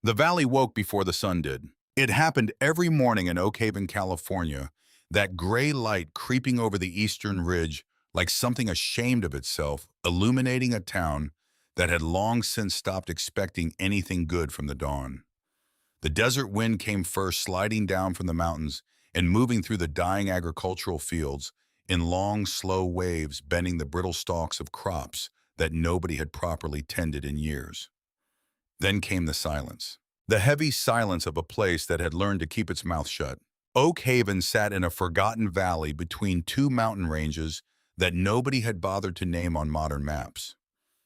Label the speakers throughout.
Speaker 1: The valley woke before the sun did. It happened every morning in Oak Haven, California, that gray light creeping over the eastern ridge like something ashamed of itself, illuminating a town that had long since stopped expecting anything good from the dawn. The desert wind came first, sliding down from the mountains and moving through the dying agricultural fields in long, slow waves, bending the brittle stalks of crops that nobody had properly tended in years. Then came the silence. The heavy silence of a place that had learned to keep its mouth shut. Oak Haven sat in a forgotten valley between two mountain ranges that nobody had bothered to name on modern maps.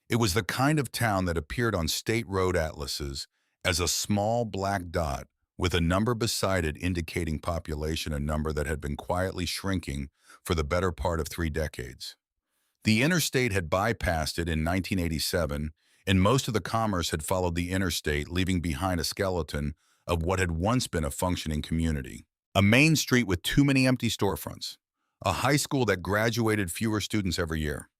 Speaker 1: It was the kind of town that appeared on state road atlases as a small black dot with a number beside it indicating population, a number that had been quietly shrinking for the better part of 3 decades. The interstate had bypassed it in 1987, and most of the commerce had followed the interstate, leaving behind a skeleton of what had once been a functioning community. A main street with too many empty storefronts, a high school that graduated fewer students every year,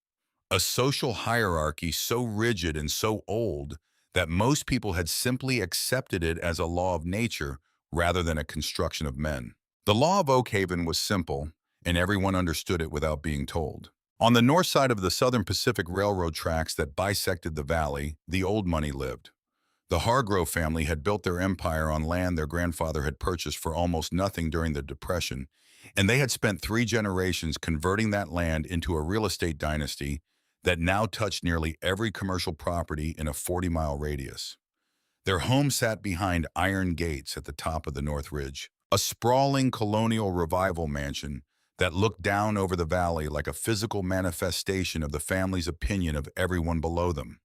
Speaker 1: a social hierarchy so rigid and so old that most people had simply accepted it as a law of nature rather than a construction of men. The law of Oak Haven was simple, and everyone understood it without being told. On the north side of the Southern Pacific Railroad tracks that bisected the valley, the old money lived. The Hargrove family had built their empire on land their grandfather had purchased for almost nothing during the Depression, and they had spent 3 generations converting that land into a real estate dynasty that now touched nearly every commercial property in a 40-mile radius. Their home sat behind iron gates at the top of the North Ridge, a sprawling colonial revival mansion that looked down over the valley like a physical manifestation of the family's opinion of everyone below them.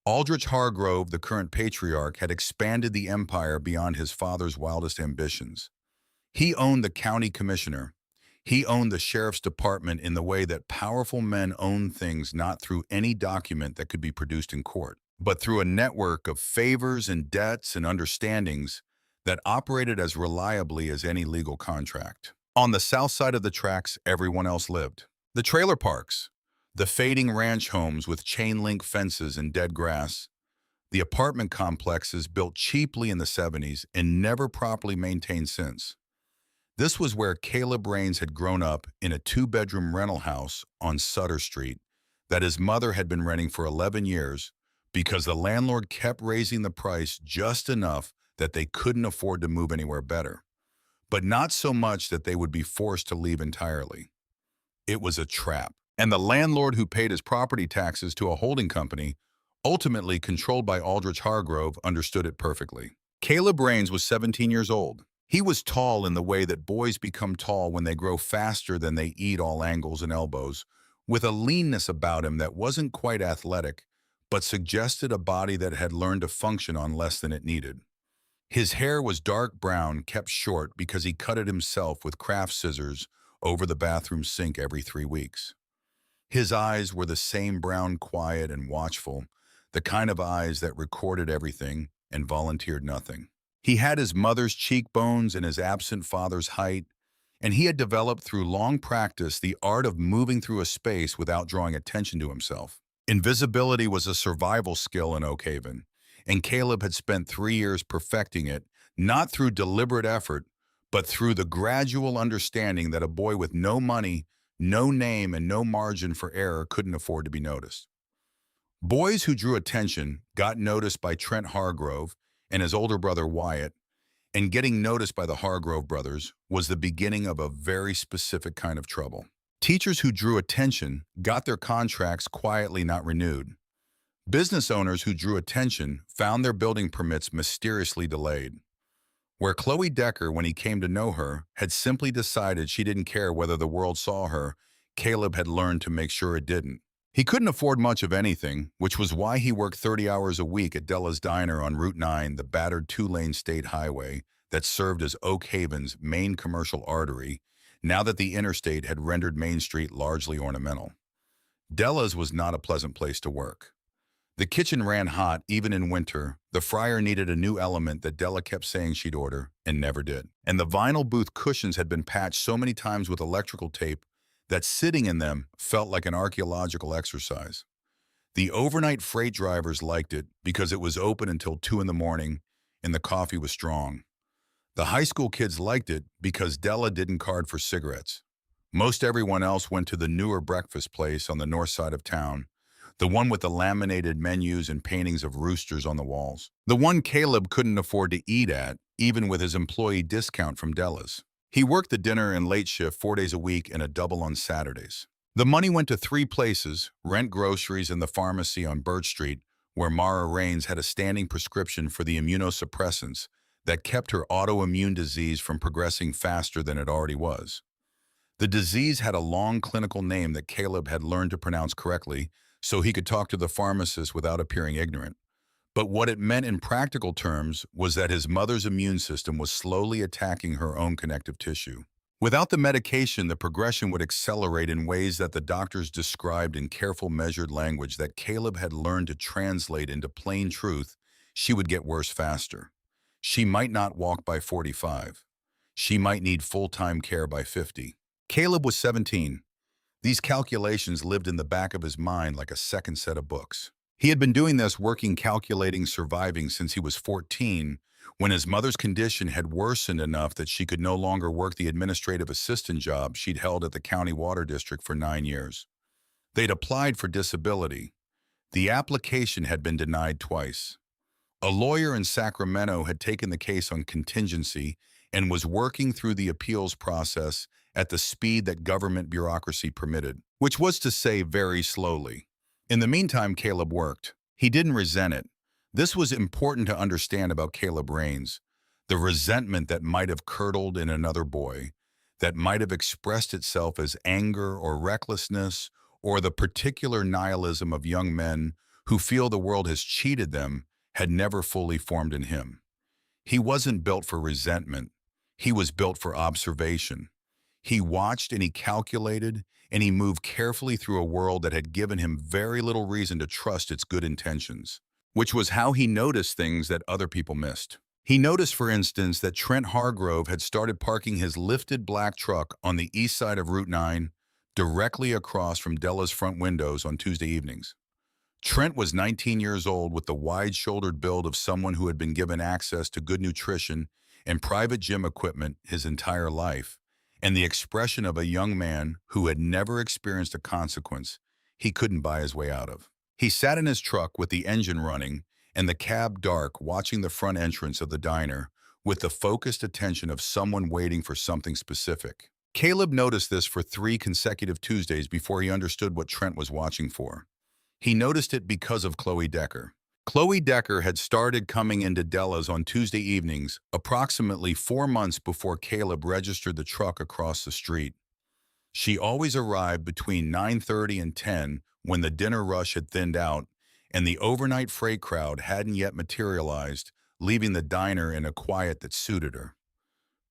Speaker 1: Aldrich Hargrove, the current patriarch, had expanded the empire beyond his father's wildest ambitions. He owned the county commissioner. He owned the sheriff's department in the way that powerful men own things, not through any document that could be produced in court, but through a network of favors and debts and understandings that operated as reliably as any legal contract. On the south side of the tracks, everyone else lived. The trailer parks, the fading ranch homes with chain-link fences and dead grass, the apartment complexes built cheaply in the 70s and never properly maintained since. This was where Caleb Raines had grown up in a 2-bedroom rental house on Sutter Street that his mother had been renting for 11 years because the landlord kept raising the price just enough that they couldn't afford to move anywhere better, but not so much that they would be forced to leave entirely. It was a trap, and the landlord, who paid his property taxes to a holding company, ultimately controlled by Aldrich Hargrove, understood it perfectly. Caleb Raines was 17 years old. He was tall in the way that boys become tall when they grow faster than they eat all angles and elbows, with a leanness about him that wasn't quite athletic, but suggested a body that had learned to function on less than it needed. His hair was dark brown, kept short because he cut it himself with craft scissors over the bathroom sink every 3 weeks. His eyes were the same brown, quiet and watchful, the kind of eyes that recorded everything and volunteered nothing. He had his mother's cheekbones and his absent father's height, and he had developed through long practice the art of moving through a space without drawing attention to himself. Invisibility was a survival skill in Oak Haven, and Caleb had spent 3 years perfecting it, not through deliberate effort, but through the gradual understanding that a boy with no money, no name, and no margin for error couldn't afford to be noticed. Boys who drew attention got noticed by Trent Hargrove and his older brother Wyatt, and getting noticed by the Hargrove brothers was the beginning of a very specific kind of trouble. Teachers who drew attention got their contracts quietly not renewed. Business owners who drew attention found their building permits mysteriously delayed. Where Chloe Decker, when he came to know her, had simply decided she didn't care whether the world saw her, Caleb had learned to make sure it didn't. He couldn't afford much of anything, which was why he worked 30 hours a week at Della's Diner on Route 9, the battered 2-lane state highway that served as Oak Haven's main commercial artery, now that the interstate had rendered Main Street largely ornamental. Della's was not a pleasant place to work. The kitchen ran hot even in winter. The fryer needed a new element that Della kept saying she'd order and never did. And the vinyl booth cushions had been patched so many times with electrical tape that sitting in them felt like an archaeological exercise. The overnight freight drivers liked it because it was open until 2 in the morning, and the coffee was strong. The high school kids liked it because Della didn't card for cigarettes. Most everyone else went to the newer breakfast place on the north side of town, the one with the laminated menus and paintings of roosters on the walls. The one Caleb couldn't afford to eat at, even with his employee discount from Della's. He worked the dinner and late shift 4 days a week and a double on Saturdays. The money went to three places: rent, groceries, and the pharmacy on Birch Street, where Mara Raines had a standing prescription for the immunosuppressants that kept her autoimmune disease from progressing faster than it already was. The disease had a long clinical name that Caleb had learned to pronounce correctly so he could talk to the pharmacist without appearing ignorant. But what it meant in practical terms was that his mother's immune system was slowly attacking her own connective tissue. Without the medication, the progression would accelerate in ways that the doctors described in careful, measured language that Caleb had learned to translate into plain truth. She would get worse faster. She might not walk by 45. She might need full-time care by 50. Caleb was 17. These calculations lived in the back of his mind like a second set of books. He had been doing this, working, calculating, surviving since he was 14, when his mother's condition had worsened enough that she could no longer work the administrative assistant job she'd held at the county water district for 9 years. They'd applied for disability. The application had been denied twice. A lawyer in Sacramento had taken the case on contingency and was working through the appeals process at the speed that government bureaucracy permitted, which was to say very slowly. In the meantime, Caleb worked. He didn't resent it. This was important to understand about Caleb Raines. The resentment that might have curdled in another boy, that might have expressed itself as anger or recklessness, or the particular nihilism of young men who feel the world has cheated them, had never fully formed in him. He wasn't built for resentment. He was built for observation. He watched and he calculated, and he moved carefully through a world that had given him very little reason to trust its good intentions, which was how he noticed things that other people missed. He noticed, for instance, that Trent Hargrove had started parking his lifted black truck on the east side of Route 9, directly across from Della's front windows on Tuesday evenings. Trent was 19 years old with the wide-shouldered build of someone who had been given access to good nutrition and private gym equipment his entire life, and the expression of a young man who had never experienced a consequence he couldn't buy his way out of. He sat in his truck with the engine running and the cab dark, watching the front entrance of the diner with the focused attention of someone waiting for something specific. Caleb noticed this for 3 consecutive Tuesdays before he understood what Trent was watching for. He noticed it because of Chloe Decker. Chloe Decker had started coming into Della's on Tuesday evenings approximately 4 months before Caleb registered the truck across the street. She always arrived between 9:30 and 10 when the dinner rush had thinned out and the overnight freight crowd hadn't yet materialized, leaving the diner in a quiet that suited her.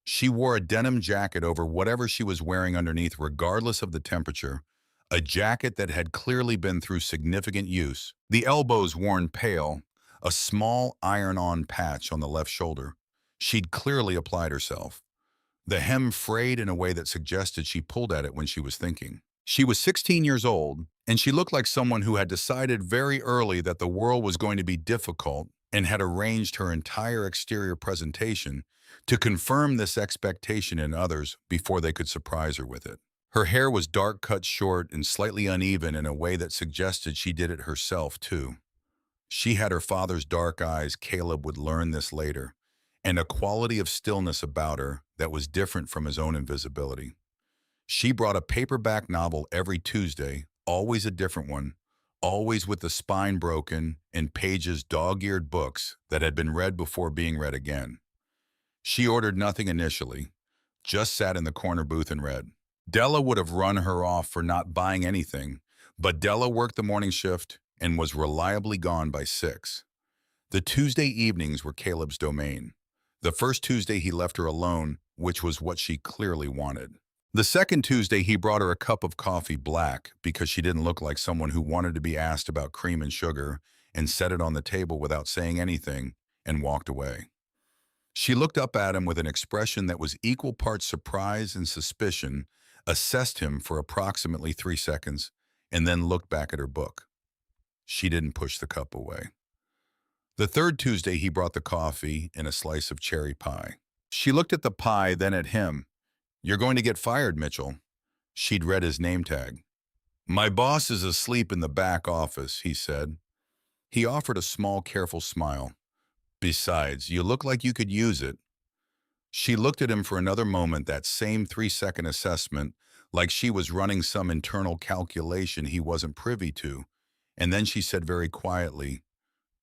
Speaker 1: She wore a denim jacket over whatever she was wearing underneath, regardless of the temperature, a jacket that had clearly been through significant use, the elbows worn pale, a small iron-on patch on the left shoulder. She'd clearly applied herself. The hem frayed in a way that suggested she pulled at it when she was thinking. She was 16 years old, and she looked like someone who had decided very early that the world was going to be difficult and had arranged her entire exterior presentation to confirm this expectation in others before they could surprise her with it. Her hair was dark, cut short, and slightly uneven in a way that suggested she did it herself, too. She had her father's dark eyes. Caleb would learn this later, and a quality of stillness about her that was different from his own invisibility. She brought a paperback novel every Tuesday, always a different one, always with the spine broken and pages dog-eared books that had been read before being read again. She ordered nothing initially, just sat in the corner booth and read. Della would have run her off for not buying anything, but Della worked the morning shift and was reliably gone by 6. The Tuesday evenings were Caleb's domain. The first Tuesday he left her alone, which was what she clearly wanted. The second Tuesday he brought her a cup of coffee black because she didn't look like someone who wanted to be asked about cream and sugar, and set it on the table without saying anything and walked away. She looked up at him with an expression that was equal parts surprise and suspicion, assessed him for approximately 3 seconds, and then looked back at her book. She didn't push the cup away. The third Tuesday, he brought the coffee and a slice of cherry pie. She looked at the pie, then at him. "You're going to get fired, Mitchell." She'd read his name tag. "My boss is asleep in the back office," he said. He offered a small, careful smile. "Besides, you look like you could use it." She looked at him for another moment, that same 3-second assessment, like she was running some internal calculation he wasn't privy to. And then she said very quietly,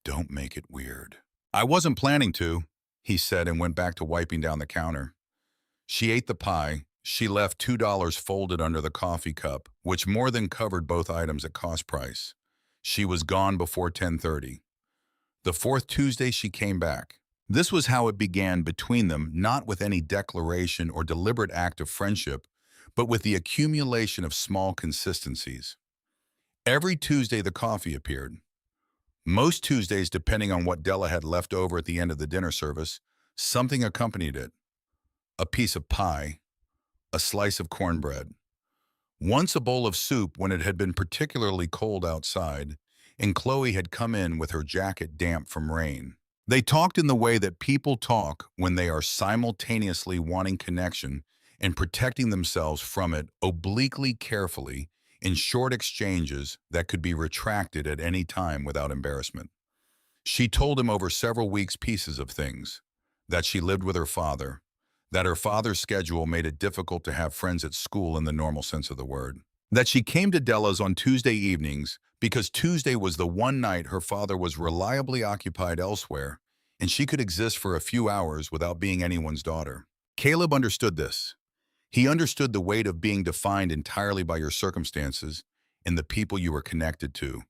Speaker 1: "Don't make it weird." "I wasn't planning to," he said, and went back to wiping down the counter. She ate the pie. She left $2 folded under the coffee cup, which more than covered both items at cost price. She was gone before 10:30. The fourth Tuesday, she came back. This was how it began between them, not with any declaration or deliberate act of friendship, but with the accumulation of small consistencies. Every Tuesday, the coffee appeared. Most Tuesdays, depending on what Della had left over at the end of the dinner service, something accompanied it. A piece of pie, a slice of cornbread, once a bowl of soup when it had been particularly cold outside, and Chloe had come in with her jacket damp from rain. They talked in the way that people talk when they are simultaneously wanting connection and protecting themselves from it, obliquely carefully, in short exchanges that could be retracted at any time without embarrassment. She told him over several weeks pieces of things: that she lived with her father, that her father's schedule made it difficult to have friends at school in the normal sense of the word, that she came to Della's on Tuesday evenings because Tuesday was the one night her father was reliably occupied elsewhere, and she could exist for a few hours without being anyone's daughter. Caleb understood this. He understood the weight of being defined entirely by your circumstances and the people you were connected to,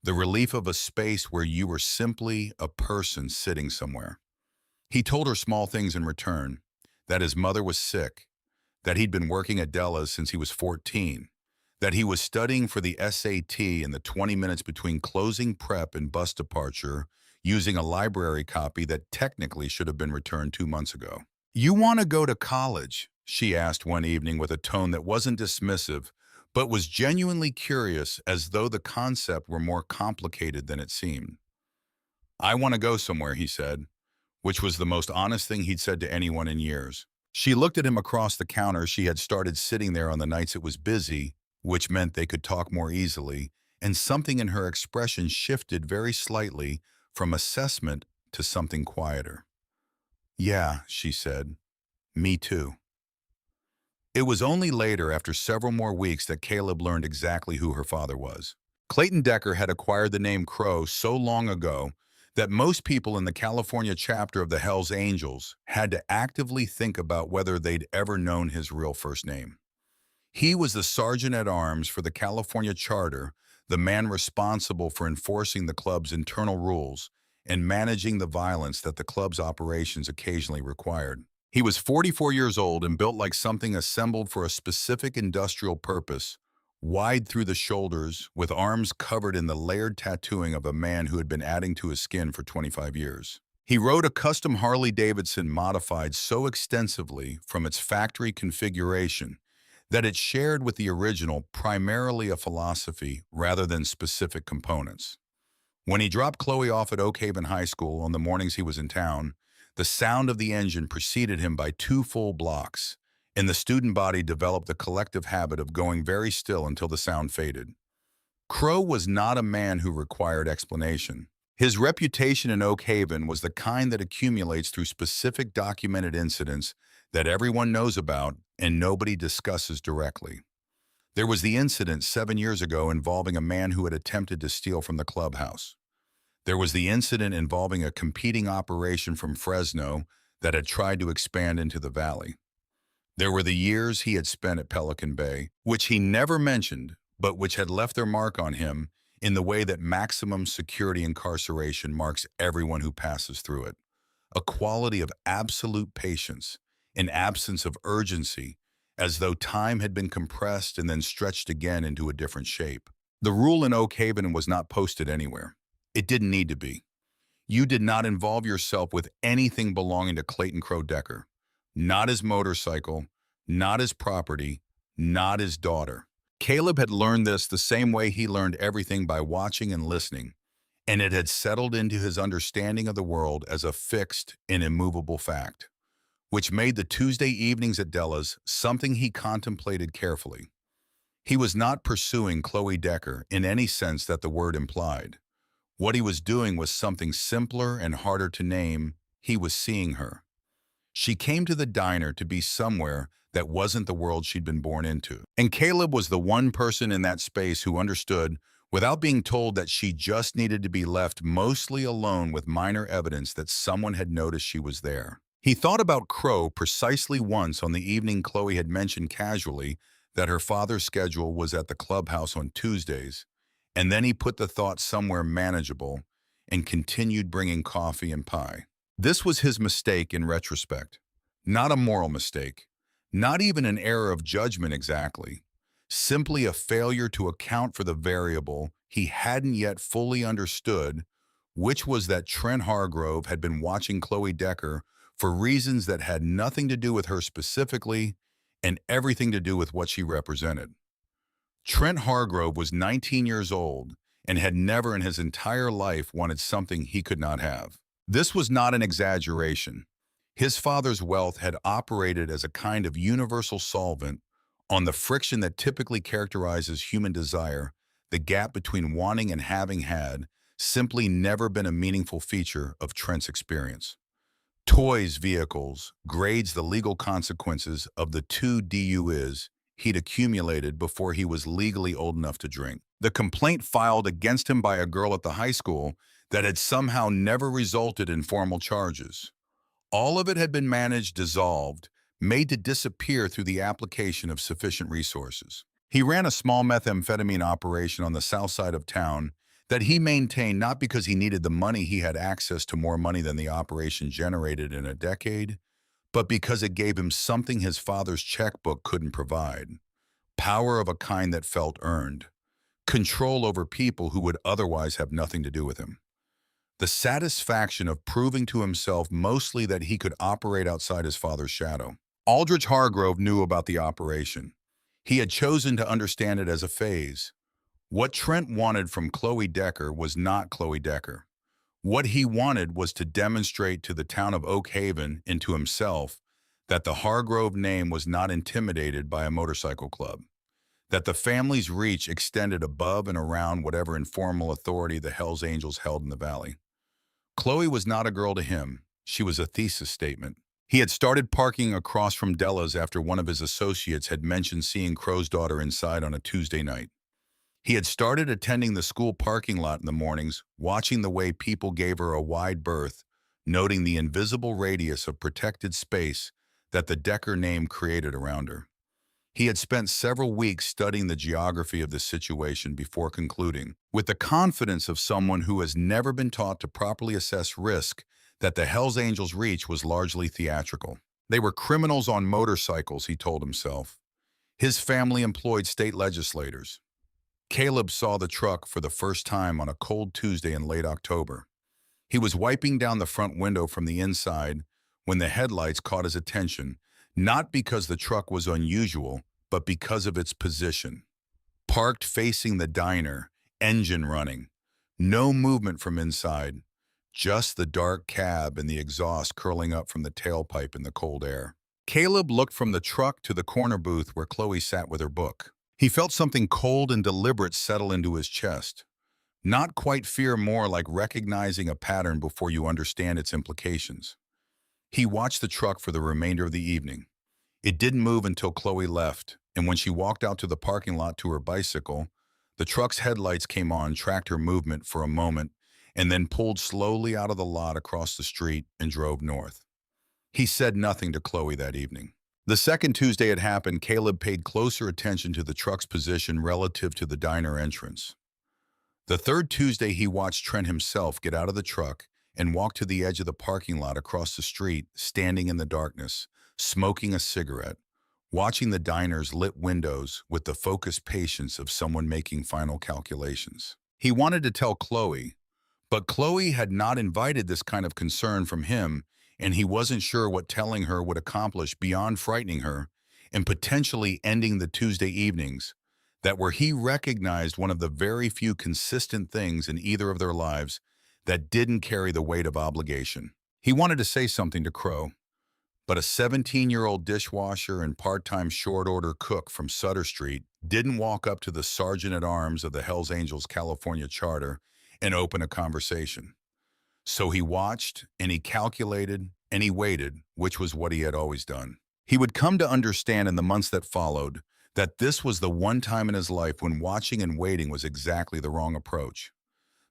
Speaker 1: the relief of a space where you were simply a person sitting somewhere. He told her small things in return: that his mother was sick, that he'd been working at Della's since he was 14, that he was studying for the SAT in the 20 minutes between closing prep and bus departure, using a library copy that technically should have been returned 2 months ago. "You want to go to college?" she asked one evening with a tone that wasn't dismissive, but was genuinely curious, as though the concept were more complicated than it seemed. "I want to go somewhere," he said, which was the most honest thing he'd said to anyone in years. She looked at him across the counter. She had started sitting there on the nights it was busy, which meant they could talk more easily, and something in her expression shifted very slightly from assessment to something quieter. "Yeah," she said. "Me too." It was only later, after several more weeks, that Caleb learned exactly who her father was. Clayton Decker had acquired the name Crow so long ago that most people in the California chapter of the Hells Angels had to actively think about whether they'd ever known his real first name. He was the sergeant-at-arms for the California charter, the man responsible for enforcing the club's internal rules and managing the violence that the club's operations occasionally required. He was 44 years old and built like something assembled for a specific industrial purpose, wide through the shoulders, with arms covered in the layered tattooing of a man who had been adding to his skin for 25 years. He rode a custom Harley-Davidson modified so extensively from its factory configuration that it shared with the original primarily a philosophy rather than specific components. When he dropped Chloe off at Oak Haven High School on the mornings he was in town, the sound of the engine preceded him by 2 full blocks, and the student body developed the collective habit of going very still until the sound faded. Crow was not a man who required explanation. His reputation in Oak Haven was the kind that accumulates through specific documented incidents that everyone knows about and nobody discusses directly. There was the incident 7 years ago involving a man who had attempted to steal from the clubhouse. There was the incident involving a competing operation from Fresno that had tried to expand into the valley. There were the years he had spent at Pelican Bay, which he never mentioned, but which had left their mark on him in the way that maximum security incarceration marks everyone who passes through it. A quality of absolute patience, an absence of urgency, as though time had been compressed and then stretched again into a different shape. The rule in Oak Haven was not posted anywhere. It didn't need to be. You did not involve yourself with anything belonging to Clayton Crow Decker. Not his motorcycle, not his property, not his daughter. Caleb had learned this the same way he learned everything, by watching and listening. and it had settled into his understanding of the world as a fixed and immovable fact, which made the Tuesday evenings at Della's something he contemplated carefully. He was not pursuing Chloe Decker in any sense that the word implied. What he was doing was something simpler and harder to name. He was seeing her. She came to the diner to be somewhere that wasn't the world she'd been born into. And Caleb was the one person in that space who understood, without being told, that she just needed to be left mostly alone with minor evidence that someone had noticed she was there. He thought about Crow precisely once on the evening Chloe had mentioned casually that her father's schedule was at the clubhouse on Tuesdays, and then he put the thought somewhere manageable and continued bringing coffee and pie. This was his mistake in retrospect. Not a moral mistake. Not even an error of judgment exactly. Simply a failure to account for the variable he hadn't yet fully understood, which was that Trent Hargrove had been watching Chloe Decker for reasons that had nothing to do with her specifically and everything to do with what she represented. Trent Hargrove was 19 years old and had never in his entire life wanted something he could not have. This was not an exaggeration. His father's wealth had operated as a kind of universal solvent on the friction that typically characterizes human desire. The gap between wanting and having had simply never been a meaningful feature of Trent's experience. Toys, vehicles, grades, the legal consequences of the two DUIs he'd accumulated before he was legally old enough to drink. The complaint filed against him by a girl at the high school that had somehow never resulted in formal charges. All of it had been managed, dissolved, made to disappear through the application of sufficient resources. He ran a small methamphetamine operation on the south side of town that he maintained not because he needed the money. He had access to more money than the operation generated in a decade, but because it gave him something his father's checkbook couldn't provide: power of a kind that felt earned, control over people who would otherwise have nothing to do with him. The satisfaction of proving to himself mostly that he could operate outside his father's shadow. Aldrich Hargrove knew about the operation. He had chosen to understand it as a phase. What Trent wanted from Chloe Decker was not Chloe Decker. What he wanted was to demonstrate to the town of Oak Haven and to himself that the Hargrove name was not intimidated by a motorcycle club, that the family's reach extended above and around whatever informal authority the Hells Angels held in the valley. Chloe was not a girl to him. She was a thesis statement. He had started parking across from Della's after one of his associates had mentioned seeing Crow's daughter inside on a Tuesday night. He had started attending the school parking lot in the mornings, watching the way people gave her a wide berth, noting the invisible radius of protected space that the Decker name created around her. He had spent several weeks studying the geography of the situation before concluding, with the confidence of someone who has never been taught to properly assess risk, that the Hells Angels' reach was largely theatrical. They were criminals on motorcycles, he told himself. His family employed state legislators. Caleb saw the truck for the first time on a cold Tuesday in late October. He was wiping down the front window from the inside when the headlights caught his attention, not because the truck was unusual, but because of its position. Parked facing the diner, engine running. No movement from inside, just the dark cab and the exhaust curling up from the tailpipe in the cold air. Caleb looked from the truck to the corner booth where Chloe sat with her book. He felt something cold and deliberate settle into his chest. Not quite fear, more like recognizing a pattern before you understand its implications. He watched the truck for the remainder of the evening. It didn't move until Chloe left, and when she walked out to the parking lot to her bicycle, the truck's headlights came on, tracked her movement for a moment, and then pulled slowly out of the lot across the street and drove north. He said nothing to Chloe that evening. The second Tuesday it happened, Caleb paid closer attention to the truck's position relative to the diner entrance. The third Tuesday, he watched Trent himself get out of the truck and walk to the edge of the parking lot across the street, standing in the darkness, smoking a cigarette, watching the diner's lit windows with the focused patience of someone making final calculations. He wanted to tell Chloe, but Chloe had not invited this kind of concern from him, and he wasn't sure what telling her would accomplish beyond frightening her and potentially ending the Tuesday evenings that where he recognized one of the very few consistent things in either of their lives that didn't carry the weight of obligation. He wanted to say something to Crow, but a 17-year-old dishwasher and part-time short-order cook from Sutter Street didn't walk up to the sergeant-at-arms of the Hells Angels California charter and open a conversation. So he watched, and he calculated, and he waited, which was what he had always done. He would come to understand in the months that followed that this was the one time in his life when watching and waiting was exactly the wrong approach.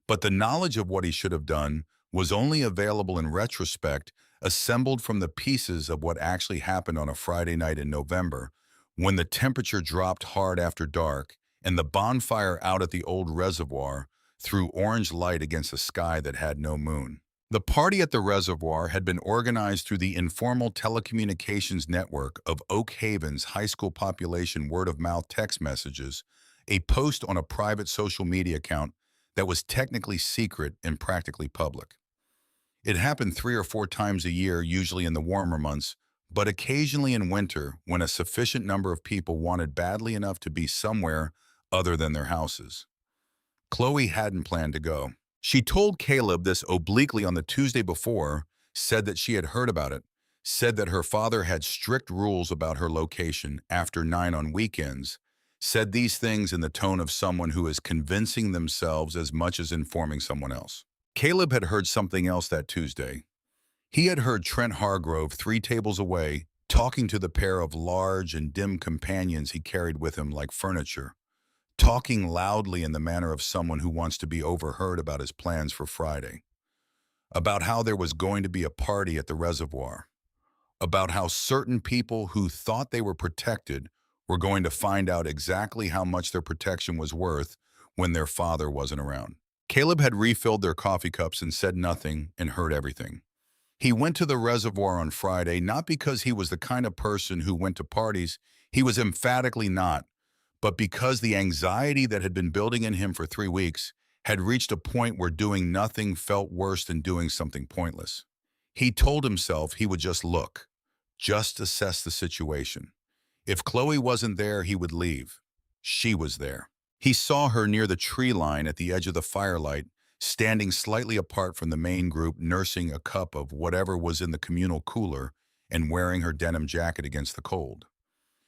Speaker 1: But the knowledge of what he should have done was only available in retrospect, assembled from the pieces of what actually happened on a Friday night in November, when the temperature dropped hard after dark and the bonfire out at the old reservoir threw orange light against a sky that had no moon. The party at the reservoir had been organized through the informal telecommunications network of Oak Haven's high school population word-of-mouth text messages, a post on a private social media account that was technically secret and practically public. It happened 3 or 4 times a year, usually in the warmer months, but occasionally in winter when a sufficient number of people wanted badly enough to be somewhere other than their houses. Chloe hadn't planned to go. She told Caleb this obliquely on the Tuesday before, said that she had heard about it, said that her father had strict rules about her location after 9 on weekends, said these things in the tone of someone who is convincing themselves as much as informing someone else. Caleb had heard something else that Tuesday. He had heard Trent Hargrove 3 tables away talking to the pair of large and dim companions he carried with him like furniture, talking loudly in the manner of someone who wants to be overheard about his plans for Friday, about how there was going to be a party at the reservoir, about how certain people who thought they were protected were going to find out exactly how much their protection was worth when their father wasn't around. Caleb had refilled their coffee cups and said nothing and heard everything. He went to the reservoir on Friday not because he was the kind of person who went to parties. He was emphatically not, but because the anxiety that had been building in him for 3 weeks had reached a point where doing nothing felt worse than doing something pointless. He told himself he would just look, just assess the situation. If Chloe wasn't there, he would leave. She was there. He saw her near the tree line at the edge of the firelight, standing slightly apart from the main group, nursing a cup of whatever was in the communal cooler and wearing her denim jacket against the cold.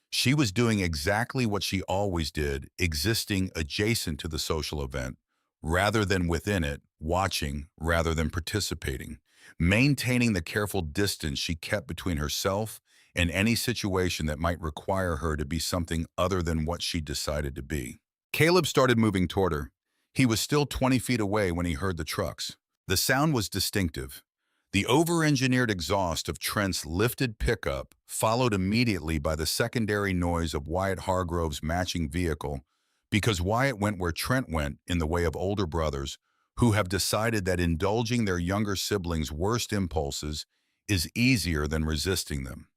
Speaker 1: She was doing exactly what she always did, existing adjacent to the social event, rather than within it, watching rather than participating, maintaining the careful distance she kept between herself and any situation that might require her to be something other than what she decided to be. Caleb started moving toward her. He was still 20 feet away when he heard the trucks. The sound was distinctive. The over-engineered exhaust of Trent's lifted pickup, followed immediately by the secondary noise of Wyatt Hargrove's matching vehicle, because Wyatt went where Trent went in the way of older brothers who have decided that indulging their younger siblings' worst impulses is easier than resisting them.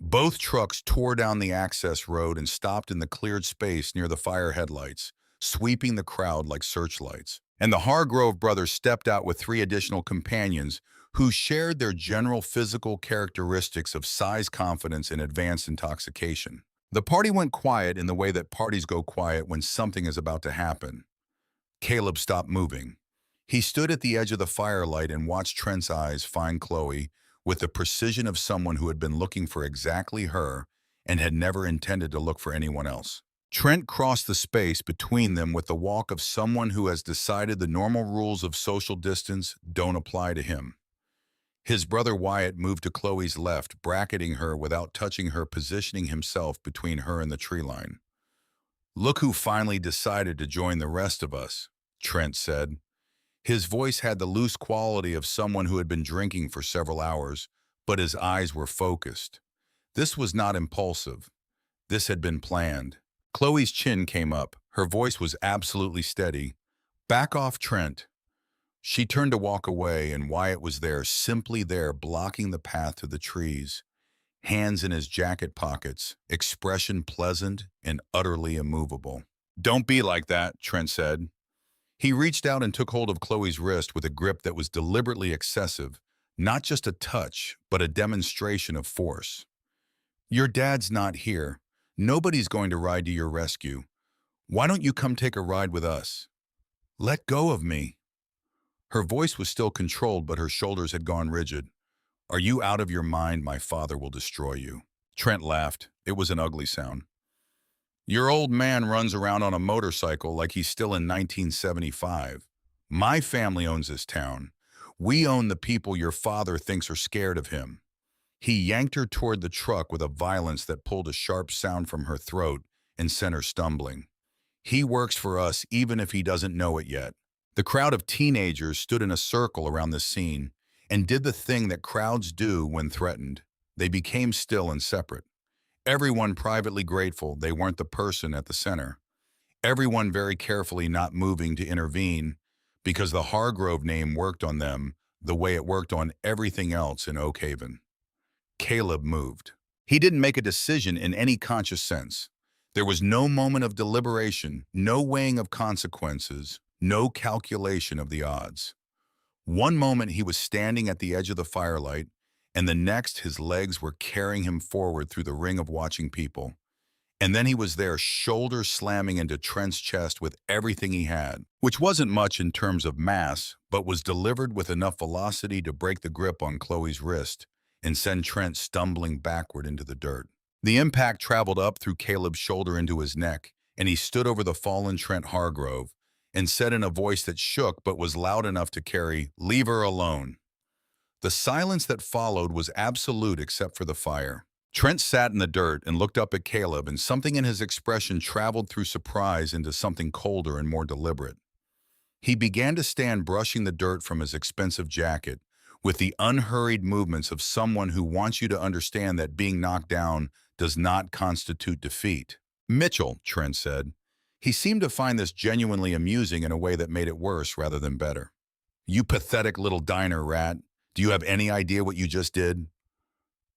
Speaker 1: Both trucks tore down the access road and stopped in the cleared space near the fire headlights, sweeping the crowd like searchlights. And the Hargrove brothers stepped out with 3 additional companions who shared their general physical characteristics of size confidence and advanced intoxication. The party went quiet in the way that parties go quiet when something is about to happen. Caleb stopped moving. He stood at the edge of the firelight and watched Trent's eyes find Chloe with the precision of someone who had been looking for exactly her and had never intended to look for anyone else. Trent crossed the space between them with the walk of someone who has decided the normal rules of social distance don't apply to him. His brother Wyatt moved to Chloe's left, bracketing her without touching her, positioning himself between her and the tree line. "Look who finally decided to join the rest of us," Trent said. His voice had the loose quality of someone who had been drinking for several hours, but his eyes were focused. This was not impulsive. This had been planned. Chloe's chin came up. Her voice was absolutely steady. "Back off, Trent." She turned to walk away, and Wyatt was there, simply there, blocking the path to the trees, hands in his jacket pockets, expression pleasant and utterly immovable. "Don't be like that," Trent said. He reached out and took hold of Chloe's wrist with a grip that was deliberately excessive, not just a touch, but a demonstration of force. "Your dad's not here. Nobody's going to ride to your rescue. Why don't you come take a ride with us?" "Let go of me." Her voice was still controlled, but her shoulders had gone rigid. "Are you out of your mind? My father will destroy you." Trent laughed. It was an ugly sound. "Your old man runs around on a motorcycle like he's still in 1975. My family owns this town. We own the people your father thinks are scared of him." He yanked her toward the truck with a violence that pulled a sharp sound from her throat and sent her stumbling. "He works for us even if he doesn't know it yet." The crowd of teenagers stood in a circle around the scene and did the thing that crowds do when threatened. They became still and separate. Everyone privately grateful they weren't the person at the center. Everyone very carefully not moving to intervene because the Hargrove name worked on them the way it worked on everything else in Oak Haven. Caleb moved. He didn't make a decision in any conscious sense. There was no moment of deliberation, no weighing of consequences, no calculation of the odds. One moment he was standing at the edge of the firelight, and the next his legs were carrying him forward through the ring of watching people. And then he was there, shoulder slamming into Trent's chest with everything he had, which wasn't much in terms of mass, but was delivered with enough velocity to break the grip on Chloe's wrist and send Trent stumbling backward into the dirt. The impact traveled up through Caleb's shoulder into his neck, and he stood over the fallen Trent Hargrove and said in a voice that shook but was loud enough to carry, "Leave her alone." The silence that followed was absolute except for the fire. Trent sat in the dirt and looked up at Caleb, and something in his expression traveled through surprise into something colder and more deliberate. He began to stand brushing the dirt from his expensive jacket, with the unhurried movements of someone who wants you to understand that being knocked down does not constitute defeat. "Mitchell," Trent said. He seemed to find this genuinely amusing in a way that made it worse rather than better. "You pathetic little diner rat. Do you have any idea what you just did?"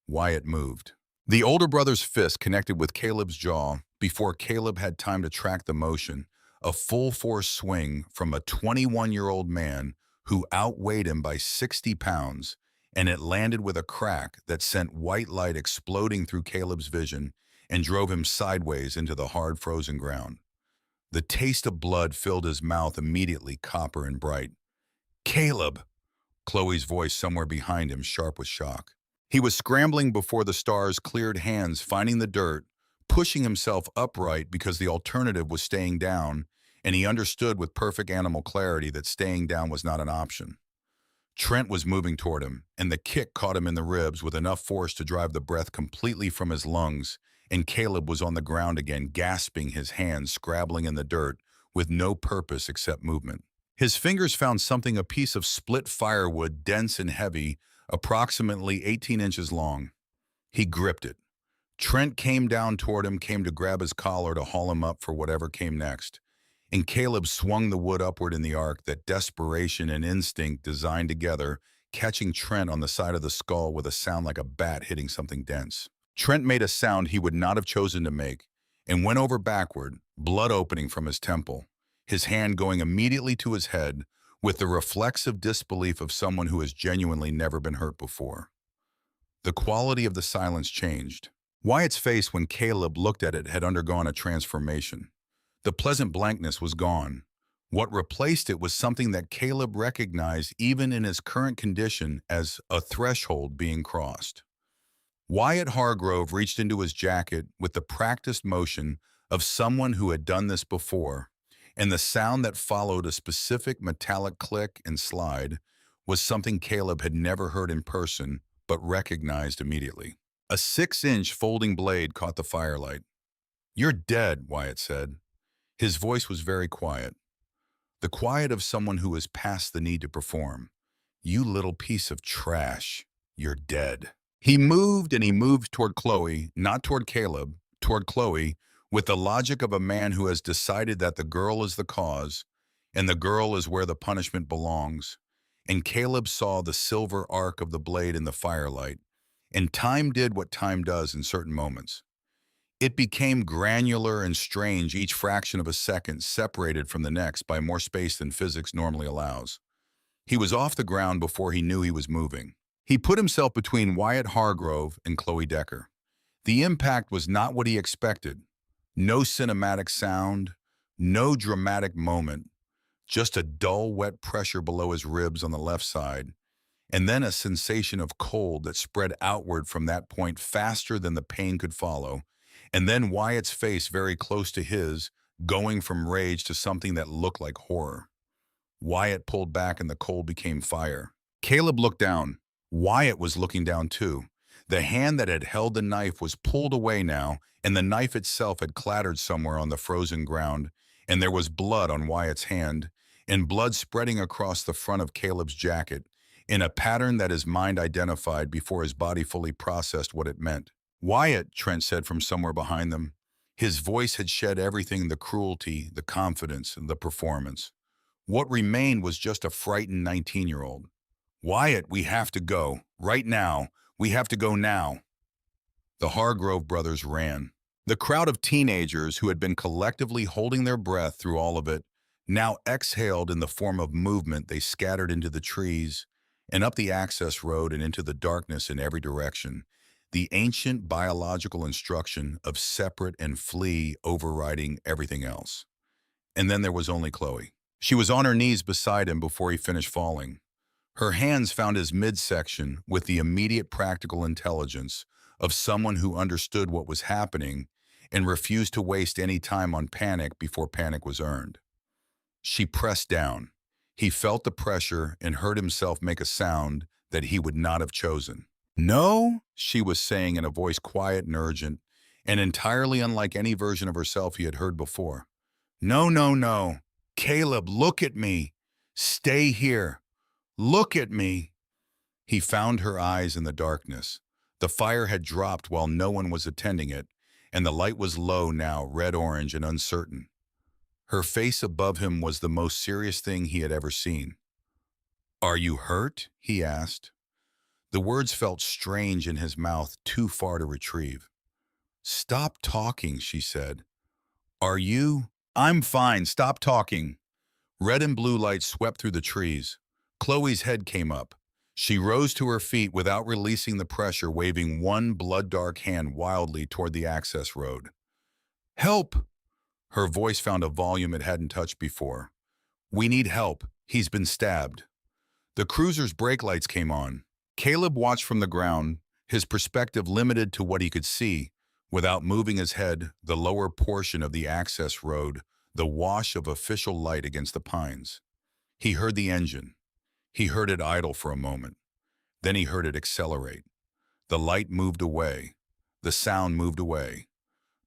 Speaker 1: Wyatt moved. The older brother's fist connected with Caleb's jaw before Caleb had time to track the motion, a full-force swing from a 21-year-old man who outweighed him by 60 pounds, and it landed with a crack that sent white light exploding through Caleb's vision and drove him sideways into the hard frozen ground. The taste of blood filled his mouth immediately, copper and bright. "Caleb!" Chloe's voice somewhere behind him, sharp with shock. He was scrambling before the stars cleared hands, finding the dirt, pushing himself upright because the alternative was staying down, and he understood with perfect animal clarity that staying down was not an option. Trent was moving toward him, and the kick caught him in the ribs with enough force to drive the breath completely from his lungs, and Caleb was on the ground again, gasping, his hands scrabbling in the dirt with no purpose except movement. His fingers found something, a piece of split firewood, dense and heavy, approximately 18 inches long. He gripped it. Trent came down toward him, came to grab his collar to haul him up for whatever came next. And Caleb swung the wood upward in the arc, that desperation and instinct designed together, catching Trent on the side of the skull with a sound like a bat hitting something dense. Trent made a sound he would not have chosen to make and went over backward, blood opening from his temple, his hand going immediately to his head with the reflexive disbelief of someone who has genuinely never been hurt before. The quality of the silence changed. Wyatt's face when Caleb looked at it had undergone a transformation. The pleasant blankness was gone. What replaced it was something that Caleb recognized even in his current condition as a threshold being crossed. Wyatt Hargrove reached into his jacket with the practiced motion of someone who had done this before, and the sound that followed, a specific metallic click and slide, was something Caleb had never heard in person but recognized immediately. A 6-inch folding blade caught the firelight. "You're dead," Wyatt said. His voice was very quiet. The quiet of someone who is past the need to perform. "You little piece of trash. You're dead." He moved, and he moved toward Chloe, not toward Caleb, toward Chloe, with the logic of a man who has decided that the girl is the cause, and the girl is where the punishment belongs. And Caleb saw the silver arc of the blade in the firelight, and time did what time does in certain moments. It became granular and strange, each fraction of a second separated from the next by more space than physics normally allows. He was off the ground before he knew he was moving. He put himself between Wyatt Hargrove and Chloe Decker. The impact was not what he expected. No cinematic sound, no dramatic moment. just a dull, wet pressure below his ribs on the left side, and then a sensation of cold that spread outward from that point faster than the pain could follow, and then Wyatt's face very close to his, going from rage to something that looked like horror. Wyatt pulled back and the cold became fire. Caleb looked down. Wyatt was looking down too. The hand that had held the knife was pulled away now, and the knife itself had clattered somewhere on the frozen ground, and there was blood on Wyatt's hand, and blood spreading across the front of Caleb's jacket, in a pattern that his mind identified before his body fully processed what it meant. "Wyatt," Trent said from somewhere behind them. His voice had shed everything, the cruelty, the confidence, and the performance. What remained was just a frightened 19-year-old. "Wyatt, we have to go. Right now. We have to go now." The Hargrove brothers ran. The crowd of teenagers who had been collectively holding their breath through all of it now exhaled in the form of movement. They scattered into the trees and up the access road and into the darkness in every direction, the ancient biological instruction of separate and flee overriding everything else. And then there was only Chloe. She was on her knees beside him before he finished falling. Her hands found his midsection with the immediate practical intelligence of someone who understood what was happening and refused to waste any time on panic before panic was earned. She pressed down. He felt the pressure and heard himself make a sound that he would not have chosen. "No," she was saying in a voice quiet and urgent, and entirely unlike any version of herself he had heard before. "No, no, no. Caleb, look at me. Stay here. Look at me." He found her eyes in the darkness. The fire had dropped while no one was attending it, and the light was low now, red-orange and uncertain. Her face above him was the most serious thing he had ever seen. "Are you hurt?" he asked. The words felt strange in his mouth, too far to retrieve. "Stop talking," she said. "Are you?" "I'm fine, stop talking." Red and blue lights swept through the trees. Chloe's head came up. She rose to her feet without releasing the pressure, waving one blood-dark hand wildly toward the access road. "Help!" Her voice found a volume it hadn't touched before. "We need help. He's been stabbed." The cruiser's brake lights came on. Caleb watched from the ground, his perspective limited to what he could see, without moving his head, the lower portion of the access road, the wash of official light against the pines. He heard the engine. He heard it idle for a moment. Then he heard it accelerate. The light moved away. The sound moved away.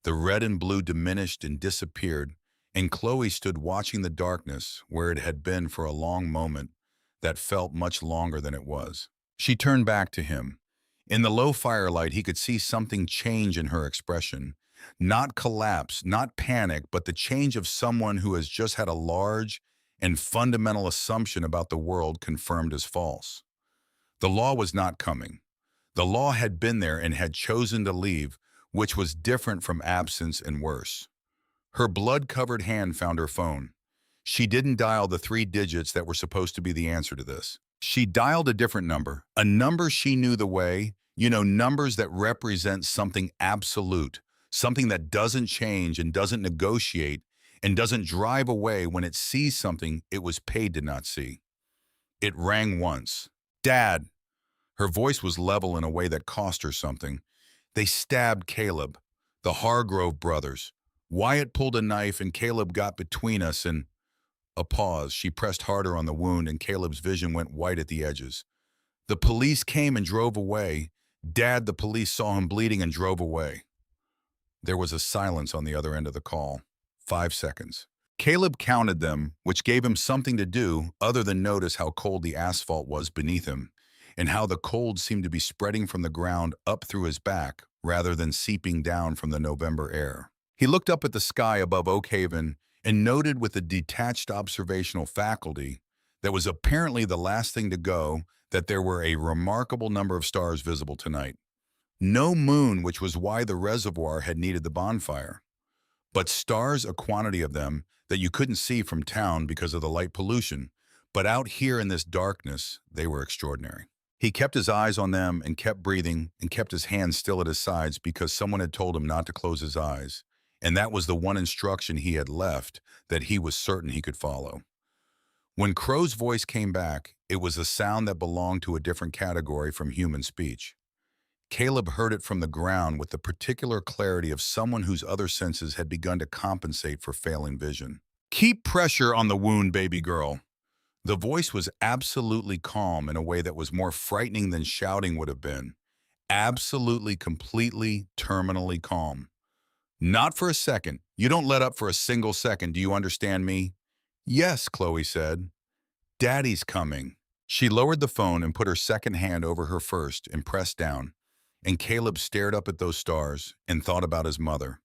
Speaker 1: The red and blue diminished and disappeared, and Chloe stood watching the darkness where it had been for a long moment that felt much longer than it was. She turned back to him. In the low firelight, he could see something change in her expression. Not collapse, not panic, but the change of someone who has just had a large and fundamental assumption about the world confirmed as false. The law was not coming. The law had been there and had chosen to leave, which was different from absence and worse. Her blood-covered hand found her phone. She didn't dial the 3 digits that were supposed to be the answer to this. She dialed a different number, a number she knew the way, numbers that represent something absolute, something that doesn't change and doesn't negotiate and doesn't drive away when it sees something it was paid to not see. It rang once. "Dad." Her voice was level in a way that cost her something. "They stabbed Caleb. The Hargrove brothers. Wyatt pulled a knife and Caleb got between us and—" A pause. She pressed harder on the wound and Caleb's vision went white at the edges. "The police came and drove away. Dad, the police saw him bleeding and drove away." There was a silence on the other end of the call. 5 seconds. Caleb counted them, which gave him something to do other than notice how cold the asphalt was beneath him, and how the cold seemed to be spreading from the ground up through his back rather than seeping down from the November air. He looked up at the sky above Oak Haven and noted with a detached observational faculty that was apparently the last thing to go that there were a remarkable number of stars visible tonight. No moon, which was why the reservoir had needed the bonfire, but stars, a quantity of them that you couldn't see from town because of the light pollution, but out here in this darkness, they were extraordinary. He kept his eyes on them and kept breathing and kept his hands still at his sides because someone had told him not to close his eyes, and that was the one instruction he had left that he was certain he could follow. When Crow's voice came back, it was a sound that belonged to a different category from human speech. Caleb heard it from the ground with the particular clarity of someone whose other senses had begun to compensate for failing vision. Keep pressure on the wound, baby girl. The voice was absolutely calm in a way that was more frightening than shouting would have been. Absolutely, completely, terminally calm. Not for a second. You don't let up for a single second. Do you understand me? Yes, Chloe said. Daddy's coming. She lowered the phone and put her second hand over her first and pressed down. And Caleb stared up at those stars and thought about his mother.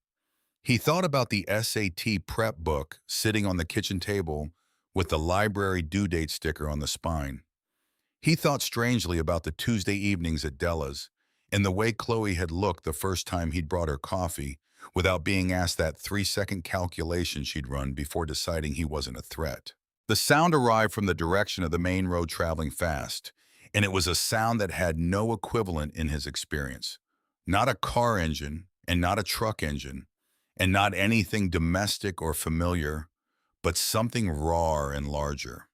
Speaker 1: He thought about the SAT prep book sitting on the kitchen table with the library due date sticker on the spine. He thought strangely about the Tuesday evenings at Della's and the way Chloe had looked the first time he'd brought her coffee without being asked that 3-second calculation she'd run before deciding he wasn't a threat. The sound arrived from the direction of the main road traveling fast, and it was a sound that had no equivalent in his experience. Not a car engine, and not a truck engine, and not anything domestic or familiar, but something raw and larger.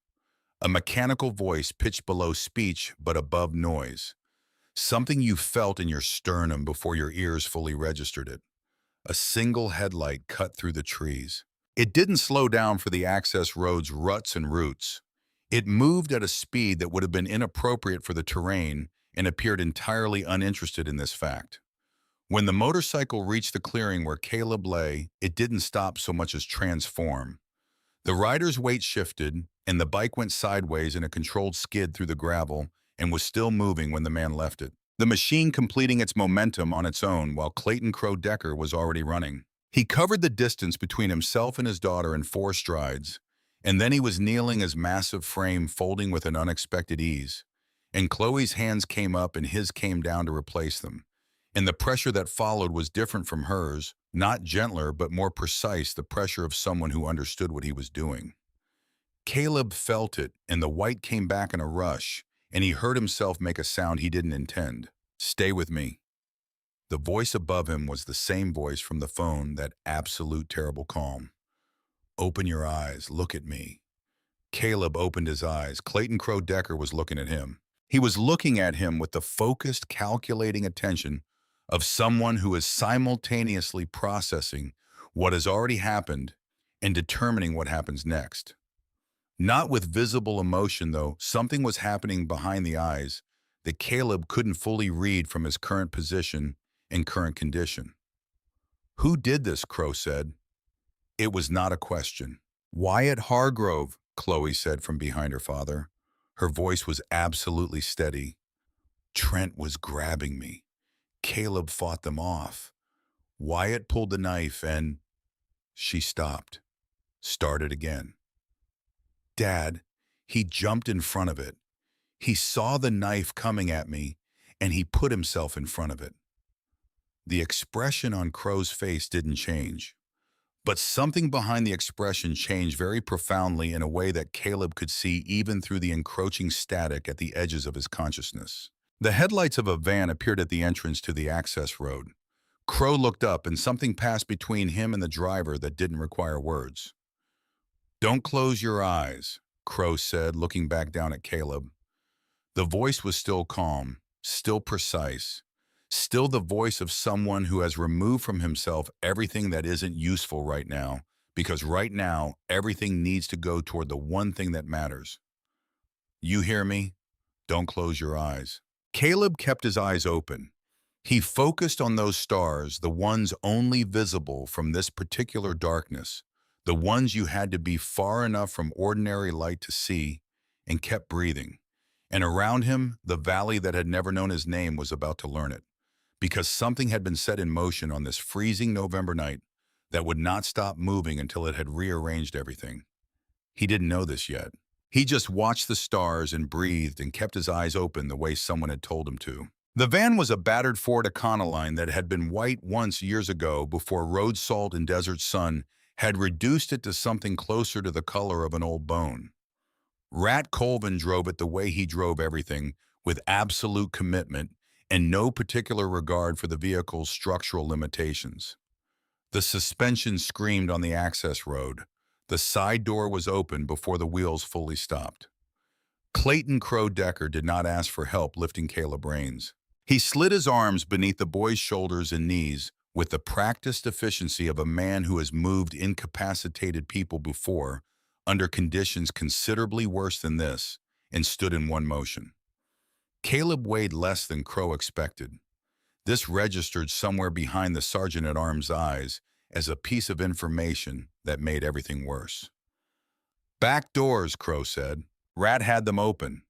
Speaker 1: A mechanical voice pitched below speech but above noise. Something you felt in your sternum before your ears fully registered it. A single headlight cut through the trees. It didn't slow down for the access road's ruts and roots. It moved at a speed that would have been inappropriate for the terrain and appeared entirely uninterested in this fact. When the motorcycle reached the clearing where Caleb lay, it didn't stop so much as transform. The rider's weight shifted, and the bike went sideways in a controlled skid through the gravel and was still moving when the man left it. The machine completing its momentum on its own while Clayton Crow Decker was already running. He covered the distance between himself and his daughter in 4 strides, and then he was kneeling, his massive frame folding with an unexpected ease. And Chloe's hands came up and his came down to replace them. And the pressure that followed was different from hers, not gentler but more precise, the pressure of someone who understood what he was doing. Caleb felt it, and the white came back in a rush, and he heard himself make a sound he didn't intend. Stay with me. The voice above him was the same voice from the phone, that absolute terrible calm. Open your eyes, look at me. Caleb opened his eyes. Clayton Crow Decker was looking at him. He was looking at him with the focused, calculating attention of someone who is simultaneously processing what has already happened and determining what happens next. Not with visible emotion, though. Something was happening behind the eyes that Caleb couldn't fully read from his current position and current condition. Who did this? Crow said. It was not a question. Wyatt Hargrove, Chloe said from behind her father. Her voice was absolutely steady. Trent was grabbing me. Caleb fought them off. Wyatt pulled the knife and... She stopped. Started again. Dad, he jumped in front of it. He saw the knife coming at me, and he put himself in front of it. The expression on Crow's face didn't change. But something behind the expression changed very profoundly in a way that Caleb could see even through the encroaching static at the edges of his consciousness. The headlights of a van appeared at the entrance to the access road. Crow looked up, and something passed between him and the driver that didn't require words. Don't close your eyes, Crow said, looking back down at Caleb. The voice was still calm, still precise, still the voice of someone who has removed from himself everything that isn't useful right now, because right now, everything needs to go toward the one thing that matters. You hear me? Don't close your eyes. Caleb kept his eyes open. He focused on those stars, the ones only visible from this particular darkness, the ones you had to be far enough from ordinary light to see, and kept breathing. And around him, the valley that had never known his name was about to learn it, because something had been set in motion on this freezing November night that would not stop moving until it had rearranged everything. He didn't know this yet. He just watched the stars and breathed and kept his eyes open the way someone had told him to. The van was a battered Ford Econoline that had been white once years ago before road salt and desert sun had reduced it to something closer to the color of an old bone. Rat Colvin drove it the way he drove everything, with absolute commitment and no particular regard for the vehicle's structural limitations. The suspension screamed on the access road. The side door was open before the wheels fully stopped. Clayton Crow Decker did not ask for help lifting Caleb Rains. He slid his arms beneath the boy's shoulders and knees with the practiced efficiency of a man who has moved incapacitated people before under conditions considerably worse than this and stood in one motion. Caleb weighed less than Crow expected. This registered somewhere behind the sergeant-at-arms' eyes as a piece of information that made everything worse. "Back doors," Crow said. "Rat had them open."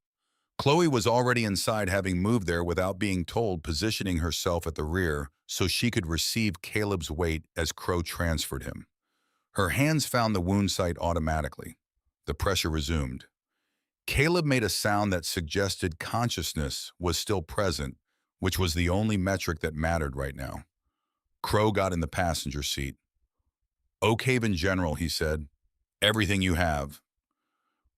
Speaker 1: Chloe was already inside, having moved there without being told, positioning herself at the rear so she could receive Caleb's weight as Crow transferred him. Her hands found the wound site automatically. The pressure resumed. Caleb made a sound that suggested consciousness was still present, which was the only metric that mattered right now. Crow got in the passenger seat. "Oak Haven General," he said. "Everything you have."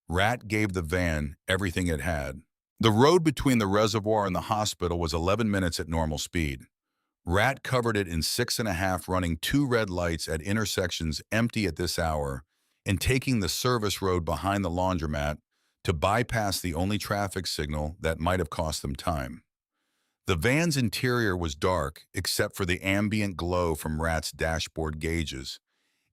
Speaker 1: Rat gave the van everything it had. The road between the reservoir and the hospital was 11 minutes at normal speed. Rat covered it in 6.5, running 2 red lights at intersections empty at this hour and taking the service road behind the laundromat to bypass the only traffic signal that might have cost them time. The van's interior was dark except for the ambient glow from Rat's dashboard gauges,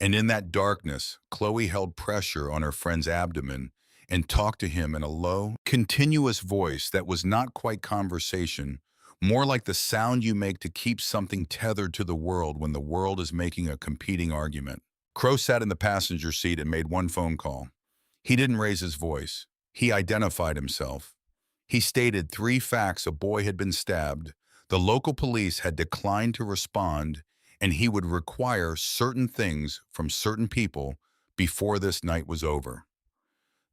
Speaker 1: and in that darkness, Chloe held pressure on her friend's abdomen and talked to him in a low, continuous voice that was not quite conversation, more like the sound you make to keep something tethered to the world when the world is making a competing argument. Crow sat in the passenger seat and made one phone call. He didn't raise his voice. He identified himself. He stated 3 facts: a boy had been stabbed, the local police had declined to respond, and he would require certain things from certain people before this night was over.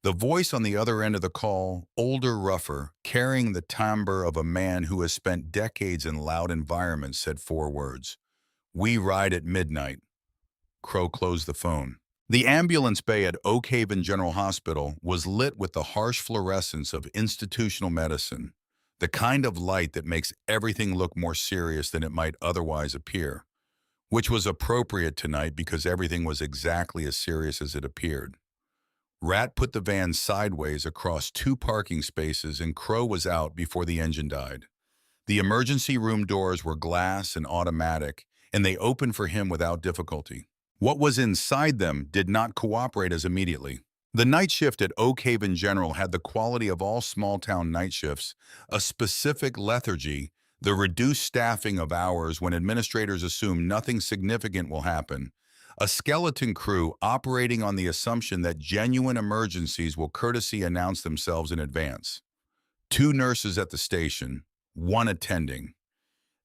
Speaker 1: The voice on the other end of the call, older, rougher, carrying the timbre of a man who has spent decades in loud environments, said 4 words: "We ride at midnight." Crow closed the phone. The ambulance bay at Oak Haven General Hospital was lit with the harsh fluorescence of institutional medicine, the kind of light that makes everything look more serious than it might otherwise appear, which was appropriate tonight because everything was exactly as serious as it appeared. Rat put the van sideways across 2 parking spaces and Crow was out before the engine died. The emergency room doors were glass and automatic, and they opened for him without difficulty. What was inside them did not cooperate as immediately. The night shift at Oak Haven General had the quality of all small-town night shifts, a specific lethargy, the reduced staffing of hours when administrators assume nothing significant will happen, a skeleton crew operating on the assumption that genuine emergencies will courtesy announce themselves in advance. 2 nurses at the station, 1 attending.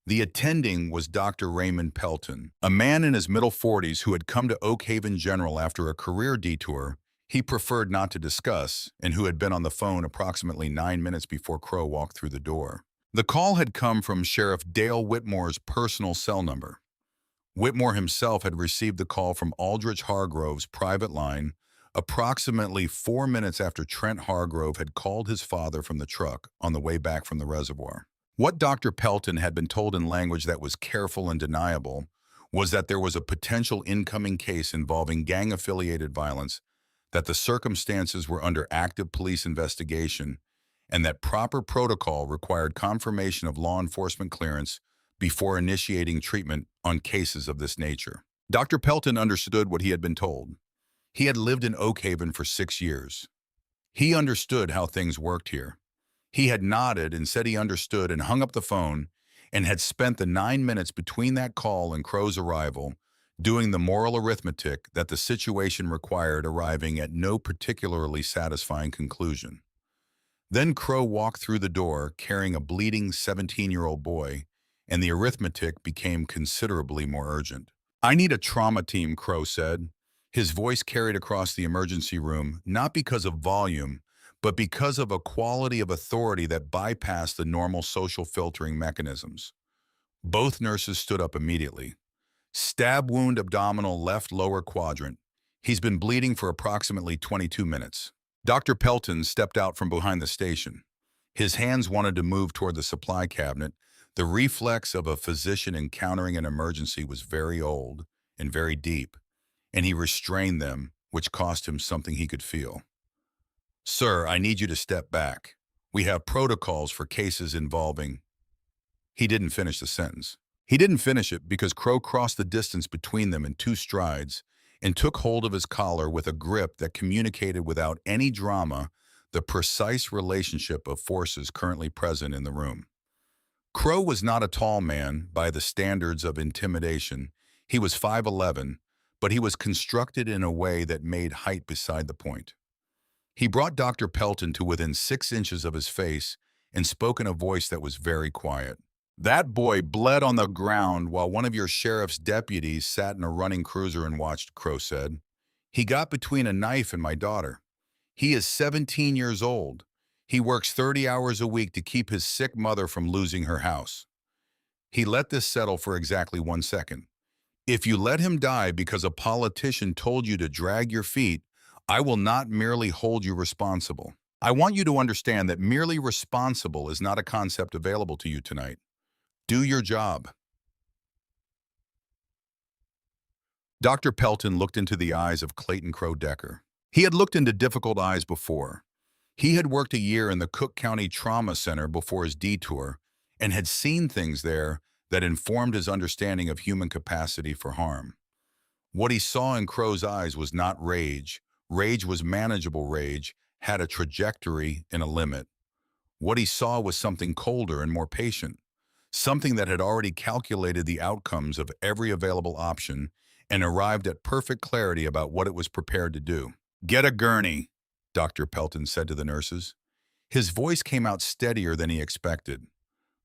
Speaker 1: The attending was Dr. Raymond Pelton, a man in his middle 40s who had come to Oak Haven General after a career detour he preferred not to discuss and who had been on the phone approximately 9 minutes before Crow walked through the door. The call had come from Sheriff Dale Whitmore's personal cell number. Whitmore himself had received the call from Aldrich Hargrove's private line approximately 4 minutes after Trent Hargrove had called his father from the truck on the way back from the reservoir. What Dr. Pelton had been told in language that was careful and deniable was that there was a potential incoming case involving gang-affiliated violence, that the circumstances were under active police investigation, and that proper protocol required confirmation of law enforcement clearance before initiating treatment on cases of this nature. Dr. Pelton understood what he had been told. He had lived in Oak Haven for 6 years. He understood how things worked here. He had nodded and said he understood and hung up the phone and had spent the 9 minutes between that call and Crow's arrival doing the moral arithmetic that the situation required, arriving at no particularly satisfying conclusion. Then Crow walked through the door carrying a bleeding 17-year-old boy, and the arithmetic became considerably more urgent. "I need a trauma team," Crow said. His voice carried across the emergency room, not because of volume, but because of a quality of authority that bypassed the normal social filtering mechanisms. Both nurses stood up immediately. "Stab wound, abdominal left lower quadrant. He's been bleeding for approximately 22 minutes. Dr. Pelton stepped out from behind the station. His hands wanted to move toward the supply cabinet. The reflex of a physician encountering an emergency was very old and very deep, and he restrained them which cost him something he could feel. "Sir, I need you to step back. We have protocols for cases involving—" He didn't finish the sentence. He didn't finish it because Crow crossed the distance between them in 2 strides and took hold of his collar with a grip that communicated without any drama the precise relationship of forces currently present in the room. Crow was not a tall man by the standards of intimidation. He was 5'11", but he was constructed in a way that made height beside the point. He brought Dr. Pelton to within 6 inches of his face and spoke in a voice that was very quiet. "That boy bled on the ground while one of your sheriff's deputies sat in a running cruiser and watched," Crow said. "He got between a knife and my daughter. He is 17 years old. He works 30 hours a week to keep his sick mother from losing her house." He let this settle for exactly 1 second. "If you let him die because a politician told you to drag your feet, I will not merely hold you responsible. I want you to understand that merely responsible is not a concept available to you tonight. Do your job." Dr. Pelton looked into the eyes of Clayton Crow Decker. He had looked into difficult eyes before. He had worked a year in the Cook County Trauma Center before his detour and had seen things there that informed his understanding of human capacity for harm. What he saw in Crow's eyes was not rage. Rage was manageable rage, had a trajectory and a limit. What he saw was something colder and more patient, something that had already calculated the outcomes of every available option and arrived at perfect clarity about what it was prepared to do. "Get a gurney," Dr. Pelton said to the nurses. His voice came out steadier than he expected.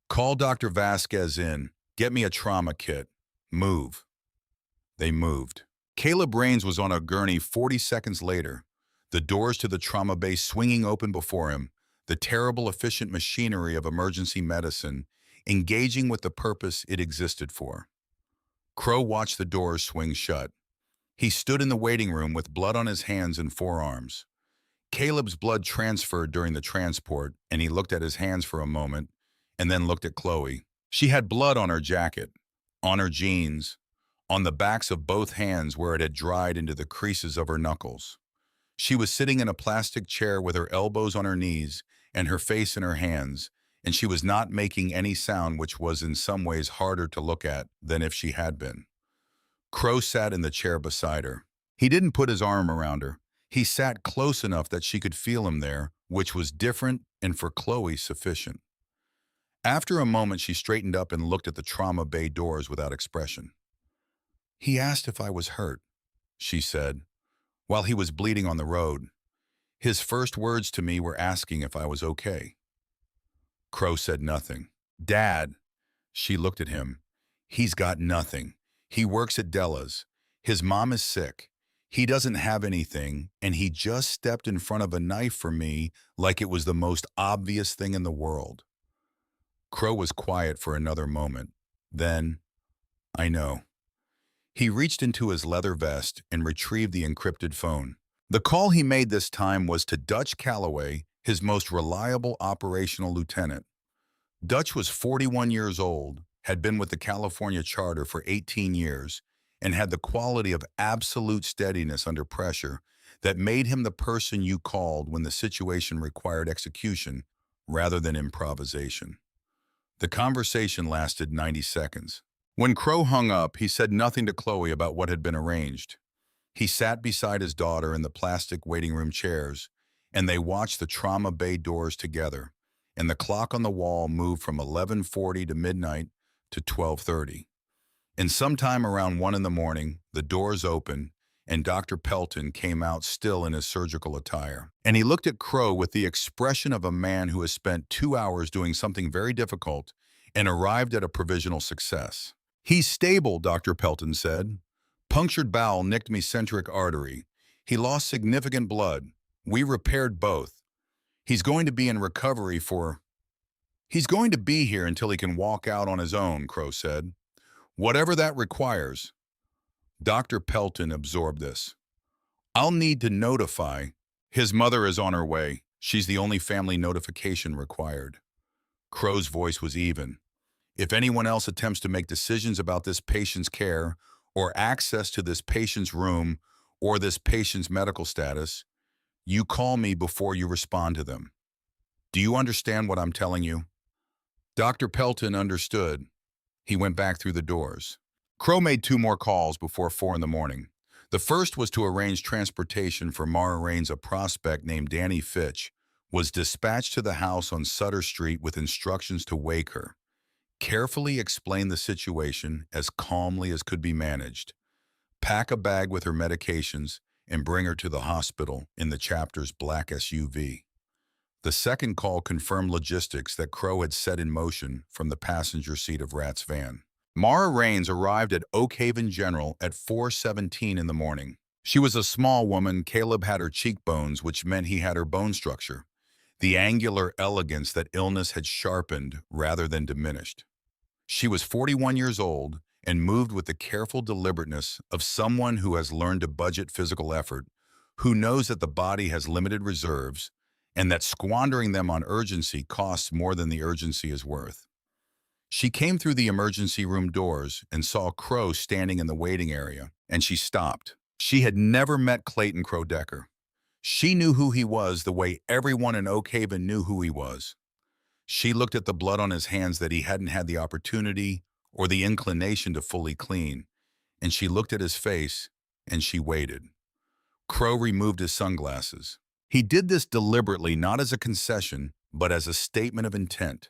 Speaker 1: "Call Dr. Vasquez in. Get me a trauma kit. Move." They moved. Caleb Raines was on a gurney 40 seconds later, the doors to the trauma bay swinging open before him, the terrible efficient machinery of emergency medicine engaging with the purpose it existed for. Crow watched the doors swing shut. He stood in the waiting room with blood on his hands and forearms. Caleb's blood transferred during the transport, and he looked at his hands for a moment, and then looked at Chloe. She had blood on her jacket, on her jeans, on the backs of both hands where it had dried into the creases of her knuckles. She was sitting in a plastic chair with her elbows on her knees and her face in her hands, and she was not making any sound, which was in some ways harder to look at than if she had been. Crow sat in the chair beside her. He didn't put his arm around her. He sat close enough that she could feel him there, which was different and for Chloe sufficient. After a moment, she straightened up and looked at the trauma bay doors without expression. "He asked if I was hurt," she said, "while he was bleeding on the road. His first words to me were asking if I was okay." Crow said nothing. "Dad," she looked at him, "he's got nothing. He works at Della's. His mom is sick. He doesn't have anything, and he just stepped in front of a knife for me like it was the most obvious thing in the world." Crow was quiet for another moment. Then, "I know." He reached into his leather vest and retrieved the encrypted phone. The call he made this time was to Dutch Calloway, his most reliable operational lieutenant. Dutch was 41 years old, had been with the California Charter for 18 years, and had the quality of absolute steadiness under pressure that made him the person you called when the situation required execution rather than improvisation. The conversation lasted 90 seconds. When Crow hung up, he said nothing to Chloe about what had been arranged. He sat beside his daughter in the plastic waiting room chairs, and they watched the trauma bay doors together, and the clock on the wall moved from 11:40 to midnight to 12:30. And sometime around 1 in the morning, the doors opened, and Dr. Pelton came out still in his surgical attire. And he looked at Crow with the expression of a man who has spent 2 hours doing something very difficult and arrived at a provisional success. "He's stable," Dr. Pelton said. "Punctured bowel, nicked mesenteric artery. He lost significant blood. We repaired both. He's going to be in recovery for—" "He's going to be here until he can walk out on his own," Crow said. "Whatever that requires." Dr. Pelton absorbed this. "I'll need to notify. His mother is on her way. She's the only family notification required." Crow's voice was even. "If anyone else attempts to make decisions about this patient's care or access to this patient's room, or this patient's medical status, you call me before you respond to them. Do you understand what I'm telling you? Dr. Pelton understood. He went back through the doors. Crow made 2 more calls before 4 in the morning. The first was to arrange transportation for Mara Raines. A prospect named Danny Fitch was dispatched to the house on Sutter Street with instructions to wake her. Carefully explain the situation as calmly as could be managed. Pack a bag with her medications and bring her to the hospital in the chapter's black SUV. The second call confirmed logistics that Crow had set in motion from the passenger seat of Rat's van. Mara Raines arrived at Oak Haven General at 4:17 in the morning. She was a small woman. Caleb had her cheekbones, which meant he had her bone structure, the angular elegance that illness had sharpened rather than diminished. She was 41 years old and moved with the careful deliberateness of someone who has learned to budget physical effort, who knows that the body has limited reserves, and that squandering them on urgency costs more than the urgency is worth. She came through the emergency room doors and saw Crow standing in the waiting area, and she stopped. She had never met Clayton Crow Decker. She knew who he was the way everyone in Oak Haven knew who he was. She looked at the blood on his hands that he hadn't had the opportunity or the inclination to fully clean, and she looked at his face, and she waited. Crow removed his sunglasses. He did this deliberately, not as a concession, but as a statement of intent.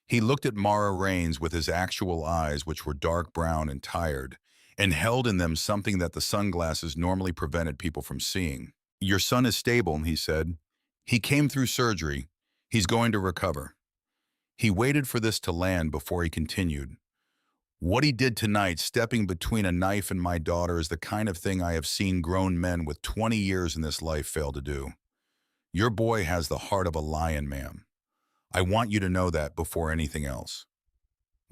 Speaker 1: He looked at Mara Raines with his actual eyes, which were dark brown and tired, and held in them something that the sunglasses normally prevented people from seeing. "Your son is stable," he said. "He came through surgery. He's going to recover." He waited for this to land before he continued. "What he did tonight, stepping between a knife and my daughter, is the kind of thing I have seen grown men with 20 years in this life fail to do. Your boy has the heart of a lion, ma'am. I want you to know that before anything else."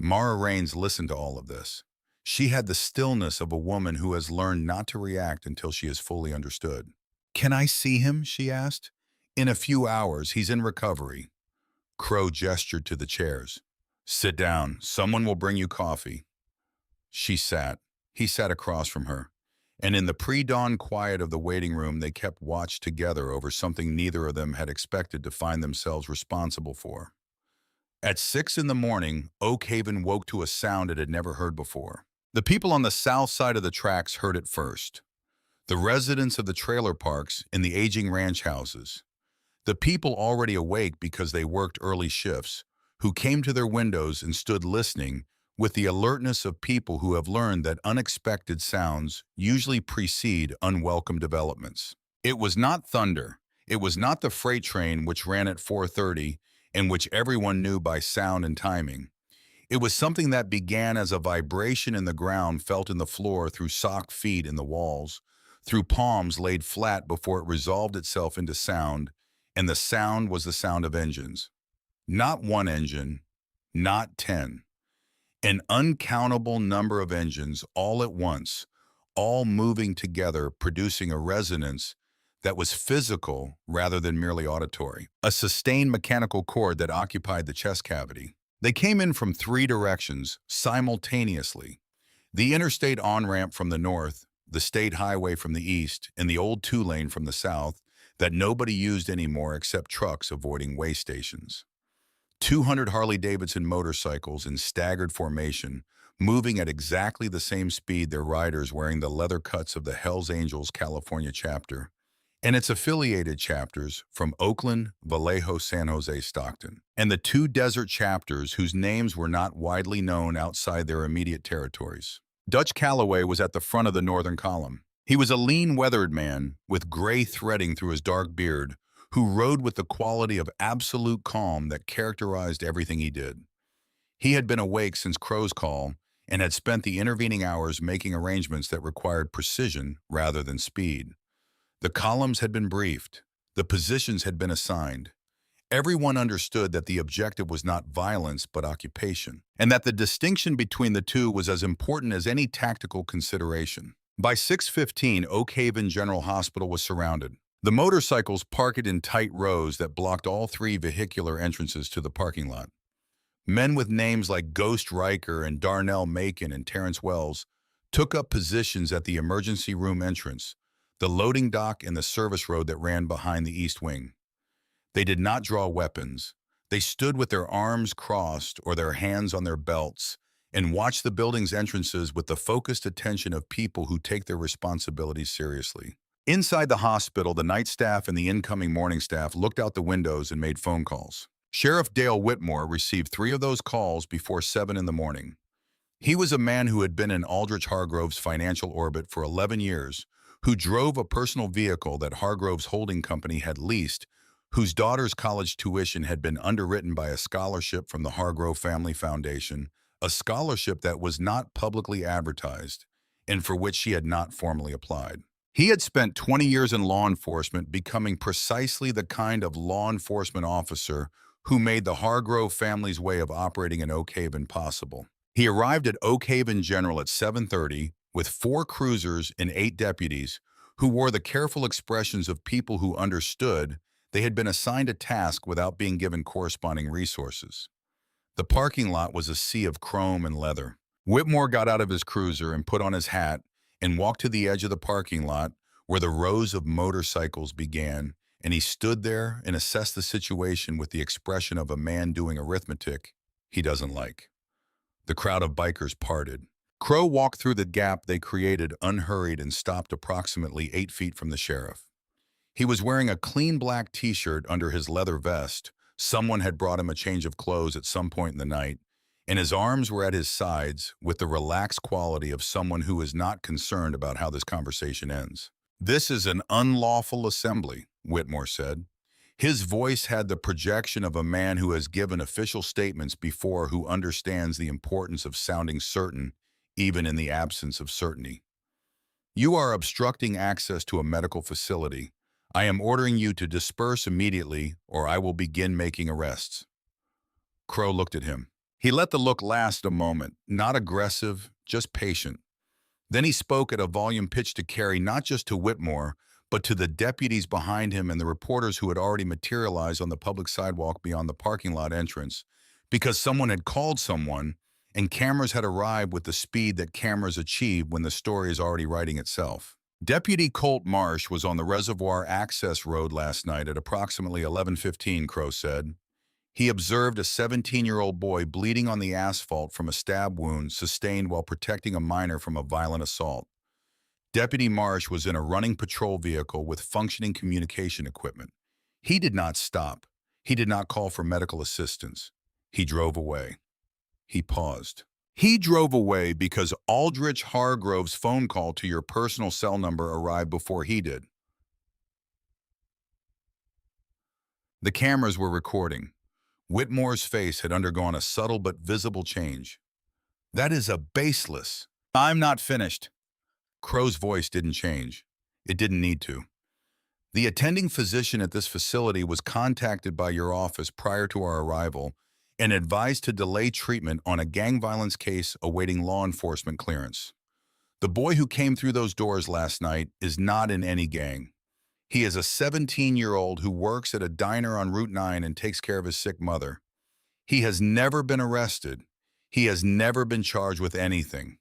Speaker 1: Mara Raines listened to all of this. She had the stillness of a woman who has learned not to react until she is fully understood. "Can I see him?" she asked. "In a few hours. He's in recovery." Crow gestured to the chairs. "Sit down. Someone will bring you coffee." She sat. He sat across from her. And in the pre-dawn quiet of the waiting room, they kept watch together over something neither of them had expected to find themselves responsible for. At 6 in the morning, Oak Haven woke to a sound it had never heard before. The people on the south side of the tracks heard it first. The residents of the trailer parks and the aging ranch houses. The people already awake because they worked early shifts, who came to their windows and stood listening with the alertness of people who have learned that unexpected sounds usually precede unwelcome developments. It was not thunder. It was not the freight train which ran at 4:30 and which everyone knew by sound and timing. It was something that began as a vibration in the ground felt in the floor through socked feet in the walls, through palms laid flat before it resolved itself into sound, and the sound was the sound of engines. Not one engine, not 10. An uncountable number of engines all at once, all moving together, producing a resonance that was physical rather than merely auditory, a sustained mechanical chord that occupied the chest cavity. They came in from 3 directions, simultaneously. The interstate on-ramp from the north, the state highway from the east, and the old 2-lane from the south that nobody used anymore except trucks avoiding way stations. 200 Harley-Davidson motorcycles in staggered formation, moving at exactly the same speed, their riders wearing the leather cuts of the Hells Angels California chapter, and its affiliated chapters from Oakland, Vallejo, San Jose, Stockton, and the 2 desert chapters whose names were not widely known outside their immediate territories. Dutch Calloway was at the front of the northern column. He was a lean, weathered man with gray threading through his dark beard, who rode with the quality of absolute calm that characterized everything he did. He had been awake since Crow's call and had spent the intervening hours making arrangements that required precision rather than speed. The columns had been briefed. The positions had been assigned. Everyone understood that the objective was not violence but occupation, and that the distinction between the two was as important as any tactical consideration. By 6:15, Oak Haven General Hospital was surrounded. The motorcycles parked in tight rows that blocked all 3 vehicular entrances to the parking lot. Men with names like Ghost Riker and Darnell Macon and Terrence Wells took up positions at the emergency room entrance, the loading dock and the service road that ran behind the east wing. They did not draw weapons. They stood with their arms crossed or their hands on their belts and watched the building's entrances with the focused attention of people who take their responsibilities seriously. Inside the hospital, the night staff and the incoming morning staff looked out the windows and made phone calls. Sheriff Dale Whitmore received 3 of those calls before 7 in the morning. He was a man who had been in Aldrich Hargrove's financial orbit for 11 years, who drove a personal vehicle that Hargrove's holding company had leased, whose daughter's college tuition had been underwritten by a scholarship from the Hargrove Family Foundation, a scholarship that was not publicly advertised and for which she had not formally applied. He had spent 20 years in law enforcement, becoming precisely the kind of law enforcement officer who made the Hargrove family's way of operating in Oak Haven possible. He arrived at Oak Haven General at 7:30 with 4 cruisers and 8 deputies who wore the careful expressions of people who understood they had been assigned a task without being given corresponding resources. The parking lot was a sea of chrome and leather. Whitmore got out of his cruiser and put on his hat and walked to the edge of the parking lot where the rows of motorcycles began, and he stood there and assessed the situation with the expression of a man doing arithmetic he doesn't like. The crowd of bikers parted. Crow walked through the gap they created unhurried and stopped approximately 8 feet from the sheriff. He was wearing a clean black t-shirt under his leather vest. Someone had brought him a change of clothes at some point in the night, and his arms were at his sides with the relaxed quality of someone who is not concerned about how this conversation ends. "This is an unlawful assembly," Whitmore said. His voice had the projection of a man who has given official statements before, who understands the importance of sounding certain, even in the absence of certainty. "You are obstructing access to a medical facility. I am ordering you to disperse immediately, or I will begin making arrests." Crow looked at him. He let the look last a moment, not aggressive, just patient. Then he spoke at a volume pitched to carry not just to Whitmore, but to the deputies behind him and the reporters who had already materialized on the public sidewalk beyond the parking lot entrance, because someone had called someone, and cameras had arrived with the speed that cameras achieve when the story is already writing itself. Deputy Colt Marsh was on the Reservoir Access Road last night at approximately 11:15, Crow said. He observed a 17-year-old boy bleeding on the asphalt from a stab wound sustained while protecting a minor from a violent assault. Deputy Marsh was in a running patrol vehicle with functioning communication equipment. He did not stop. He did not call for medical assistance. He drove away. He paused. He drove away because Aldrich Hargrove's phone call to your personal cell number arrived before he did. The cameras were recording. Whitmore's face had undergone a subtle but visible change. "That is a baseless." "I'm not finished." Crow's voice didn't change. It didn't need to. "The attending physician at this facility was contacted by your office prior to our arrival and advised to delay treatment on a gang violence case awaiting law enforcement clearance. The boy who came through those doors last night is not in any gang. He is a 17-year-old who works at a diner on Route 9 and takes care of his sick mother. He has never been arrested. He has never been charged with anything."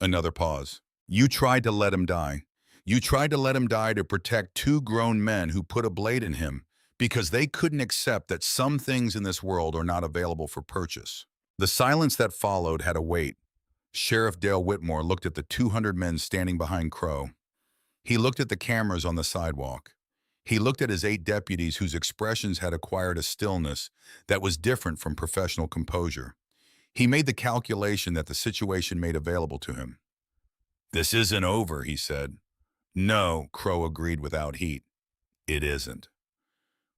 Speaker 1: Another pause. "You tried to let him die. You tried to let him die to protect 2 grown men who put a blade in him because they couldn't accept that some things in this world are not available for purchase." The silence that followed had a weight. Sheriff Dale Whitmore looked at the 200 men standing behind Crow. He looked at the cameras on the sidewalk. He looked at his 8 deputies whose expressions had acquired a stillness that was different from professional composure. He made the calculation that the situation made available to him. "This isn't over," he said. "No," Crow agreed without heat. "It isn't."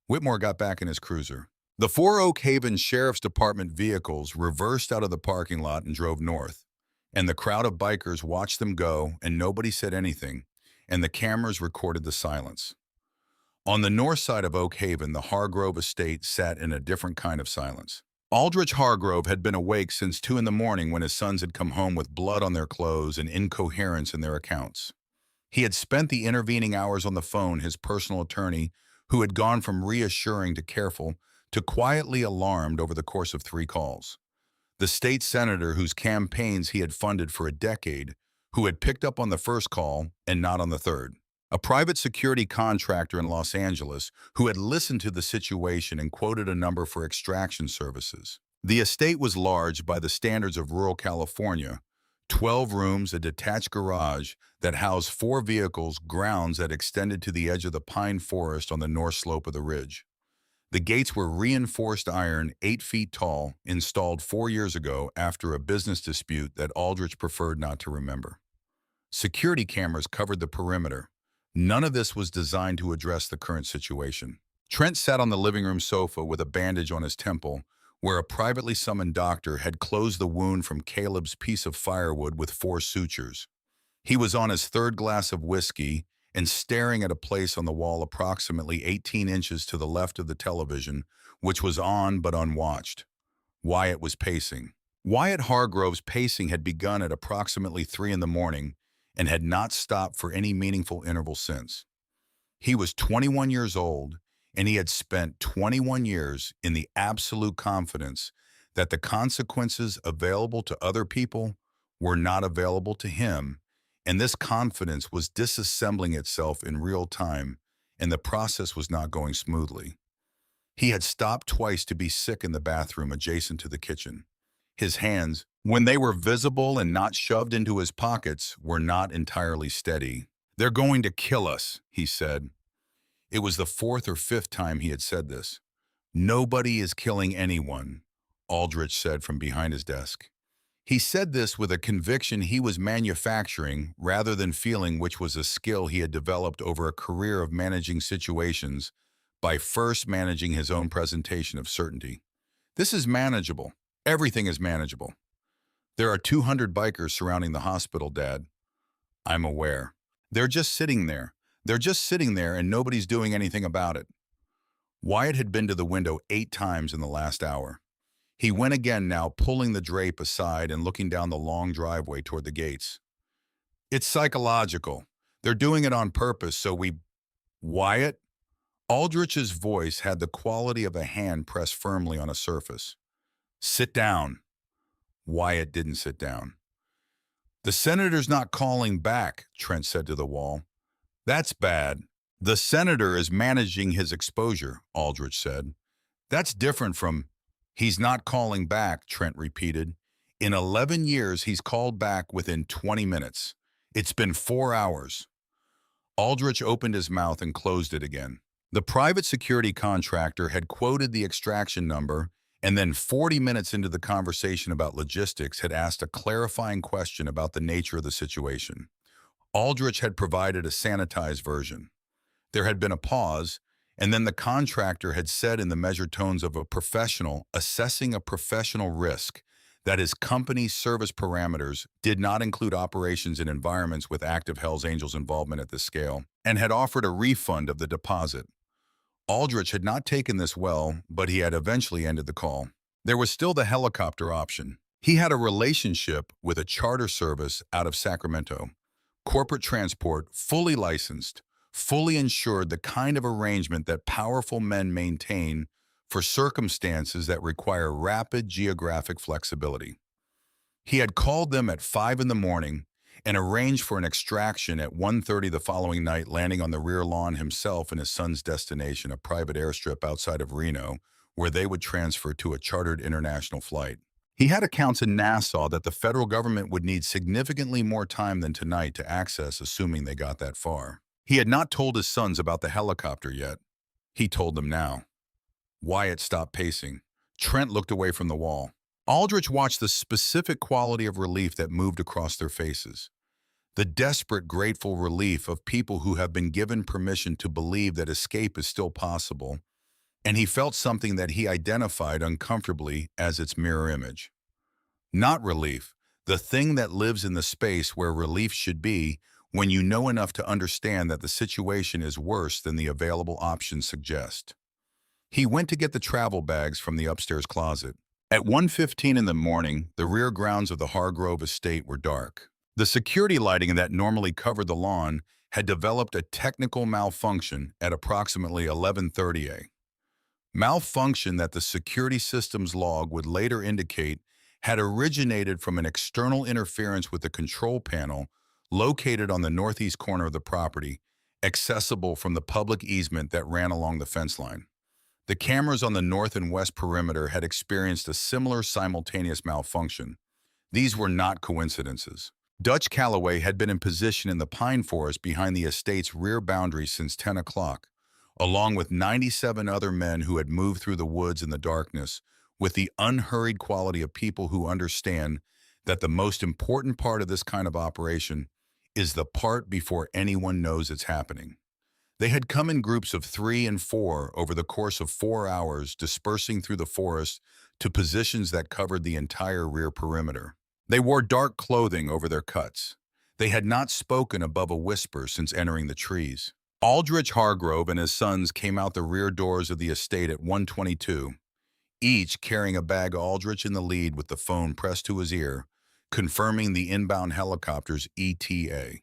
Speaker 1: Whitmore got back in his cruiser. The 4 Oak Haven Sheriff's Department vehicles reversed out of the parking lot and drove north, and the crowd of bikers watched them go, and nobody said anything, and the cameras recorded the silence. On the north side of Oak Haven, the Hargrove estate sat in a different kind of silence. Aldrich Hargrove had been awake since 2 in the morning when his sons had come home with blood on their clothes and incoherence in their accounts. He had spent the intervening hours on the phone, his personal attorney, who had gone from reassuring to careful to quietly alarmed over the course of 3 calls. The state senator whose campaigns he had funded for a decade, who had picked up on the first call and not on the third. a private security contractor in Los Angeles who had listened to the situation and quoted a number for extraction services. The estate was large by the standards of rural California, 12 rooms, a detached garage that housed 4 vehicles, grounds that extended to the edge of the pine forest on the north slope of the ridge. The gates were reinforced iron, 8 feet tall, installed 4 years ago after a business dispute that Aldrich preferred not to remember. Security cameras covered the perimeter. None of this was designed to address the current situation. Trent sat on the living room sofa with a bandage on his temple, where a privately summoned doctor had closed the wound from Caleb's piece of firewood with 4 sutures. He was on his 3rd glass of whiskey and staring at a place on the wall approximately 18 inches to the left of the television, which was on but unwatched. Wyatt was pacing. Wyatt Hargrove's pacing had begun at approximately 3 in the morning and had not stopped for any meaningful interval since. He was 21 years old, and he had spent 21 years in the absolute confidence that the consequences available to other people were not available to him, and this confidence was disassembling itself in real time, and the process was not going smoothly. He had stopped twice to be sick in the bathroom adjacent to the kitchen. His hands, when they were visible and not shoved into his pockets, were not entirely steady. "They're going to kill us," he said. It was the 4th or 5th time he had said this. "Nobody is killing anyone," Aldrich said from behind his desk. He said this with a conviction he was manufacturing rather than feeling, which was a skill he had developed over a career of managing situations by first managing his own presentation of certainty. "This is manageable. Everything is manageable. There are 200 bikers surrounding the hospital, Dad." "I'm aware. They're just sitting there. They're just sitting there and nobody's doing anything about it." Wyatt had been to the window 8 times in the last hour. He went again now, pulling the drape aside and looking down the long driveway toward the gates. "It's psychological. They're doing it on purpose, so we—" "Wyatt?" Aldrich's voice had the quality of a hand pressed firmly on a surface. "Sit down." Wyatt didn't sit down. "The senator's not calling back," Trent said to the wall. "That's bad." "The senator is managing his exposure," Aldrich said. "That's different from—" "He's not calling back," Trent repeated. "In 11 years, he's called back within 20 minutes. It's been 4 hours." Aldrich opened his mouth and closed it again. The private security contractor had quoted the extraction number, and then 40 minutes into the conversation about logistics had asked a clarifying question about the nature of the situation. Aldrich had provided a sanitized version. There had been a pause, and then the contractor had said in the measured tones of a professional assessing a professional risk that his company's service parameters did not include operations in environments with active Hells Angels involvement at this scale, and had offered a refund of the deposit. Aldrich had not taken this well, but he had eventually ended the call. There was still the helicopter option. He had a relationship with a charter service out of Sacramento. Corporate transport, fully licensed, fully insured, the kind of arrangement that powerful men maintain for circumstances that require rapid geographic flexibility. He had called them at 5 in the morning and arranged for an extraction at 1:30 the following night, landing on the rear lawn himself and his son's destination, a private airstrip outside of Reno, where they would transfer to a chartered international flight. He had accounts in Nassau that the federal government would need significantly more time than tonight to access, assuming they got that far. He had not told his sons about the helicopter yet. He told them now. Wyatt stopped pacing. Trent looked away from the wall. Aldrich watched the specific quality of relief that moved across their faces. The desperate, grateful relief of people who have been given permission to believe that escape is still possible, and he felt something that he identified uncomfortably as its mirror image. Not relief, the thing that lives in the space where relief should be when you know enough to understand that the situation is worse than the available options suggest. He went to get the travel bags from the upstairs closet. At 1:15 in the morning, the rear grounds of the Hargrove estate were dark. The security lighting that normally covered the lawn had developed a technical malfunction at approximately 11:30 a.m. Malfunction that the security systems log would later indicate had originated from an external interference with the control panel located on the northeast corner of the property accessible from the public easement that ran along the fence line. The cameras on the north and west perimeter had experienced a similar simultaneous malfunction. These were not coincidences. Dutch Calloway had been in position in the pine forest behind the estate's rear boundary since 10 o'clock, along with 97 other men who had moved through the woods in the darkness, with the unhurried quality of people who understand that the most important part of this kind of operation is the part before anyone knows it's happening. They had come in groups of 3 and 4 over the course of 4 hours, dispersing through the forest to positions that covered the entire rear perimeter. They wore dark clothing over their cuts. They had not spoken above a whisper since entering the trees. Aldrich Hargrove and his sons came out the rear doors of the estate at 1:22, each carrying a bag, Aldrich in the lead with the phone pressed to his ear, confirming the inbound helicopter's ETA.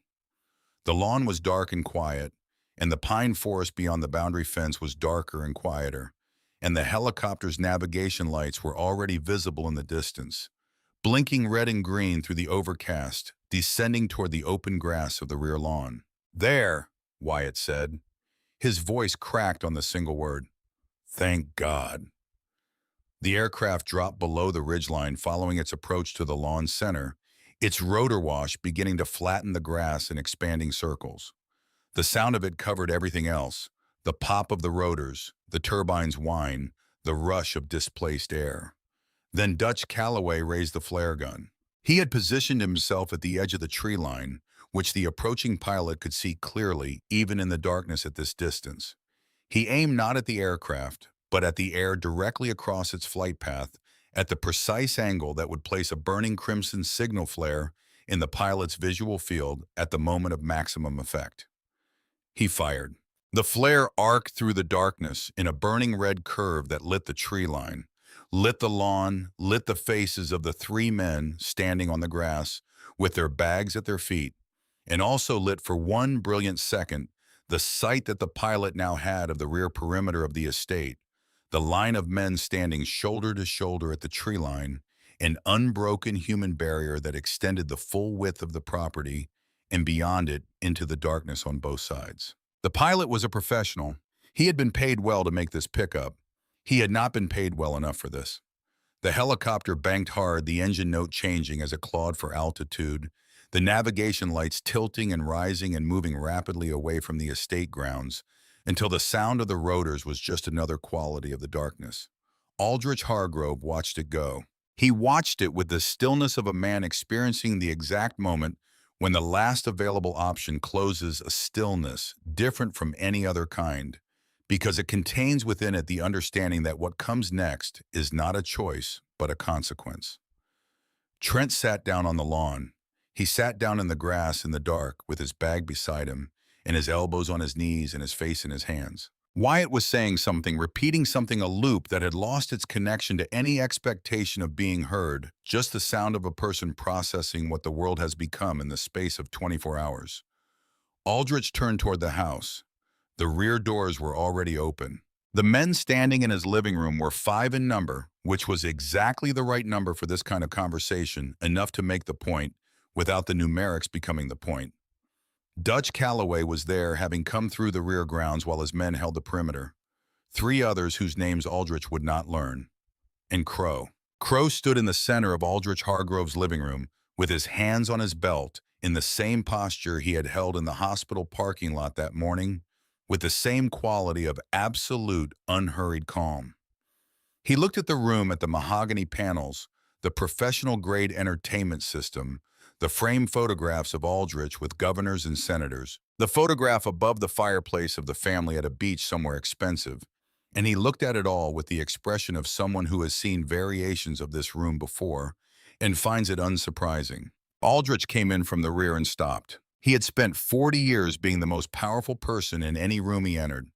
Speaker 1: The lawn was dark and quiet, and the pine forest beyond the boundary fence was darker and quieter, and the helicopter's navigation lights were already visible in the distance, blinking red and green through the overcast, descending toward the open grass of the rear lawn. "There," Wyatt said. His voice cracked on the single word. "Thank God." The aircraft dropped below the ridgeline following its approach to the lawn's center, its rotor wash beginning to flatten the grass in expanding circles. The sound of it covered everything else: the pop of the rotors, the turbine's whine, the rush of displaced air. Then Dutch Calloway raised the flare gun. He had positioned himself at the edge of the tree line, which the approaching pilot could see clearly even in the darkness at this distance. He aimed not at the aircraft, but at the air directly across its flight path, at the precise angle that would place a burning crimson signal flare in the pilot's visual field at the moment of maximum effect. He fired. The flare arced through the darkness in a burning red curve that lit the tree line, lit the lawn, lit the faces of the 3 men standing on the grass with their bags at their feet, and also lit for one brilliant second the sight that the pilot now had of the rear perimeter of the estate, the line of men standing shoulder to shoulder at the tree line, an unbroken human barrier that extended the full width of the property and beyond it into the darkness on both sides. The pilot was a professional. He had been paid well to make this pickup. He had not been paid well enough for this. The helicopter banked hard, the engine note changing as it clawed for altitude, the navigation lights tilting and rising and moving rapidly away from the estate grounds, until the sound of the rotors was just another quality of the darkness. Aldrich Hargrove watched it go. He watched it with the stillness of a man experiencing the exact moment when the last available option closes, a stillness different from any other kind, because it contains within it the understanding that what comes next is not a choice, but a consequence. Trent sat down on the lawn. He sat down in the grass in the dark with his bag beside him, and his elbows on his knees and his face in his hands. Wyatt was saying something, repeating something, a loop that had lost its connection to any expectation of being heard, just the sound of a person processing what the world has become in the space of 24 hours. Aldrich turned toward the house. The rear doors were already open. The men standing in his living room were 5 in number, which was exactly the right number for this kind of conversation, enough to make the point, without the numerics becoming the point. Dutch Calloway was there, having come through the rear grounds while his men held the perimeter. 3 others whose names Aldrich would not learn. And Crow. Crow stood in the center of Aldrich Hargrove's living room, with his hands on his belt, in the same posture he had held in the hospital parking lot that morning, with the same quality of absolute, unhurried calm. He looked at the room, at the mahogany panels, the professional-grade entertainment system, the framed photographs of Aldrich with governors and senators, the photograph above the fireplace of the family at a beach somewhere expensive, and he looked at it all with the expression of someone who has seen variations of this room before and finds it unsurprising. Aldrich came in from the rear and stopped. He had spent 40 years being the most powerful person in any room he entered.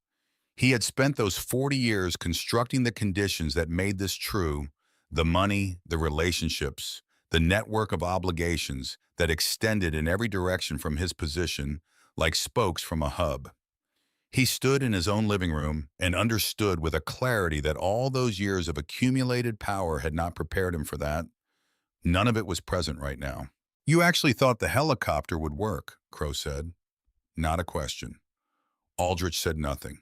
Speaker 1: He had spent those 40 years constructing the conditions that made this true, the money, the relationships, the network of obligations that extended in every direction from his position like spokes from a hub. He stood in his own living room and understood with a clarity that all those years of accumulated power had not prepared him for that. None of it was present right now. "You actually thought the helicopter would work," Crow said. "Not a question." Aldrich said nothing.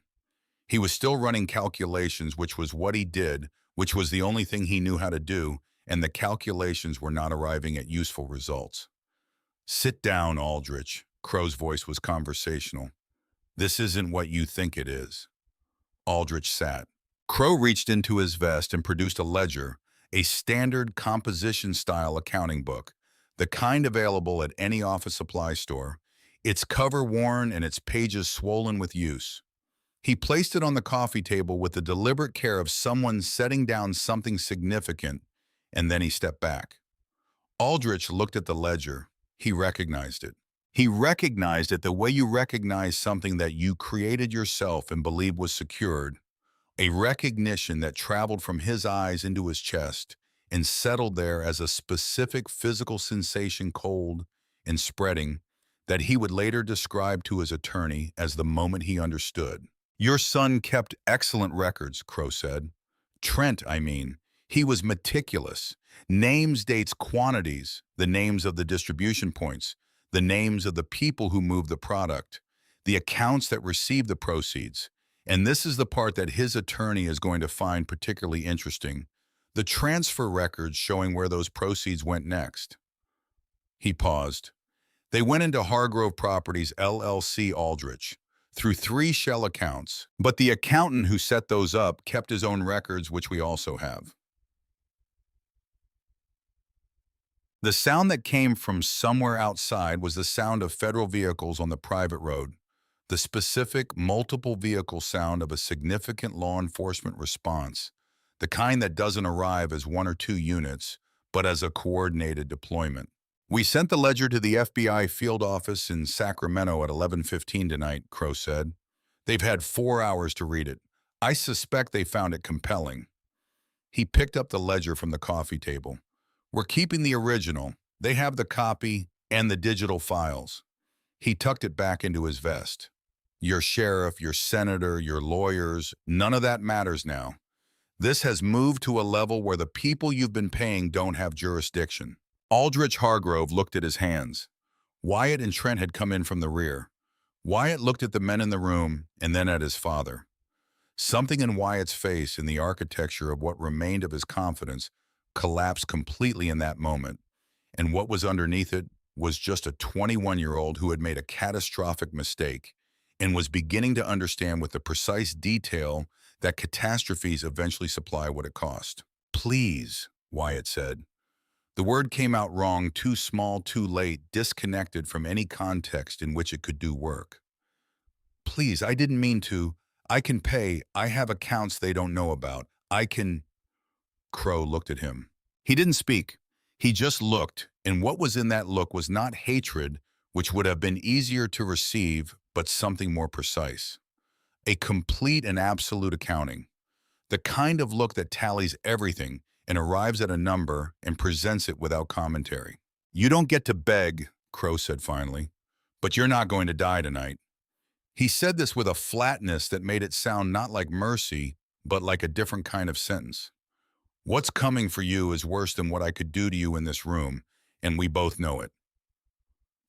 Speaker 1: He was still running calculations, which was what he did, which was the only thing he knew how to do, and the calculations were not arriving at useful results. Sit down, Aldrich. Crow's voice was conversational. This isn't what you think it is. Aldrich sat. Crow reached into his vest and produced a ledger, a standard composition-style accounting book, the kind available at any office supply store, its cover worn and its pages swollen with use. He placed it on the coffee table with the deliberate care of someone setting down something significant, and then he stepped back. Aldrich looked at the ledger. He recognized it. He recognized it the way you recognize something that you created yourself and believed was secured, a recognition that traveled from his eyes into his chest and settled there as a specific physical sensation, cold and spreading, that he would later describe to his attorney as the moment he understood. Your son kept excellent records, Crow said. Trent, I mean. He was meticulous. Names, dates, quantities, the names of the distribution points, the names of the people who moved the product, the accounts that received the proceeds. And this is the part that his attorney is going to find particularly interesting, the transfer records showing where those proceeds went next. He paused. They went into Hargrove Properties LLC Aldrich through 3 shell accounts, but the accountant who set those up kept his own records, which we also have. The sound that came from somewhere outside was the sound of federal vehicles on the private road, the specific multiple vehicle sound of a significant law enforcement response, the kind that doesn't arrive as 1 or 2 units, but as a coordinated deployment. We sent the ledger to the FBI field office in Sacramento at 11:15 tonight, Crow said. They've had 4 hours to read it. I suspect they found it compelling. He picked up the ledger from the coffee table. We're keeping the original. They have the copy and the digital files. He tucked it back into his vest. Your sheriff, your senator, your lawyers, none of that matters now. This has moved to a level where the people you've been paying don't have jurisdiction. Aldrich Hargrove looked at his hands. Wyatt and Trent had come in from the rear. Wyatt looked at the men in the room and then at his father. Something in Wyatt's face, in the architecture of what remained of his confidence, collapsed completely in that moment, and what was underneath it was just a 21-year-old who had made a catastrophic mistake and was beginning to understand with the precise detail that catastrophes eventually supply what it cost. Please, Wyatt said. The word came out wrong, too small, too late, disconnected from any context in which it could do work. Please, I didn't mean to. I can pay. I have accounts they don't know about. I can... Crow looked at him. He didn't speak. He just looked, and what was in that look was not hatred, which would have been easier to receive, but something more precise. A complete and absolute accounting. The kind of look that tallies everything and arrives at a number and presents it without commentary. You don't get to beg, Crow said finally, but you're not going to die tonight. He said this with a flatness that made it sound not like mercy, but like a different kind of sentence. What's coming for you is worse than what I could do to you in this room, and we both know it.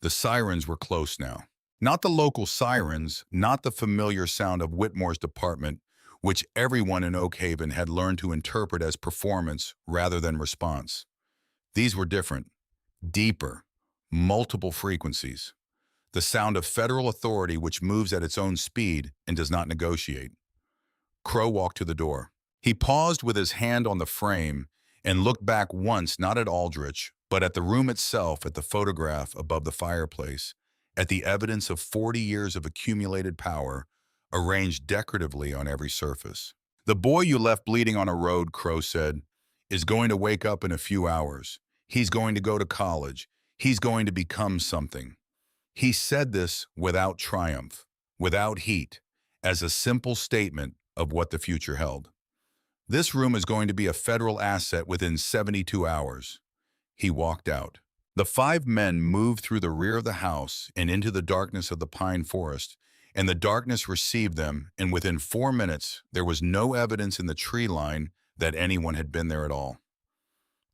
Speaker 1: The sirens were close now. Not the local sirens, not the familiar sound of Whitmore's department, which everyone in Oak Haven had learned to interpret as performance rather than response. These were different, deeper, multiple frequencies. The sound of federal authority which moves at its own speed and does not negotiate. Crow walked to the door. He paused with his hand on the frame and looked back once, not at Aldrich, but at the room itself, at the photograph above the fireplace, at the evidence of 40 years of accumulated power, arranged decoratively on every surface. The boy you left bleeding on a road, Crow said, is going to wake up in a few hours. He's going to go to college. He's going to become something. He said this without triumph, without heat, as a simple statement of what the future held. This room is going to be a federal asset within 72 hours. He walked out. The 5 men moved through the rear of the house and into the darkness of the pine forest, and the darkness received them, and within 4 minutes, there was no evidence in the tree line that anyone had been there at all.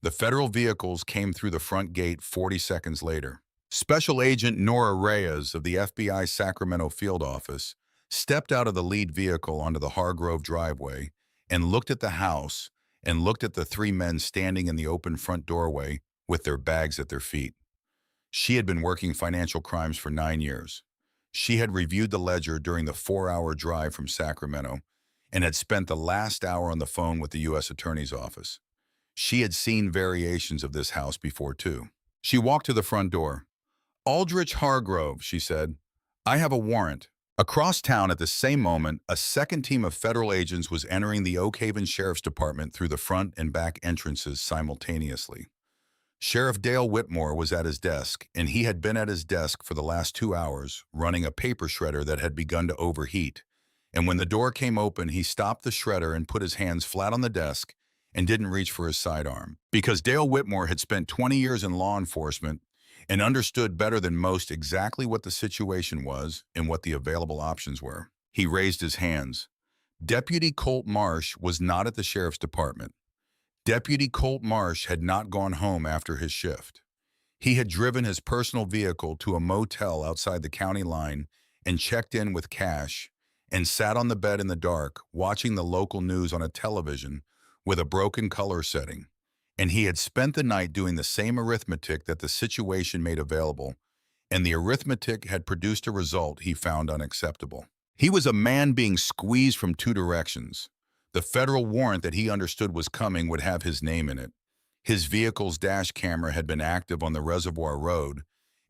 Speaker 1: The federal vehicles came through the front gate 40 seconds later. Special Agent Nora Reyes of the FBI Sacramento field office stepped out of the lead vehicle onto the Hargrove driveway, and looked at the house and looked at the three men standing in the open front doorway with their bags at their feet. She had been working financial crimes for 9 years. She had reviewed the ledger during the 4-hour drive from Sacramento and had spent the last hour on the phone with the U.S. Attorney's Office. She had seen variations of this house before, too. She walked to the front door. "Aldrich Hargrove," she said. "I have a warrant." Across town at the same moment, a second team of federal agents was entering the Oak Haven Sheriff's Department through the front and back entrances simultaneously. Sheriff Dale Whitmore was at his desk, and he had been at his desk for the last 2 hours, running a paper shredder that had begun to overheat. And when the door came open, he stopped the shredder and put his hands flat on the desk and didn't reach for his sidearm. Because Dale Whitmore had spent 20 years in law enforcement and understood better than most exactly what the situation was and what the available options were. He raised his hands. Deputy Colt Marsh was not at the sheriff's department. Deputy Colt Marsh had not gone home after his shift. He had driven his personal vehicle to a motel outside the county line and checked in with cash and sat on the bed in the dark watching the local news on a television with a broken color setting. And he had spent the night doing the same arithmetic that the situation made available, and the arithmetic had produced a result he found unacceptable. He was a man being squeezed from two directions. The federal warrant that he understood was coming would have his name in it. His vehicle's dash camera had been active on the Reservoir Road,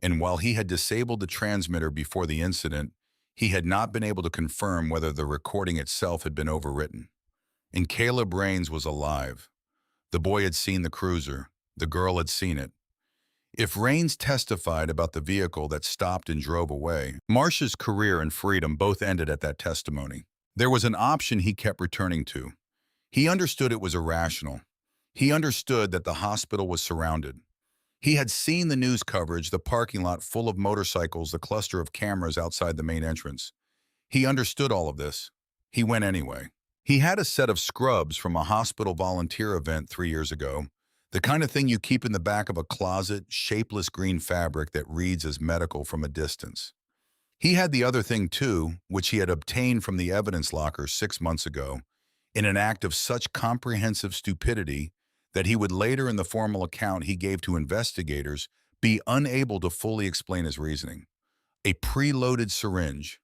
Speaker 1: and while he had disabled the transmitter before the incident, he had not been able to confirm whether the recording itself had been overwritten. And Caleb Raines was alive. The boy had seen the cruiser. The girl had seen it. If Raines testified about the vehicle that stopped and drove away, Marsh's career and freedom both ended at that testimony. There was an option he kept returning to. He understood it was irrational. He understood that the hospital was surrounded. He had seen the news coverage, the parking lot full of motorcycles, the cluster of cameras outside the main entrance. He understood all of this. He went anyway. He had a set of scrubs from a hospital volunteer event 3 years ago, the kind of thing you keep in the back of a closet, shapeless green fabric that reads as medical from a distance. He had the other thing too, which he had obtained from the evidence locker 6 months ago, in an act of such comprehensive stupidity that he would later in the formal account he gave to investigators be unable to fully explain his reasoning. A preloaded syringe,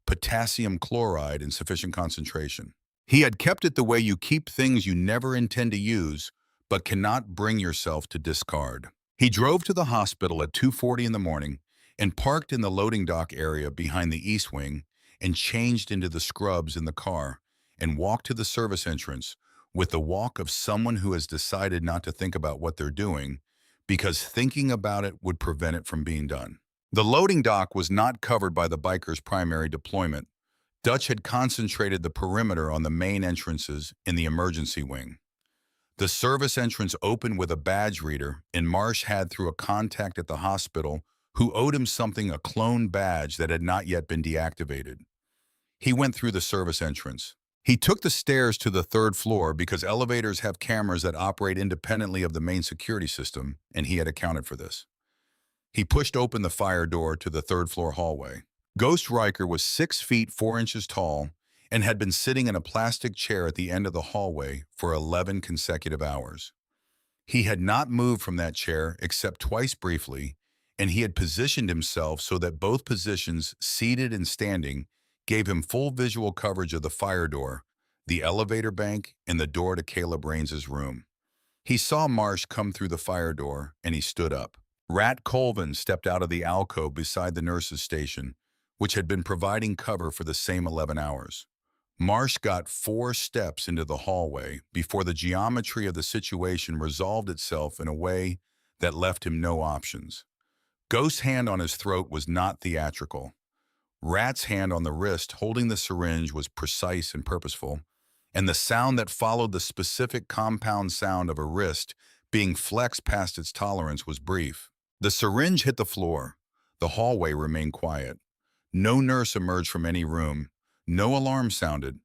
Speaker 1: potassium chloride in sufficient concentration. He had kept it the way you keep things you never intend to use, but cannot bring yourself to discard. He drove to the hospital at 2:40 in the morning and parked in the loading dock area behind the east wing and changed into the scrubs in the car and walked to the service entrance with the walk of someone who has decided not to think about what they're doing because thinking about it would prevent it from being done. The loading dock was not covered by the bikers' primary deployment. Dutch had concentrated the perimeter on the main entrances in the emergency wing. The service entrance opened with a badge reader, and Marsh had through a contact at the hospital who owed him something, a clone badge that had not yet been deactivated. He went through the service entrance. He took the stairs to the third floor because elevators have cameras that operate independently of the main security system, and he had accounted for this. He pushed open the fire door to the third floor hallway. Ghost Riker was 6 feet 4 inches tall and had been sitting in a plastic chair at the end of the hallway for 11 consecutive hours. He had not moved from that chair except twice briefly, and he had positioned himself so that both positions, seated and standing, gave him full visual coverage of the fire door, the elevator bank, and the door to Caleb Raines' room. He saw Marsh come through the fire door, and he stood up. Rat Colvin stepped out of the alcove beside the nurse's station, which had been providing cover for the same 11 hours. Marsh got 4 steps into the hallway before the geometry of the situation resolved itself in a way that left him no options. Ghost's hand on his throat was not theatrical. Rat's hand on the wrist holding the syringe was precise and purposeful, and the sound that followed the specific compound sound of a wrist being flexed past its tolerance was brief. The syringe hit the floor. The hallway remained quiet. No nurse emerged from any room. No alarm sounded.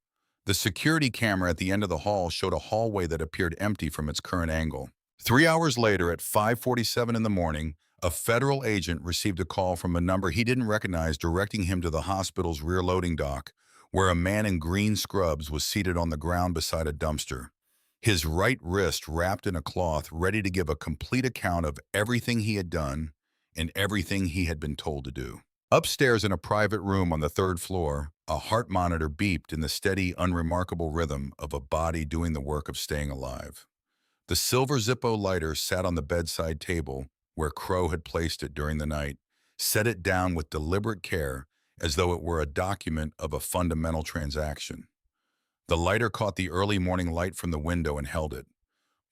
Speaker 1: The security camera at the end of the hall showed a hallway that appeared empty from its current angle. 3 hours later, at 5:47 in the morning, A federal agent received a call from a number he didn't recognize directing him to the hospital's rear loading dock, where a man in green scrubs was seated on the ground beside a dumpster, his right wrist wrapped in a cloth, ready to give a complete account of everything he had done and everything he had been told to do. Upstairs in a private room on the third floor, a heart monitor beeped in the steady, unremarkable rhythm of a body doing the work of staying alive. The silver Zippo lighter sat on the bedside table where Crow had placed it during the night, set it down with deliberate care as though it were a document of a fundamental transaction. The lighter caught the early morning light from the window and held it.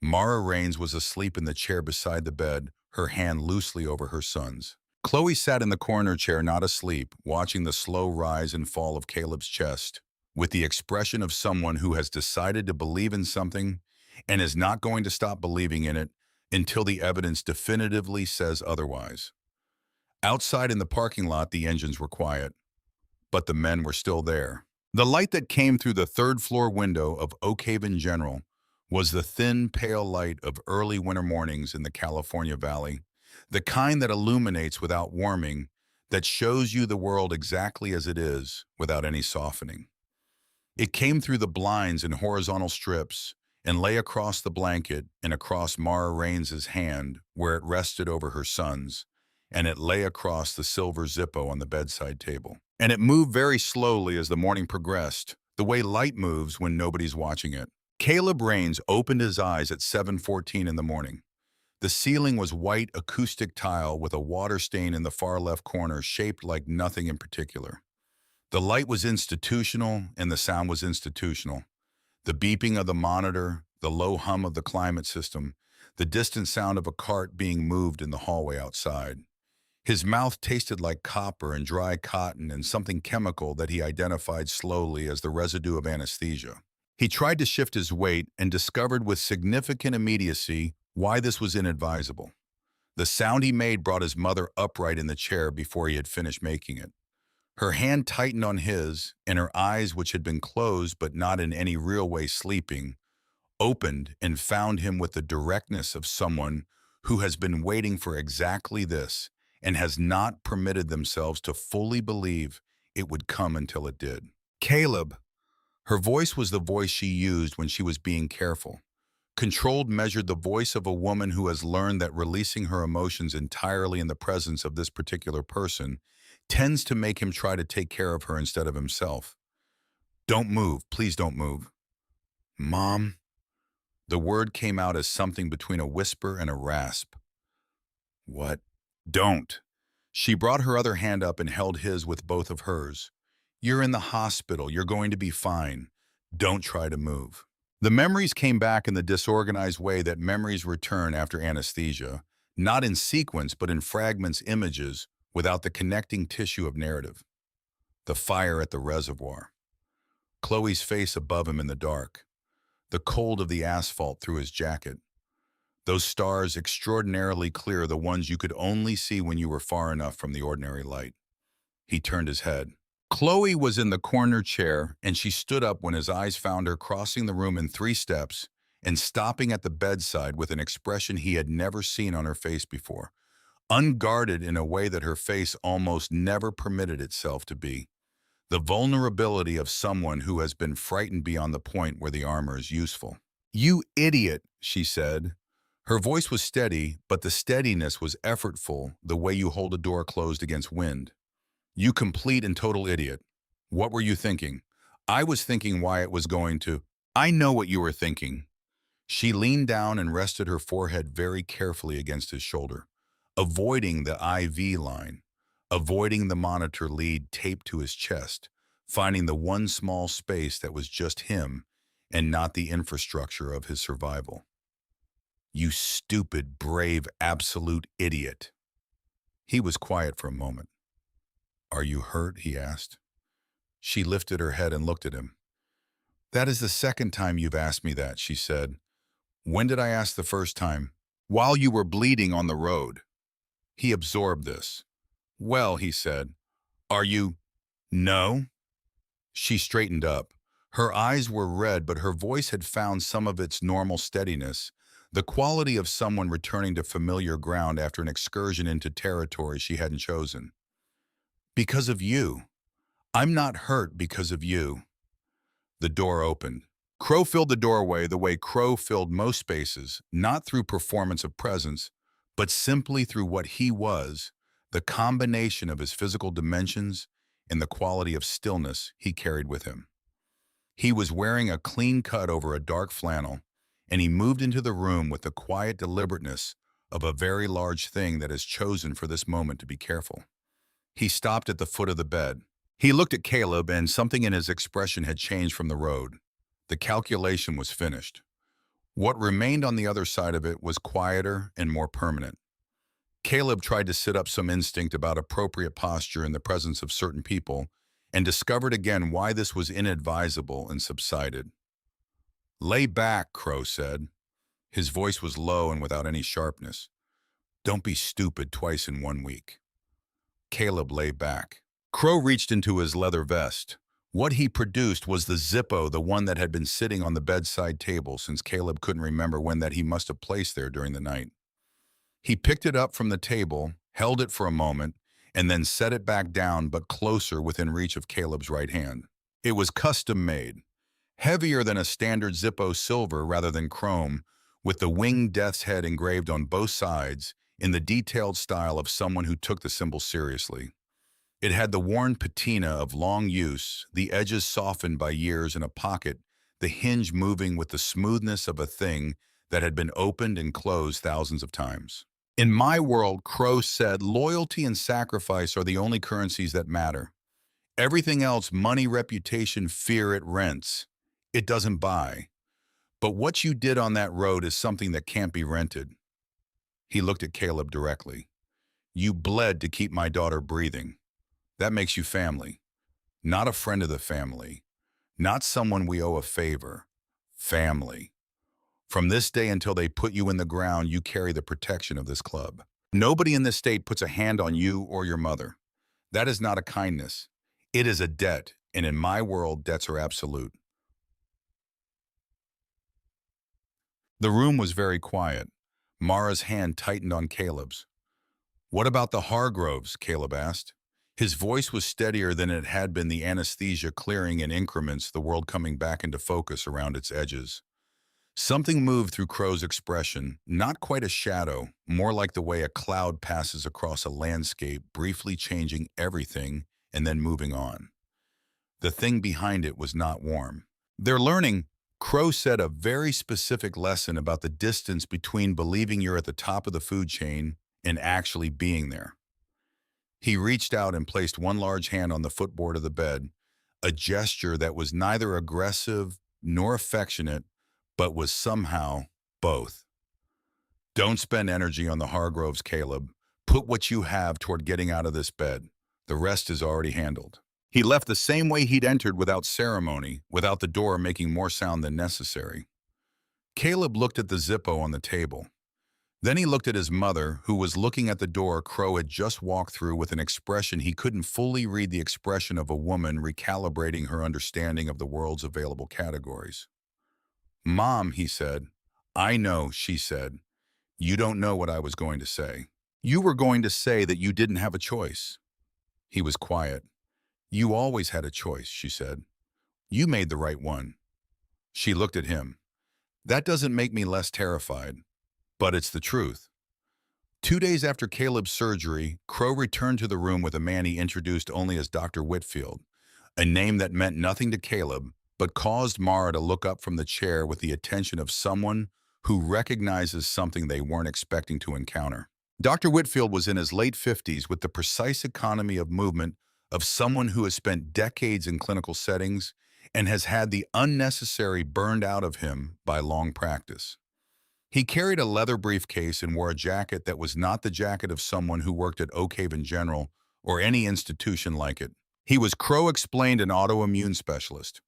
Speaker 1: Mara Raines was asleep in the chair beside the bed, her hand loosely over her son's. Chloe sat in the corner chair, not asleep, watching the slow rise and fall of Caleb's chest, with the expression of someone who has decided to believe in something and is not going to stop believing in it until the evidence definitively says otherwise. Outside in the parking lot, the engines were quiet, but the men were still there. The light that came through the third-floor window of Oak Haven General was the thin, pale light of early winter mornings in the California Valley, the kind that illuminates without warming, that shows you the world exactly as it is without any softening. It came through the blinds in horizontal strips and lay across the blanket and across Mara Raines's hand where it rested over her son's, and it lay across the silver Zippo on the bedside table. And it moved very slowly as the morning progressed, the way light moves when nobody's watching it. Caleb Raines opened his eyes at 7:14 in the morning. The ceiling was white acoustic tile with a water stain in the far left corner shaped like nothing in particular. The light was institutional and the sound was institutional. The beeping of the monitor, the low hum of the climate system, the distant sound of a cart being moved in the hallway outside. His mouth tasted like copper and dry cotton and something chemical that he identified slowly as the residue of anesthesia. He tried to shift his weight and discovered with significant immediacy why this was inadvisable. The sound he made brought his mother upright in the chair before he had finished making it. Her hand tightened on his, and her eyes, which had been closed but not in any real way sleeping, opened and found him with the directness of someone who has been waiting for exactly this and has not permitted themselves to fully believe it would come until it did. Caleb. Her voice was the voice she used when she was being careful. Controlled, measured, the voice of a woman who has learned that releasing her emotions entirely in the presence of this particular person tends to make him try to take care of her instead of himself. Don't move. Please don't move. Mom. The word came out as something between a whisper and a rasp. What? Don't. She brought her other hand up and held his with both of hers. You're in the hospital. You're going to be fine. Don't try to move. The memories came back in the disorganized way that memories return after anesthesia, not in sequence but in fragments, images, without the connecting tissue of narrative. The fire at the reservoir. Chloe's face above him in the dark. The cold of the asphalt through his jacket. Those stars extraordinarily clear, the ones you could only see when you were far enough from the ordinary light. He turned his head. Chloe was in the corner chair, and she stood up when his eyes found her crossing the room in 3 steps and stopping at the bedside with an expression he had never seen on her face before, unguarded in a way that her face almost never permitted itself to be. The vulnerability of someone who has been frightened beyond the point where the armor is useful. You idiot, she said. Her voice was steady, but the steadiness was effortful, the way you hold a door closed against wind. You complete and total idiot. What were you thinking? I was thinking why it was going to. I know what you were thinking. She leaned down and rested her forehead very carefully against his shoulder, avoiding the IV line, avoiding the monitor lead taped to his chest, finding the one small space that was just him and not the infrastructure of his survival. You stupid, brave, absolute idiot. He was quiet for a moment. Are you hurt? He asked. She lifted her head and looked at him. That is the second time you've asked me that, she said. When did I ask the first time? While you were bleeding on the road. He absorbed this. Well, he said, are you? No? She straightened up. Her eyes were red, but her voice had found some of its normal steadiness, the quality of someone returning to familiar ground after an excursion into territory she hadn't chosen. Because of you. I'm not hurt because of you. The door opened. Crow filled the doorway the way Crow filled most spaces, not through performance of presence, but simply through what he was, the combination of his physical dimensions and the quality of stillness he carried with him. He was wearing a clean cut over a dark flannel, and he moved into the room with the quiet deliberateness of a very large thing that has chosen for this moment to be careful. He stopped at the foot of the bed. He looked at Caleb, and something in his expression had changed from the road. The calculation was finished. What remained on the other side of it was quieter and more permanent. Caleb tried to sit up some instinct about appropriate posture in the presence of certain people and discovered again why this was inadvisable and subsided. "Lay back," Crow said. His voice was low and without any sharpness. "Don't be stupid twice in 1 week." Caleb lay back. Crow reached into his leather vest. What he produced was the Zippo, the one that had been sitting on the bedside table since Caleb couldn't remember when that he must have placed there during the night. He picked it up from the table, held it for a moment, and then set it back down but closer within reach of Caleb's right hand. It was custom-made, heavier than a standard Zippo, silver rather than chrome, with the winged death's head engraved on both sides in the detailed style of someone who took the symbol seriously. It had the worn patina of long use, the edges softened by years in a pocket, the hinge moving with the smoothness of a thing that had been opened and closed thousands of times. "In my world," Crow said, "loyalty and sacrifice are the only currencies that matter. Everything else, money, reputation, fear, it rents. It doesn't buy. But what you did on that road is something that can't be rented." He looked at Caleb directly. "You bled to keep my daughter breathing. That makes you family. Not a friend of the family. Not someone we owe a favor. Family. From this day until they put you in the ground, you carry the protection of this club. Nobody in this state puts a hand on you or your mother. That is not a kindness. It is a debt, and in my world, debts are absolute." The room was very quiet. Mara's hand tightened on Caleb's. "What about the Hargroves?" Caleb asked. His voice was steadier than it had been, the anesthesia clearing in increments, the world coming back into focus around its edges. Something moved through Crow's expression, not quite a shadow, more like the way a cloud passes across a landscape, briefly changing everything and then moving on. The thing behind it was not warm. "They're learning," Crow said, "a very specific lesson about the distance between believing you're at the top of the food chain and actually being there." He reached out and placed one large hand on the footboard of the bed, a gesture that was neither aggressive nor affectionate, but was somehow both. "Don't spend energy on the Hargroves, Caleb. Put what you have toward getting out of this bed. The rest is already handled." He left the same way he'd entered, without ceremony, without the door making more sound than necessary. Caleb looked at the Zippo on the table. Then he looked at his mother, who was looking at the door Crow had just walked through with an expression he couldn't fully read, the expression of a woman recalibrating her understanding of the world's available categories. "Mom," he said. "I know," she said. "You don't know what I was going to say. You were going to say that you didn't have a choice." He was quiet. "You always had a choice," she said. "You made the right one." She looked at him. "That doesn't make me less terrified. But it's the truth." 2 days after Caleb's surgery, Crow returned to the room with a man he introduced only as Dr. Whitfield, a name that meant nothing to Caleb, but caused Mara to look up from the chair with the attention of someone who recognizes something they weren't expecting to encounter. Dr. Whitfield was in his late 50s, with the precise economy of movement of someone who has spent decades in clinical settings and has had the unnecessary burned out of him by long practice. He carried a leather briefcase and wore a jacket that was not the jacket of someone who worked at Oak Haven General or any institution like it. He was, Crow explained, an autoimmune specialist.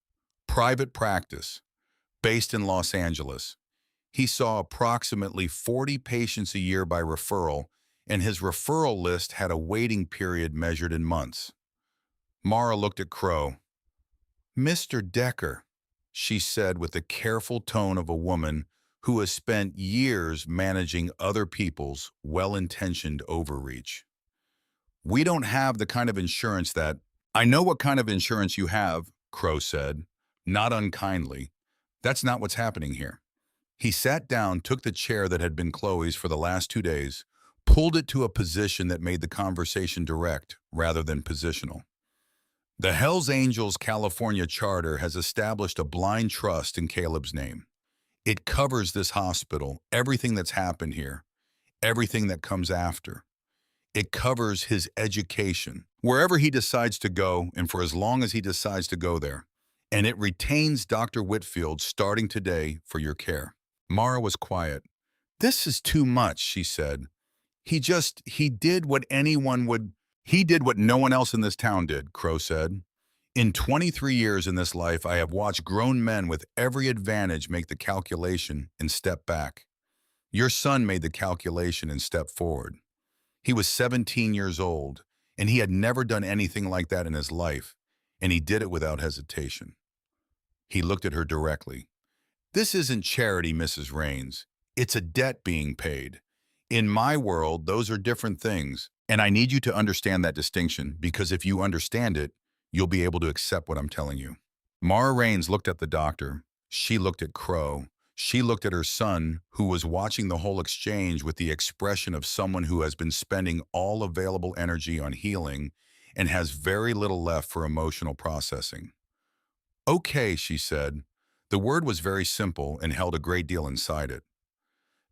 Speaker 1: Private practice, based in Los Angeles. He saw approximately 40 patients a year by referral, and his referral list had a waiting period measured in months. Mara looked at Crow. "Mr. Decker," she said with the careful tone of a woman who has spent years managing other people's well-intentioned overreach. We don't have the kind of insurance that— I know what kind of insurance you have, Crow said, not unkindly. That's not what's happening here. He sat down, took the chair that had been Chloe's for the last 2 days, pulled it to a position that made the conversation direct rather than positional. The Hells Angels California Charter has established a blind trust in Caleb's name. It covers this hospital, everything that's happened here, everything that comes after. It covers his education, wherever he decides to go and for as long as he decides to go there. And it retains Dr. Whitfield starting today for your care. Mara was quiet. This is too much, she said. He did what anyone would— He did what no one else in this town did, Crow said. In 23 years in this life, I have watched grown men with every advantage make the calculation and step back. Your son made the calculation and stepped forward. He was 17 years old, and he had never done anything like that in his life, and he did it without hesitation. He looked at her directly. This isn't charity, Mrs. Raines. It's a debt being paid. In my world, those are different things, and I need you to understand that distinction, because if you understand it, you'll be able to accept what I'm telling you. Mara Raines looked at the doctor. She looked at Crow. She looked at her son, who was watching the whole exchange with the expression of someone who has been spending all available energy on healing and has very little left for emotional processing. Okay, she said. The word was very simple and held a great deal inside it.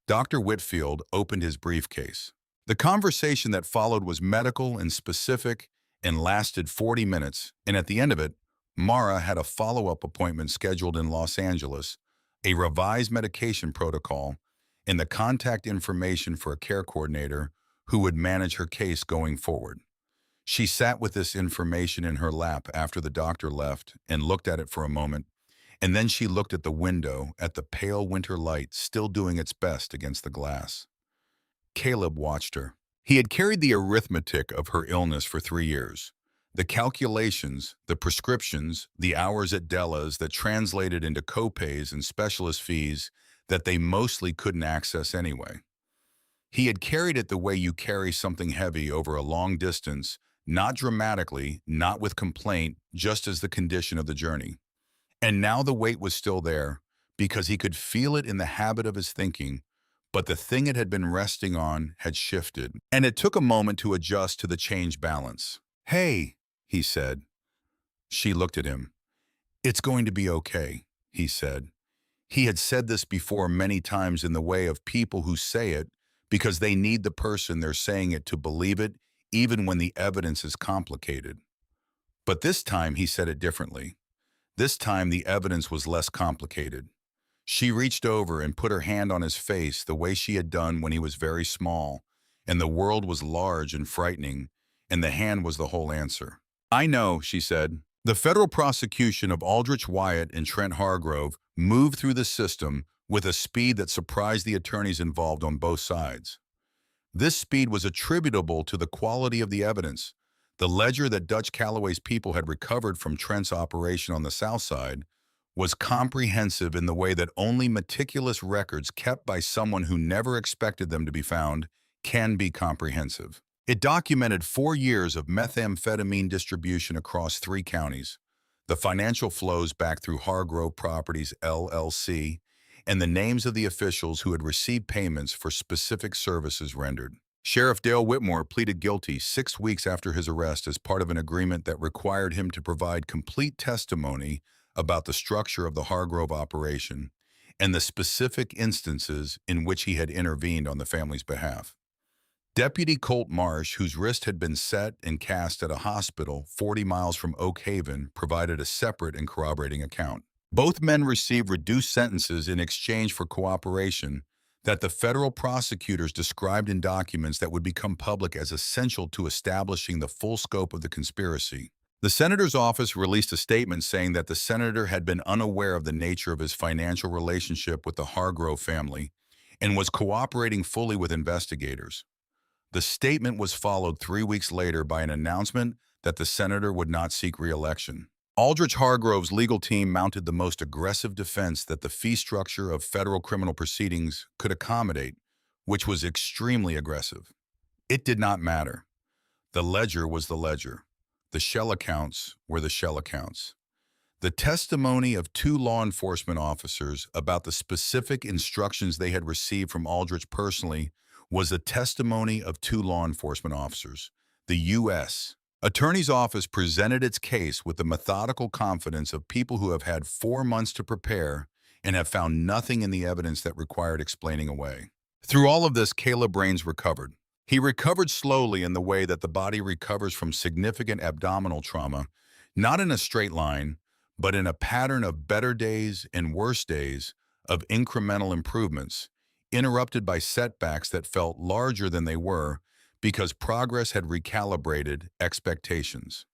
Speaker 1: Dr. Whitfield opened his briefcase. The conversation that followed was medical and specific and lasted 40 minutes, and at the end of it, Mara had a follow-up appointment scheduled in Los Angeles, a revised medication protocol, and the contact information for a care coordinator who would manage her case going forward. She sat with this information in her lap after the doctor left and looked at it for a moment, and then she looked at the window, at the pale winter light still doing its best against the glass. Caleb watched her. He had carried the arithmetic of her illness for 3 years. The calculations, the prescriptions, the hours at Della's that translated into copays and specialist fees that they mostly couldn't access anyway. He had carried it the way you carry something heavy over a long distance, not dramatically, not with complaint, just as the condition of the journey. And now the weight was still there, because he could feel it in the habit of his thinking, but the thing it had been resting on had shifted, and it took a moment to adjust to the changed balance. Hey, he said. She looked at him. It's going to be okay, he said. He had said this before many times in the way of people who say it because they need the person they're saying it to believe it, even when the evidence is complicated. But this time he said it differently. This time the evidence was less complicated. She reached over and put her hand on his face the way she had done when he was very small, and the world was large and frightening, and the hand was the whole answer. I know, she said. The federal prosecution of Aldrich Wyatt and Trent Hargrove moved through the system with a speed that surprised the attorneys involved on both sides. This speed was attributable to the quality of the evidence. The ledger that Dutch Calloway's people had recovered from Trent's operation on the south side was comprehensive in the way that only meticulous records kept by someone who never expected them to be found can be comprehensive. It documented 4 years of methamphetamine distribution across 3 counties, the financial flows back through Hargrove Properties, LLC, and the names of the officials who had received payments for specific services rendered. Sheriff Dale Whitmore pleaded guilty 6 weeks after his arrest as part of an agreement that required him to provide complete testimony about the structure of the Hargrove operation and the specific instances in which he had intervened on the family's behalf. Deputy Colt Marsh, whose wrist had been set and cast at a hospital 40 miles from Oak Haven, provided a separate and corroborating account. Both men received reduced sentences in exchange for cooperation that the federal prosecutors described in documents that would become public as essential to establishing the full scope of the conspiracy. The senator's office released a statement saying that the senator had been unaware of the nature of his financial relationship with the Hargrove family and was cooperating fully with investigators. The statement was followed 3 weeks later by an announcement that the senator would not seek re-election. Aldrich Hargrove's legal team mounted the most aggressive defense that the fee structure of federal criminal proceedings could accommodate, which was extremely aggressive. It did not matter. The ledger was the ledger. The shell accounts were the shell accounts. The testimony of two law enforcement officers about the specific instructions they had received from Aldrich personally was a testimony of two law enforcement officers. The U.S. Attorney's Office presented its case with the methodical confidence of people who have had 4 months to prepare and have found nothing in the evidence that required explaining away. Through all of this, Caleb Raines recovered. He recovered slowly in the way that the body recovers from significant abdominal trauma, not in a straight line, but in a pattern of better days and worse days, of incremental improvements, interrupted by setbacks that felt larger than they were because progress had recalibrated expectations.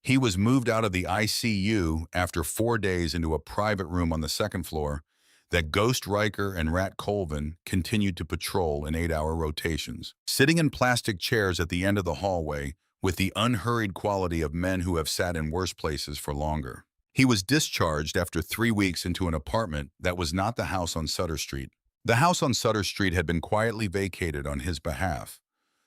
Speaker 1: He was moved out of the ICU after 4 days into a private room on the second floor that Ghost Riker and Rat Colvin continued to patrol in 8-hour rotations, sitting in plastic chairs at the end of the hallway with the unhurried quality of men who have sat in worse places for longer. He was discharged after 3 weeks into an apartment that was not the house on Sutter Street. The house on Sutter Street had been quietly vacated on his behalf.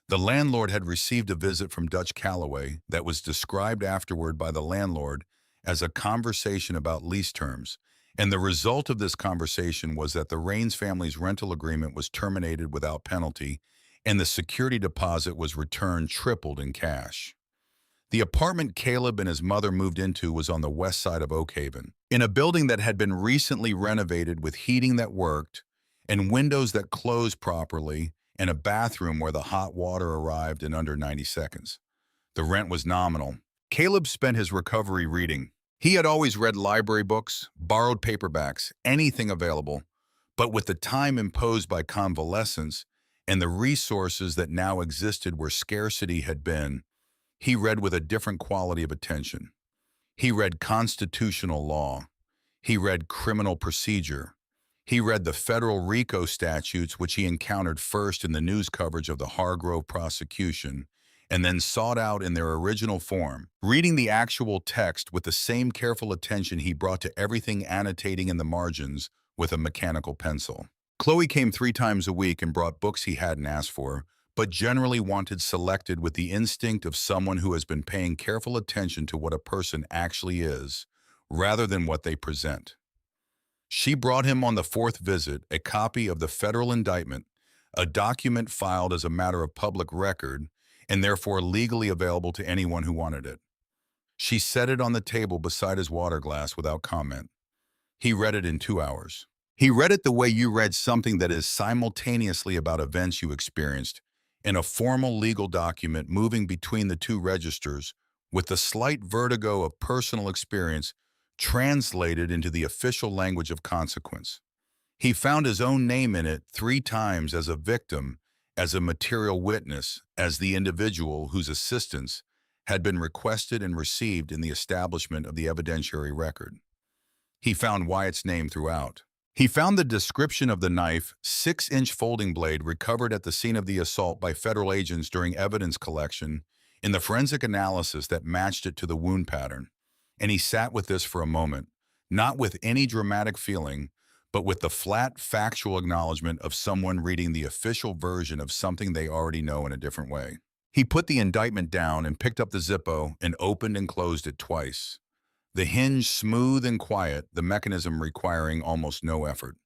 Speaker 1: The landlord had received a visit from Dutch Calloway that was described afterward by the landlord as a conversation about lease terms, and the result of this conversation was that the Raines family's rental agreement was terminated without penalty, and the security deposit was returned tripled in cash. The apartment Caleb and his mother moved into was on the west side of Oak Haven, in a building that had been recently renovated with heating that worked, and windows that closed properly, and a bathroom where the hot water arrived in under 90 seconds. The rent was nominal. Caleb spent his recovery reading. He had always read library books, borrowed paperbacks, anything available, but with the time imposed by convalescence and the resources that now existed where scarcity had been, he read with a different quality of attention. He read constitutional law. He read criminal procedure. He read the federal RICO statutes, which he encountered first in the news coverage of the Hargrove prosecution, and then sought out in their original form, reading the actual text with the same careful attention he brought to everything annotating in the margins with a mechanical pencil. Chloe came 3 times a week and brought books he hadn't asked for, but generally wanted selected with the instinct of someone who has been paying careful attention to what a person actually is, rather than what they present. She brought him on the 4th visit a copy of the federal indictment, a document filed as a matter of public record and therefore legally available to anyone who wanted it. She set it on the table beside his water glass without comment. He read it in 2 hours. He read it the way you read something that is simultaneously about events you experienced, in a formal legal document moving between the 2 registers with the slight vertigo of personal experience translated into the official language of consequence. He found his own name in it 3 times as a victim, as a material witness, as the individual whose assistance had been requested and received in the establishment of the evidentiary record. He found Wyatt's name throughout. He found the description of the knife, 6-inch folding blade recovered at the scene of the assault by federal agents during evidence collection, in the forensic analysis that matched it to the wound pattern. And he sat with this for a moment, not with any dramatic feeling, but with the flat, factual acknowledgement of someone reading the official version of something they already know in a different way. He put the indictment down and picked up the Zippo and opened and closed it twice. The hinge smooth and quiet, the mechanism requiring almost no effort.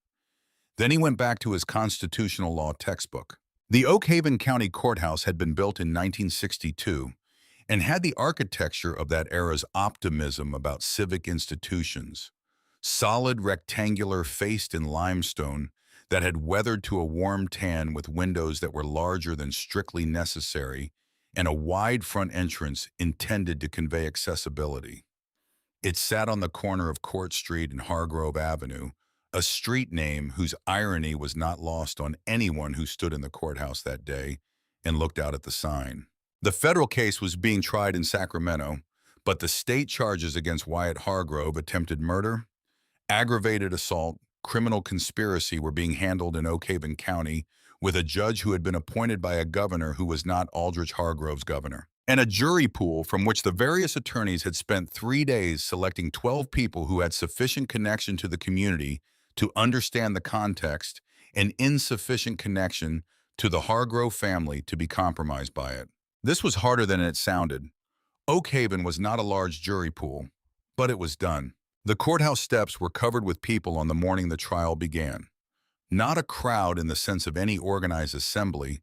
Speaker 1: Then he went back to his constitutional law textbook. The Oak Haven County Courthouse had been built in 1962 and had the architecture of that era's optimism about civic institutions. Solid rectangular faced in limestone that had weathered to a warm tan with windows that were larger than strictly necessary and a wide front entrance intended to convey accessibility. It sat on the corner of Court Street and Hargrove Avenue, a street name whose irony was not lost on anyone who stood in the courthouse that day and looked out at the sign. The federal case was being tried in Sacramento, but the state charges against Wyatt Hargrove, attempted murder, aggravated assault, criminal conspiracy, were being handled in Oak Haven County with a judge who had been appointed by a governor who was not Aldrich Hargrove's governor. and a jury pool from which the various attorneys had spent 3 days selecting 12 people who had sufficient connection to the community to understand the context and insufficient connection to the Hargrove family to be compromised by it. This was harder than it sounded. Oak Haven was not a large jury pool, but it was done. The courthouse steps were covered with people on the morning the trial began. Not a crowd in the sense of any organized assembly,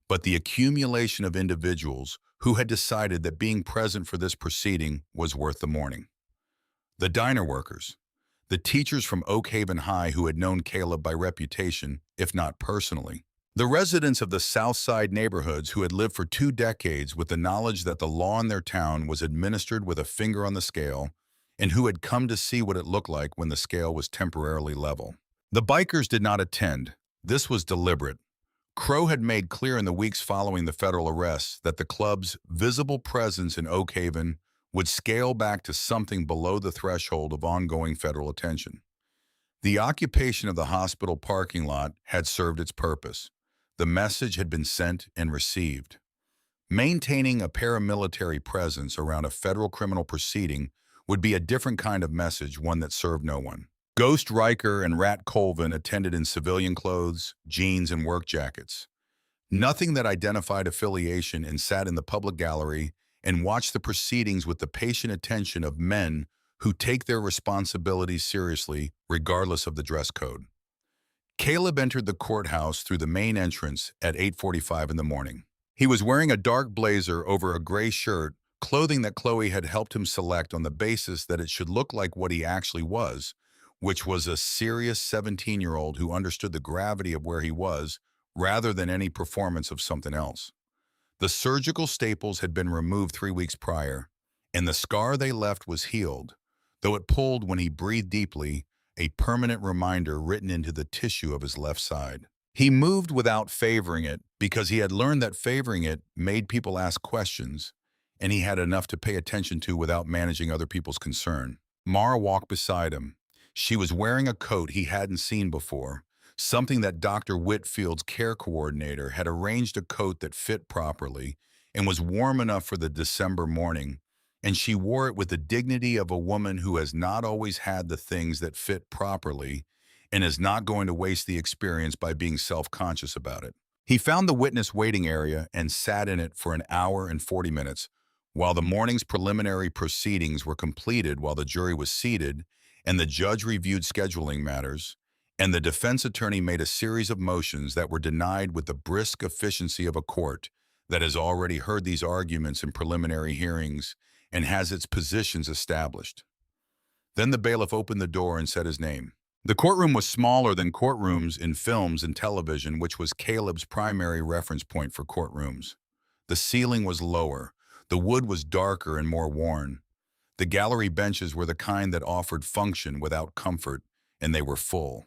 Speaker 1: but the accumulation of individuals who had decided that being present for this proceeding was worth the morning. The diner workers, the teachers from Oak Haven High who had known Caleb by reputation, if not personally. The residents of the South Side neighborhoods who had lived for 2 decades with the knowledge that the law in their town was administered with a finger on the scale, and who had come to see what it looked like when the scale was temporarily level. The bikers did not attend. This was deliberate. Crow had made clear in the weeks following the federal arrests that the club's visible presence in Oak Haven would scale back to something below the threshold of ongoing federal attention. The occupation of the hospital parking lot had served its purpose. The message had been sent and received. Maintaining a paramilitary presence around a federal criminal proceeding would be a different kind of message, one that served no one. Ghost Riker and Rat Colvin attended in civilian clothes, jeans, and work jackets. Nothing that identified affiliation, and sat in the public gallery and watched the proceedings with the patient attention of men who take their responsibilities seriously, regardless of the dress code. Caleb entered the courthouse through the main entrance at 8:45 in the morning. He was wearing a dark blazer over a gray shirt, clothing that Chloe had helped him select on the basis that it should look like what he actually was, which was a serious 17-year-old who understood the gravity of where he was rather than any performance of something else. The surgical staples had been removed 3 weeks prior, and the scar they left was healed, though it pulled when he breathed deeply, a permanent reminder written into the tissue of his left side. He moved without favoring it because he had learned that favoring it made people ask questions, and he had enough to pay attention to without managing other people's concern. Mara walked beside him. She was wearing a coat he hadn't seen before, something that Dr. Whitfield's care coordinator had arranged, a coat that fit properly and was warm enough for the December morning, and she wore it with the dignity of a woman who has not always had the things that fit properly and is not going to waste the experience by being self-conscious about it. He found the witness waiting area and sat in it for an hour and 40 minutes while the morning's preliminary proceedings were completed, while the jury was seated and the judge reviewed scheduling matters, and the defense attorney made a series of motions that were denied with the brisk efficiency of a court that has already heard these arguments in preliminary hearings and has its positions established. Then the bailiff opened the door and said his name. The courtroom was smaller than courtrooms in films and television, which was Caleb's primary reference point for courtrooms. The ceiling was lower, the wood was darker and more worn. The gallery benches were the kind that offered function without comfort, and they were full.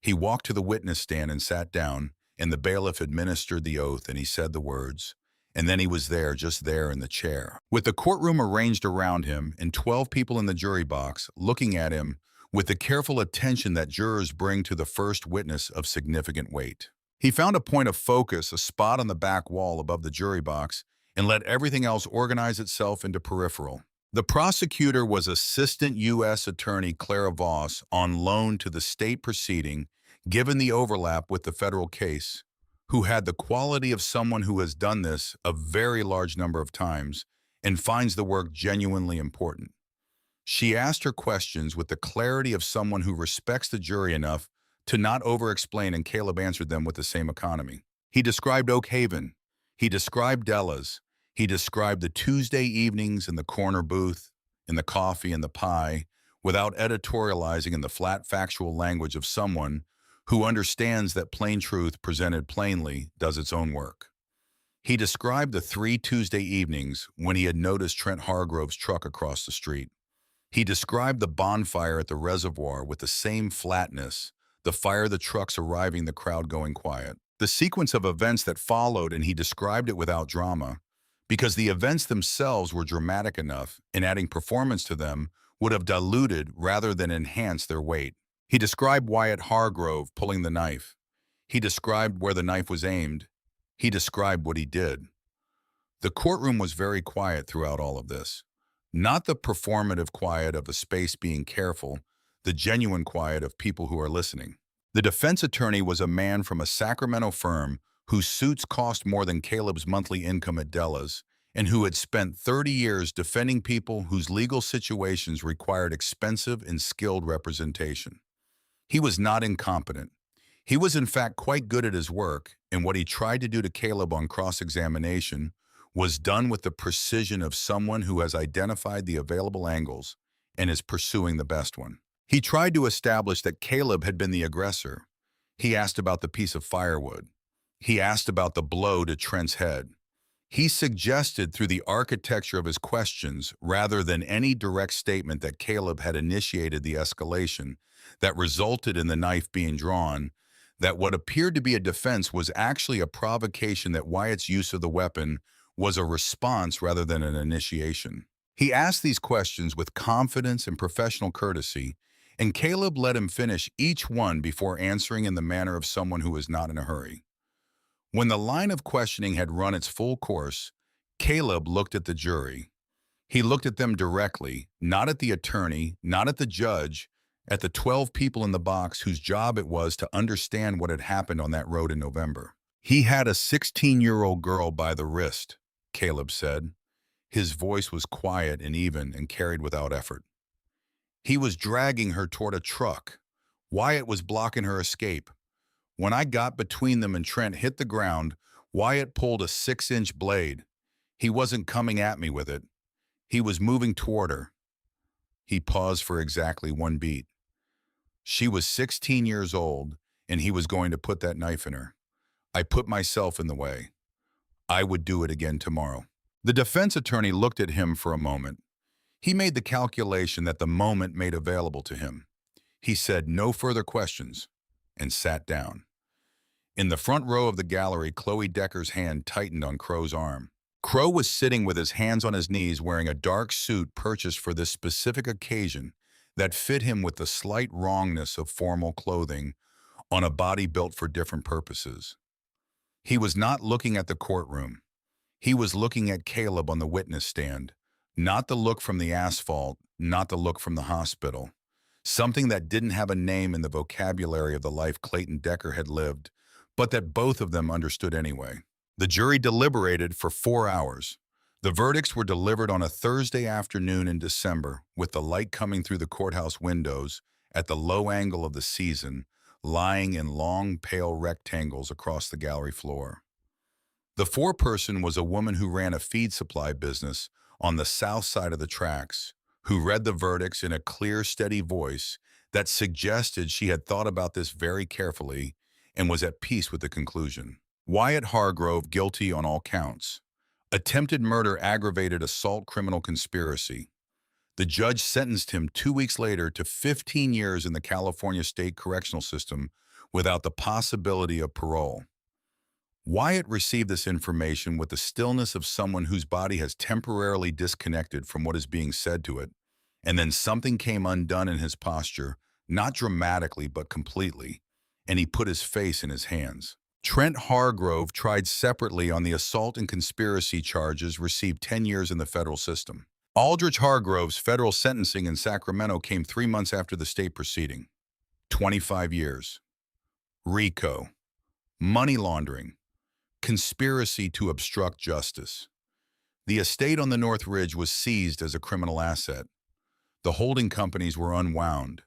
Speaker 1: He walked to the witness stand and sat down, and the bailiff administered the oath, and he said the words. And then he was there, just there in the chair, with the courtroom arranged around him and 12 people in the jury box looking at him with the careful attention that jurors bring to the first witness of significant weight. He found a point of focus, a spot on the back wall above the jury box, and let everything else organize itself into peripheral. The prosecutor was Assistant U.S. Attorney Clara Voss, on loan to the state proceeding, given the overlap with the federal case, who had the quality of someone who has done this a very large number of times and finds the work genuinely important. She asked her questions with the clarity of someone who respects the jury enough to not over-explain, and Caleb answered them with the same economy. He described Oak Haven. He described Della's. He described the Tuesday evenings in the corner booth, in the coffee and the pie, without editorializing in the flat factual language of someone who understands that plain truth presented plainly does its own work. He described the 3 Tuesday evenings when he had noticed Trent Hargrove's truck across the street. He described the bonfire at the reservoir with the same flatness, the fire, the trucks arriving, the crowd going quiet. The sequence of events that followed, and he described it without drama, because the events themselves were dramatic enough, and adding performance to them would have diluted rather than enhanced their weight. He described Wyatt Hargrove pulling the knife. He described where the knife was aimed. He described what he did. The courtroom was very quiet throughout all of this. Not the performative quiet of a space being careful, the genuine quiet of people who are listening. The defense attorney was a man from a Sacramento firm whose suits cost more than Caleb's monthly income at Della's, and who had spent 30 years defending people whose legal situations required expensive and skilled representation. He was not incompetent. He was in fact quite good at his work, and what he tried to do to Caleb on cross-examination was done with the precision of someone who has identified the available angles and is pursuing the best one. He tried to establish that Caleb had been the aggressor. He asked about the piece of firewood. He asked about the blow to Trent's head. He suggested through the architecture of his questions, rather than any direct statement, that Caleb had initiated the escalation that resulted in the knife being drawn, that what appeared to be a defense was actually a provocation, that Wyatt's use of the weapon was a response rather than an initiation. He asked these questions with confidence and professional courtesy, and Caleb let him finish each one before answering in the manner of someone who is not in a hurry. When the line of questioning had run its full course, Caleb looked at the jury. He looked at them directly, not at the attorney, not at the judge, at the 12 people in the box whose job it was to understand what had happened on that road in November. He had a 16-year-old girl by the wrist, Caleb said. His voice was quiet and even and carried without effort. He was dragging her toward a truck. Wyatt was blocking her escape. When I got between them and Trent hit the ground, Wyatt pulled a 6-inch blade. He wasn't coming at me with it. He was moving toward her. He paused for exactly one beat. She was 16 years old, and he was going to put that knife in her. I put myself in the way. I would do it again tomorrow. The defense attorney looked at him for a moment. He made the calculation that the moment made available to him. He said no further questions and sat down. In the front row of the gallery, Chloe Decker's hand tightened on Crow's arm. Crow was sitting with his hands on his knees, wearing a dark suit purchased for this specific occasion that fit him with the slight wrongness of formal clothing on a body built for different purposes. He was not looking at the courtroom. He was looking at Caleb on the witness stand, not the look from the asphalt, not the look from the hospital. Something that didn't have a name in the vocabulary of the life Clayton Decker had lived, but that both of them understood anyway. The jury deliberated for 4 hours. The verdicts were delivered on a Thursday afternoon in December, with the light coming through the courthouse windows at the low angle of the season, lying in long, pale rectangles across the gallery floor. The foreperson was a woman who ran a feed supply business on the south side of the tracks, who read the verdicts in a clear, steady voice that suggested she had thought about this very carefully and was at peace with the conclusion. Wyatt Hargrove, guilty on all counts. Attempted murder, aggravated assault, criminal conspiracy. The judge sentenced him 2 weeks later to 15 years in the California State Correctional System without the possibility of parole. Wyatt received this information with the stillness of someone whose body has temporarily disconnected from what is being said to it, and then something came undone in his posture, not dramatically but completely, and he put his face in his hands. Trent Hargrove, tried separately on the assault and conspiracy charges, received 10 years in the federal system. Aldrich Hargrove's federal sentencing in Sacramento came 3 months after the state proceeding. 25 years. RICO. Money laundering. Conspiracy to obstruct justice. The estate on the North Ridge was seized as a criminal asset. The holding companies were unwound.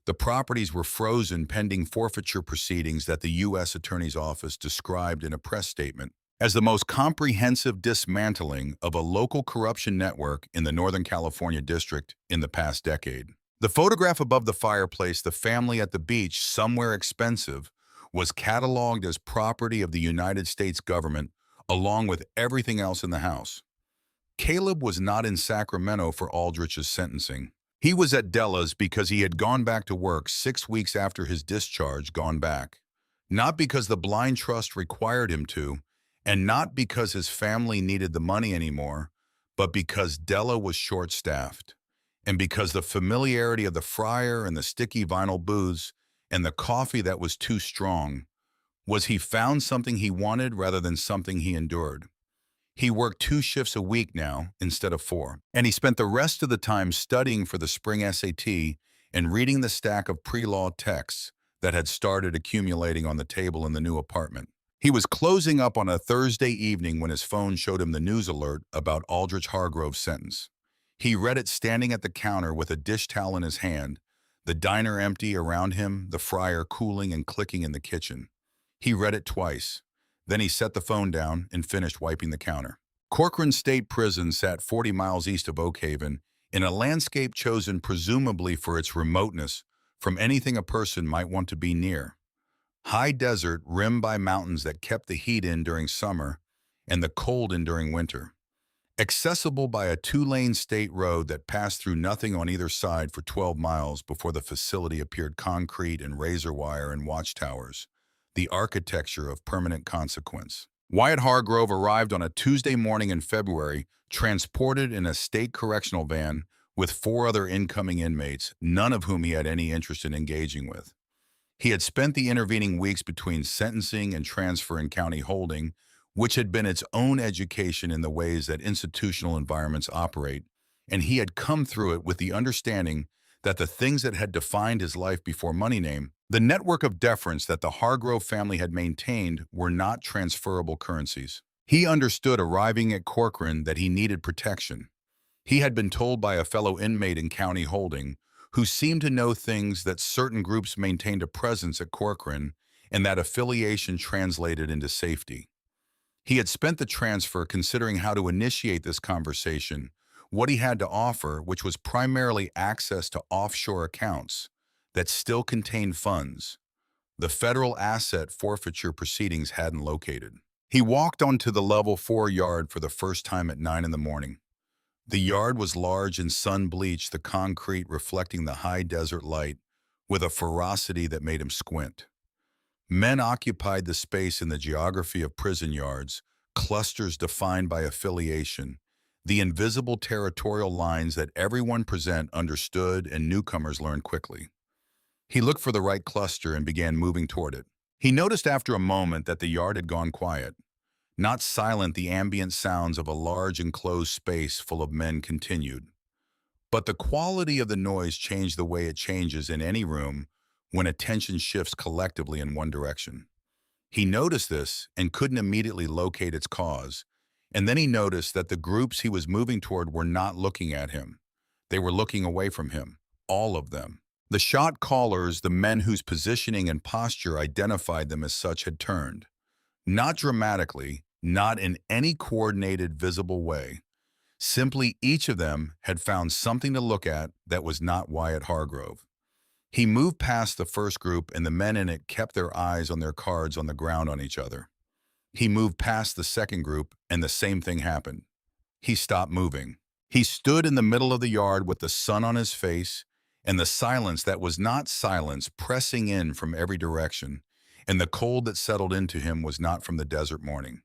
Speaker 1: The properties were frozen pending forfeiture proceedings that the U.S. Attorney's Office described in a press statement as the most comprehensive dismantling of a local corruption network in the Northern California district in the past decade. The photograph above the fireplace, the family at the beach, somewhere expensive, was cataloged as property of the United States government, along with everything else in the house. Caleb was not in Sacramento for Aldrich's sentencing. He was at Della's because he had gone back to work 6 weeks after his discharge. Gone back. Not because the blind trust required him to, and not because his family needed the money anymore, but because Della was short-staffed, and because the familiarity of the fryer and the sticky vinyl booths and the coffee that was too strong was he found something he wanted rather than something he endured. He worked 2 shifts a week now instead of 4, and he spent the rest of the time studying for the spring SAT and reading the stack of pre-law texts that had started accumulating on the table in the new apartment. He was closing up on a Thursday evening when his phone showed him the news alert about Aldrich Hargrove's sentence. He read it standing at the counter with a dish towel in his hand, the diner empty around him, the fryer cooling and clicking in the kitchen. He read it twice. Then he set the phone down and finished wiping the counter. Corcoran State Prison sat 40 miles east of Oakhaven in a landscape chosen presumably for its remoteness from anything a person might want to be near. High desert rimmed by mountains that kept the heat in during summer and the cold in during winter. Accessible by a 2-lane state road that passed through nothing on either side for 12 miles before the facility appeared concrete and razor wire and watchtowers, the architecture of permanent consequence. Wyatt Hargrove arrived on a Tuesday morning in February, transported in a state correctional van with 4 other incoming inmates, none of whom he had any interest in engaging with. He had spent the intervening weeks between sentencing and transfer in county holding, which had been its own education in the ways that institutional environments operate, and he had come through it with the understanding that the things that had defined his life before money name, the network of deference that the Hargrove family had maintained, were not transferable currencies. He understood arriving at Corcoran that he needed protection. He had been told by a fellow inmate in county holding, who seemed to know things that certain groups maintained a presence at Corcoran, and that affiliation translated into safety. He had spent the transfer considering how to initiate this conversation, what he had to offer, which was primarily access to offshore accounts that still contained funds the federal asset forfeiture proceedings hadn't located. He walked onto the level 4 yard for the first time at 9 in the morning. The yard was large and sun-bleached, the concrete reflecting the high desert light with a ferocity that made him squint. Men occupied the space in the geography of prison yards, clusters defined by affiliation, the invisible territorial lines that everyone present understood and newcomers learned quickly. He looked for the right cluster and began moving toward it. He noticed after a moment that the yard had gone quiet. Not silent, the ambient sounds of a large enclosed space full of men continued. But the quality of the noise changed the way it changes in any room when attention shifts collectively in one direction. He noticed this and couldn't immediately locate its cause, and then he noticed that the groups he was moving toward were not looking at him. They were looking away from him, all of them. The shot callers, the men whose positioning and posture identified them as such, had turned. Not dramatically, not in any coordinated, visible way. Simply each of them had found something to look at that was not Wyatt Hargrove. He moved past the first group, and the men in it kept their eyes on their cards on the ground on each other. He moved past the second group, and the same thing happened. He stopped moving. He stood in the middle of the yard with the sun on his face, and the silence that was not silence pressing in from every direction, and the cold that settled into him was not from the desert morning.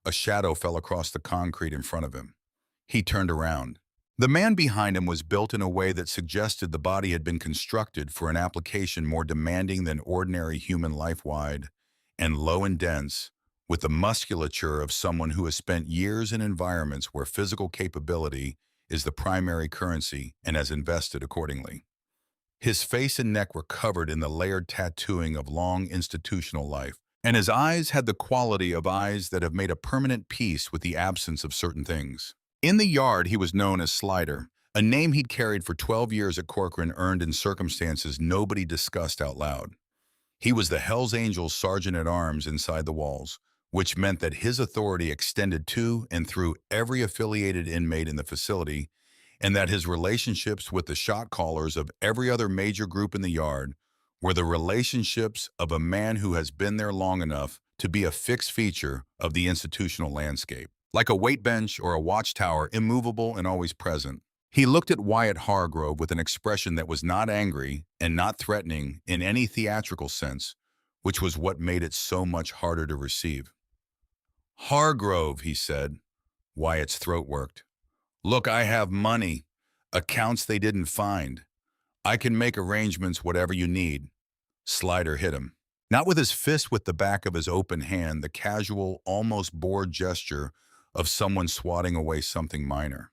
Speaker 1: A shadow fell across the concrete in front of him. He turned around. The man behind him was built in a way that suggested the body had been constructed for an application more demanding than ordinary human life, wide and low and dense, with the musculature of someone who has spent years in environments where physical capability is the primary currency and has invested accordingly. His face and neck were covered in the layered tattooing of long institutional life, and his eyes had the quality of eyes that have made a permanent peace with the absence of certain things. In the yard, he was known as Slider, a name he'd carried for 12 years at Corcoran, earned in circumstances nobody discussed out loud. He was the Hells Angels sergeant-at-arms inside the walls, which meant that his authority extended to and through every affiliated inmate in the facility, and that his relationships with the shot callers of every other major group in the yard were the relationships of a man who has been there long enough to be a fixed feature of the institutional landscape. Like a weight bench or a watchtower, immovable and always present. He looked at Wyatt Hargrove with an expression that was not angry and not threatening in any theatrical sense, which was what made it so much harder to receive. "Hargrove," he said. Wyatt's throat worked. "Look, I have money, accounts they didn't find. I can make arrangements, whatever you need." Slider hit him. Not with his fist, with the back of his open hand, the casual, almost bored gesture of someone swatting away something minor.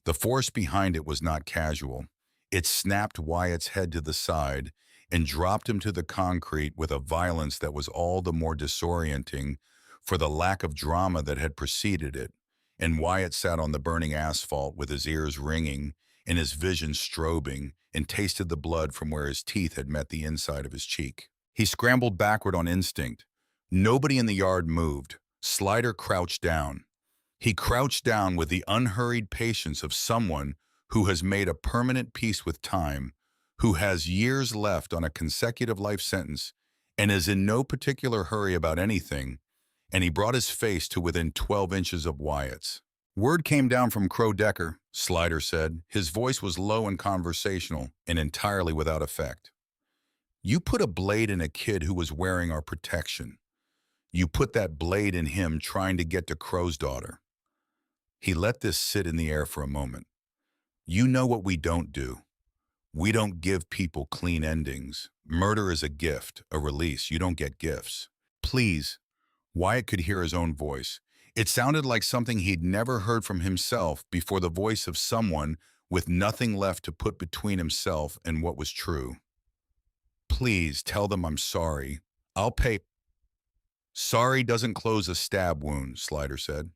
Speaker 1: The force behind it was not casual. It snapped Wyatt's head to the side and dropped him to the concrete with a violence that was all the more disorienting for the lack of drama that had preceded it. And Wyatt sat on the burning asphalt with his ears ringing and his vision strobing and tasted the blood from where his teeth had met the inside of his cheek. He scrambled backward on instinct. Nobody in the yard moved. Slider crouched down. He crouched down with the unhurried patience of someone who has made a permanent peace with time, who has years left on a consecutive life sentence, and is in no particular hurry about anything, and he brought his face to within 12 inches of Wyatt's. "Word came down from Crow Decker," Slider said. His voice was low and conversational, and entirely without effect. "You put a blade in a kid who was wearing our protection. You put that blade in him trying to get to Crow's daughter." He let this sit in the air for a moment. "You know what we don't do. We don't give people clean endings. Murder is a gift, a release. You don't get gifts." "Please." Wyatt could hear his own voice. It sounded like something he'd never heard from himself before, the voice of someone with nothing left to put between himself and what was true. "Please tell them I'm sorry. I'll pay." "Sorry doesn't close a stab wound," Slider said.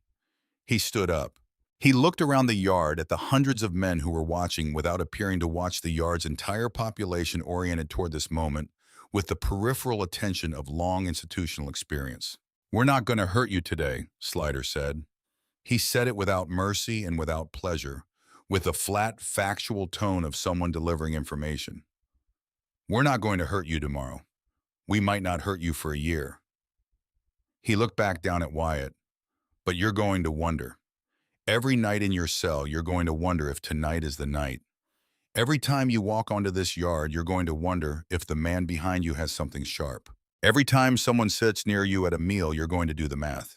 Speaker 1: He stood up. He looked around the yard at the hundreds of men who were watching without appearing to watch, the yard's entire population oriented toward this moment with the peripheral attention of long institutional experience. "We're not going to hurt you today," Slider said. He said it without mercy and without pleasure, with the flat, factual tone of someone delivering information. "We're not going to hurt you tomorrow. We might not hurt you for a year." He looked back down at Wyatt. "But you're going to wonder. Every night in your cell, you're going to wonder if tonight is the night. Every time you walk onto this yard, you're going to wonder if the man behind you has something sharp. Every time someone sits near you at a meal, you're going to do the math."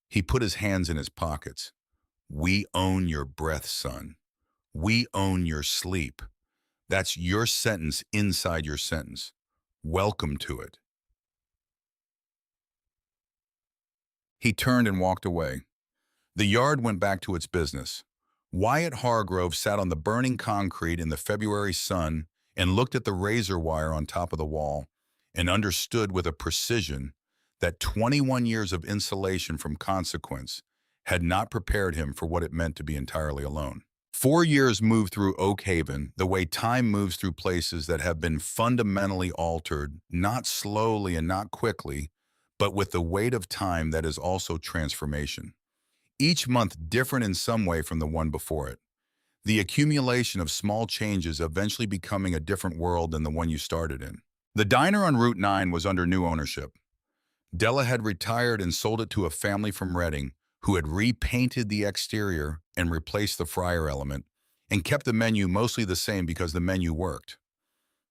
Speaker 1: He put his hands in his pockets. "We own your breath, son. We own your sleep. That's your sentence inside your sentence. Welcome to it." He turned and walked away. The yard went back to its business. Wyatt Hargrove sat on the burning concrete in the February sun and looked at the razor wire on top of the wall and understood with a precision that 21 years of insulation from consequence had not prepared him for what it meant to be entirely alone. 4 years moved through Oak Haven the way time moves through places that have been fundamentally altered, not slowly and not quickly, but with the weight of time that is also transformation. Each month different in some way from the one before it. The accumulation of small changes eventually becoming a different world than the one you started in. The diner on Route 9 was under new ownership. Della had retired and sold it to a family from Reading who had repainted the exterior and replaced the fryer element and kept the menu mostly the same because the menu worked.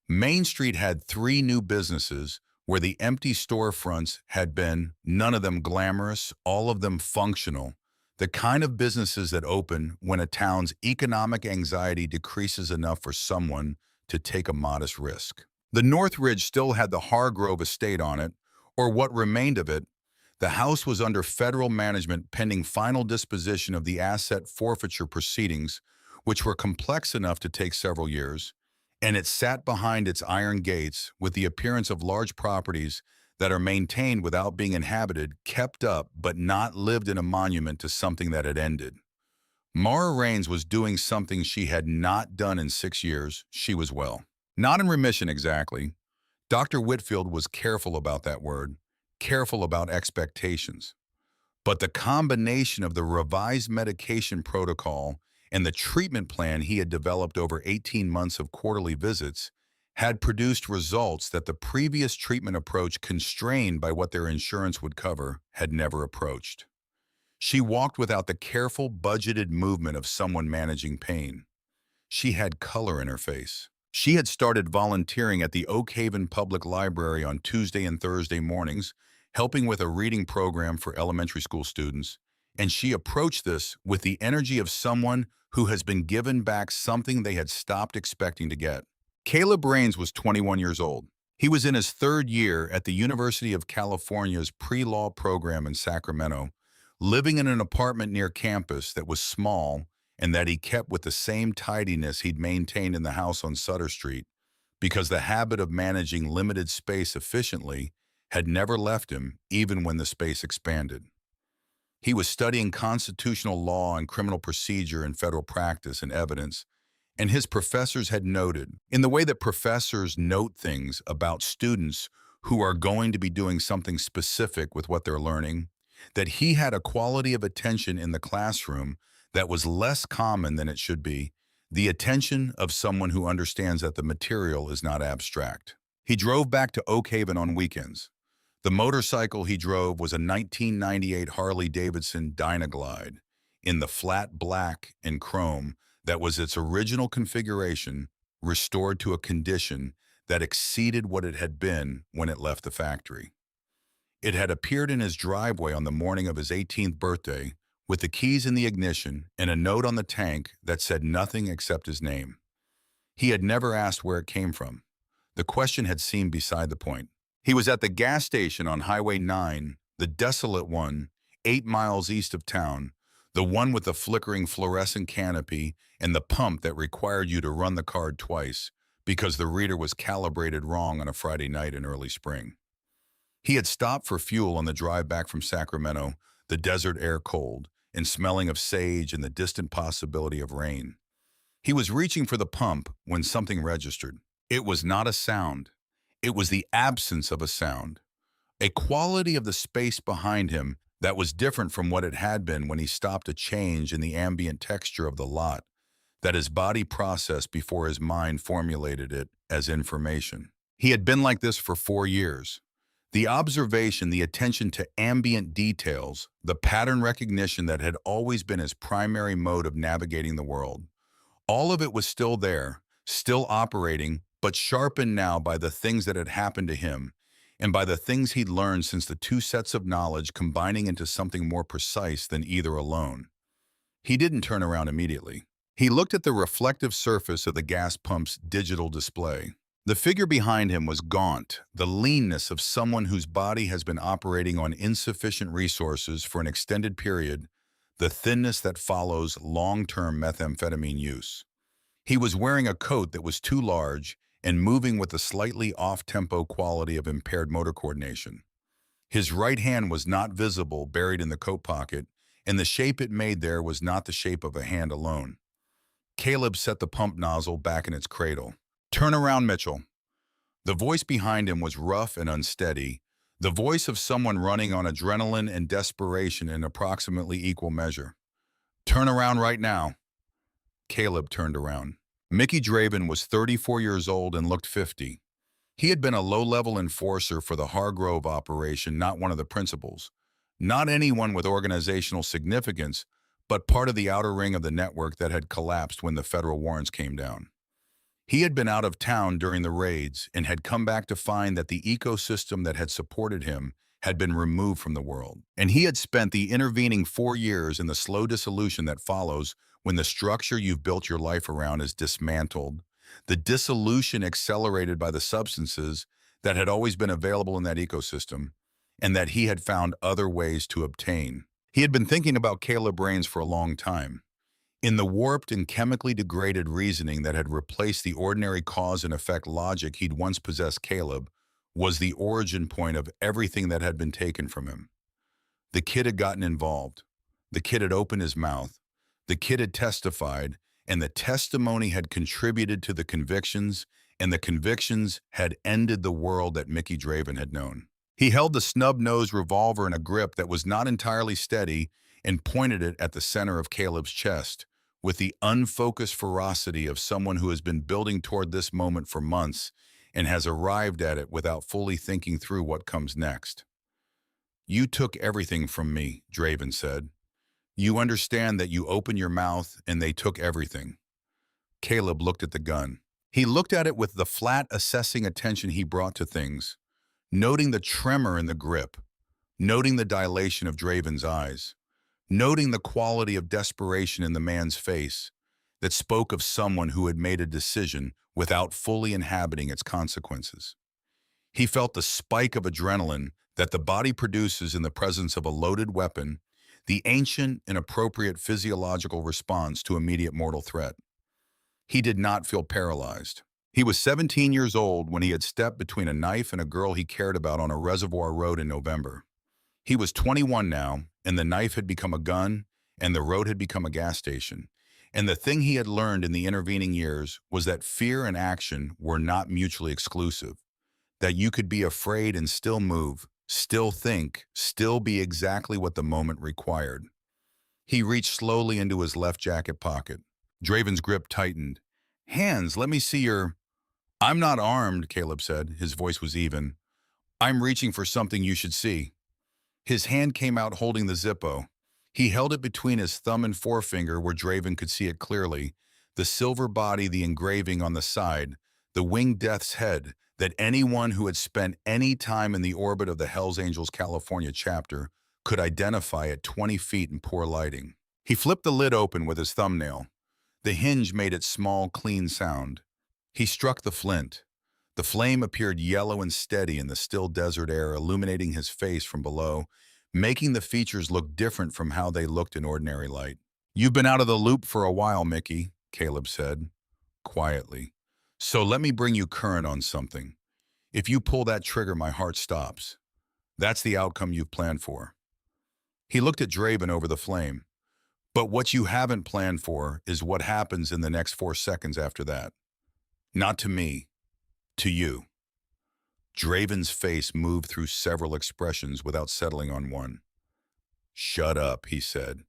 Speaker 1: Main Street had 3 new businesses where the empty storefronts had been, none of them glamorous, all of them functional, the kind of businesses that open when a town's economic anxiety decreases enough for someone to take a modest risk. The North Ridge still had the Hargrove estate on it, or what remained of it. The house was under federal management pending final disposition of the asset forfeiture proceedings, which were complex enough to take several years, and it sat behind its iron gates with the appearance of large properties that are maintained without being inhabited, kept up, but not lived in, a monument to something that had ended. Mara Raines was doing something she had not done in 6 years. She was well. Not in remission exactly. Dr. Whitfield was careful about that word, careful about expectations. But the combination of the revised medication protocol and the treatment plan he had developed over 18 months of quarterly visits had produced results that the previous treatment approach, constrained by what their insurance would cover, had never approached. She walked without the careful, budgeted movement of someone managing pain. She had color in her face. She had started volunteering at the Oak Haven Public Library on Tuesday and Thursday mornings, helping with a reading program for elementary school students, and she approached this with the energy of someone who has been given back something they had stopped expecting to get. Caleb Raines was 21 years old. He was in his 3rd year at the University of California's pre-law program in Sacramento living in an apartment near campus that was small and that he kept with the same tidiness he'd maintained in the house on Sutter Street, because the habit of managing limited space efficiently had never left him even when the space expanded. He was studying constitutional law and criminal procedure and federal practice and evidence, and his professors had noted, in the way that professors note things about students who are going to be doing something specific with what they're learning, that he had a quality of attention in the classroom that was less common than it should be, the attention of someone who understands that the material is not abstract. He drove back to Oak Haven on weekends. The motorcycle he drove was a 1998 Harley-Davidson Dynaglide in the flat black and chrome that was its original configuration, restored to a condition that exceeded what it had been when it left the factory. It had appeared in his driveway on the morning of his 18th birthday with the keys in the ignition and a note on the tank that said nothing except his name. He had never asked where it came from. The question had seemed beside the point. He was at the gas station on Highway 9, the desolate one, 8 miles east of town, the one with the flickering fluorescent canopy and the pump that required you to run the card twice because the reader was calibrated wrong on a Friday night in early spring. He had stopped for fuel on the drive back from Sacramento, the desert air cold, and smelling of sage and the distant possibility of rain. He was reaching for the pump when something registered. It was not a sound. It was the absence of a sound. A quality of the space behind him that was different from what it had been when he stopped a change in the ambient texture of the lot that his body processed before his mind formulated it as information. He had been like this for 4 years. The observation, the attention to ambient details, the pattern recognition that had always been his primary mode of navigating the world. All of it was still there, still operating, but sharpened now by the things that had happened to him and by the things he'd learned since the two sets of knowledge combining into something more precise than either alone. He didn't turn around immediately. He looked at the reflective surface of the gas pump's digital display. The figure behind him was gaunt, the leanness of someone whose body has been operating on insufficient resources for an extended period, the thinness that follows long-term methamphetamine use. He was wearing a coat that was too large and moving with a slightly off-tempo quality of impaired motor coordination. His right hand was not visible, buried in the coat pocket, and the shape it made there was not the shape of a hand alone. Caleb set the pump nozzle back in its cradle. "Turn around, Mitchell." The voice behind him was rough and unsteady, the voice of someone running on adrenaline and desperation in approximately equal measure. "Turn around right now." Caleb turned around. Mickey Draven was 34 years old and looked 50. He had been a low-level enforcer for the Hargrove operation, not one of the principals. Not anyone with organizational significance, but part of the outer ring of the network that had collapsed when the federal warrants came down. He had been out of town during the raids and had come back to find that the ecosystem that had supported him had been removed from the world. And he had spent the intervening 4 years in the slow dissolution that follows when the structure you've built your life around is dismantled, the dissolution accelerated by the substances that had always been available in that ecosystem, and that he had found other ways to obtain. He had been thinking about Caleb Raines for a long time. In the warped and chemically degraded reasoning that had replaced the ordinary cause and effect logic he'd once possessed, Caleb was the origin point of everything that had been taken from him. The kid had gotten involved. The kid had opened his mouth. The kid had testified, and the testimony had contributed to the convictions, and the convictions had ended the world that Mickey Draven had known. He held the snub-nosed revolver in a grip that was not entirely steady and pointed it at the center of Caleb's chest, with the unfocused ferocity of someone who has been building toward this moment for months and has arrived at it without fully thinking through what comes next. "You took everything from me," Draven said. "You understand that you open your mouth and they took everything." Caleb looked at the gun. He looked at it with the flat, assessing attention he brought to things, noting the tremor in the grip, noting the dilation of Draven's eyes, noting the quality of desperation in the man's face that spoke of someone who had made a decision without fully inhabiting its consequences. He felt the spike of adrenaline that the body produces in the presence of a loaded weapon, the ancient and appropriate physiological response to immediate mortal threat. He did not feel paralyzed. He was 17 years old when he had stepped between a knife and a girl he cared about on a reservoir road in November. He was 21 now, and the knife had become a gun, and the road had become a gas station. And the thing he had learned in the intervening years was that fear and action were not mutually exclusive, that you could be afraid and still move, still think, still be exactly what the moment required. He reached slowly into his left jacket pocket. Draven's grip tightened. "Hands, let me see your—" "I'm not armed," Caleb said. His voice was even. "I'm reaching for something you should see." His hand came out holding the Zippo. He held it between his thumb and forefinger where Draven could see it clearly. The silver body, the engraving on the side, the winged death's head that anyone who had spent any time in the orbit of the Hells Angels California chapter could identify at 20 feet in poor lighting. He flipped the lid open with his thumbnail. The hinge made its small, clean sound. He struck the flint. The flame appeared yellow and steady in the still desert air, illuminating his face from below, making the features look different from how they looked in ordinary light. "You've been out of the loop for a while, Mickey," Caleb said, quietly. "So let me bring you current on something. If you pull that trigger, my heart stops. That's the outcome you've planned for." He looked at Draven over the flame. "But what you haven't planned for is what happens in the next 4 seconds after that. Not to me, to you." Draven's face moved through several expressions without settling on one. "Shut up," he said.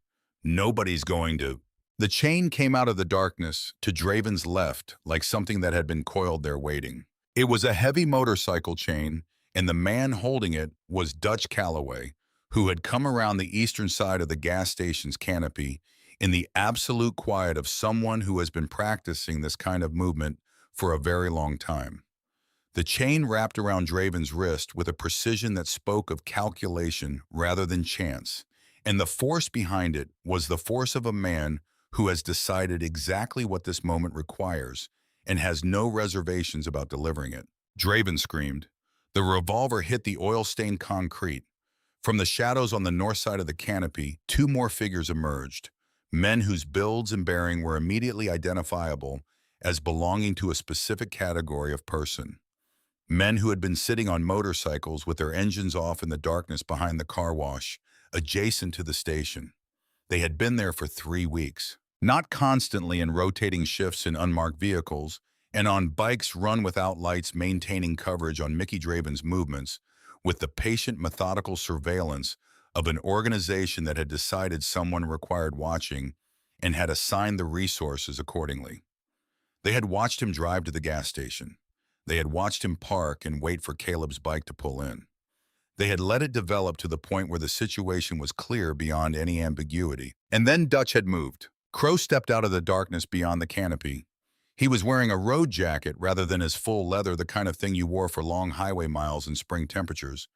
Speaker 1: "Nobody's going to—" The chain came out of the darkness to Draven's left like something that had been coiled there waiting. It was a heavy motorcycle chain, and the man holding it was Dutch Calloway, who had come around the eastern side of the gas station's canopy in the absolute quiet of someone who has been practicing this kind of movement for a very long time. The chain wrapped around Draven's wrist with a precision that spoke of calculation rather than chance, and the force behind it was the force of a man who has decided exactly what this moment requires and has no reservations about delivering it. Draven screamed. The revolver hit the oil-stained concrete. From the shadows on the north side of the canopy, two more figures emerged, men whose builds and bearing were immediately identifiable as belonging to a specific category of person. Men who had been sitting on motorcycles with their engines off in the darkness behind the car wash, adjacent to the station. They had been there for 3 weeks, not constantly in rotating shifts in unmarked vehicles, and on bikes run without lights, maintaining coverage on Mickey Draven's movements, with the patient, methodical surveillance of an organization that had decided someone required watching and had assigned the resources accordingly. They had watched him drive to the gas station. They had watched him park and wait for Caleb's bike to pull in. They had let it develop to the point where the situation was clear beyond any ambiguity. And then Dutch had moved. Crow stepped out of the darkness beyond the canopy. He was wearing a road jacket rather than his full leather, the kind of thing you wore for long highway miles in spring temperatures.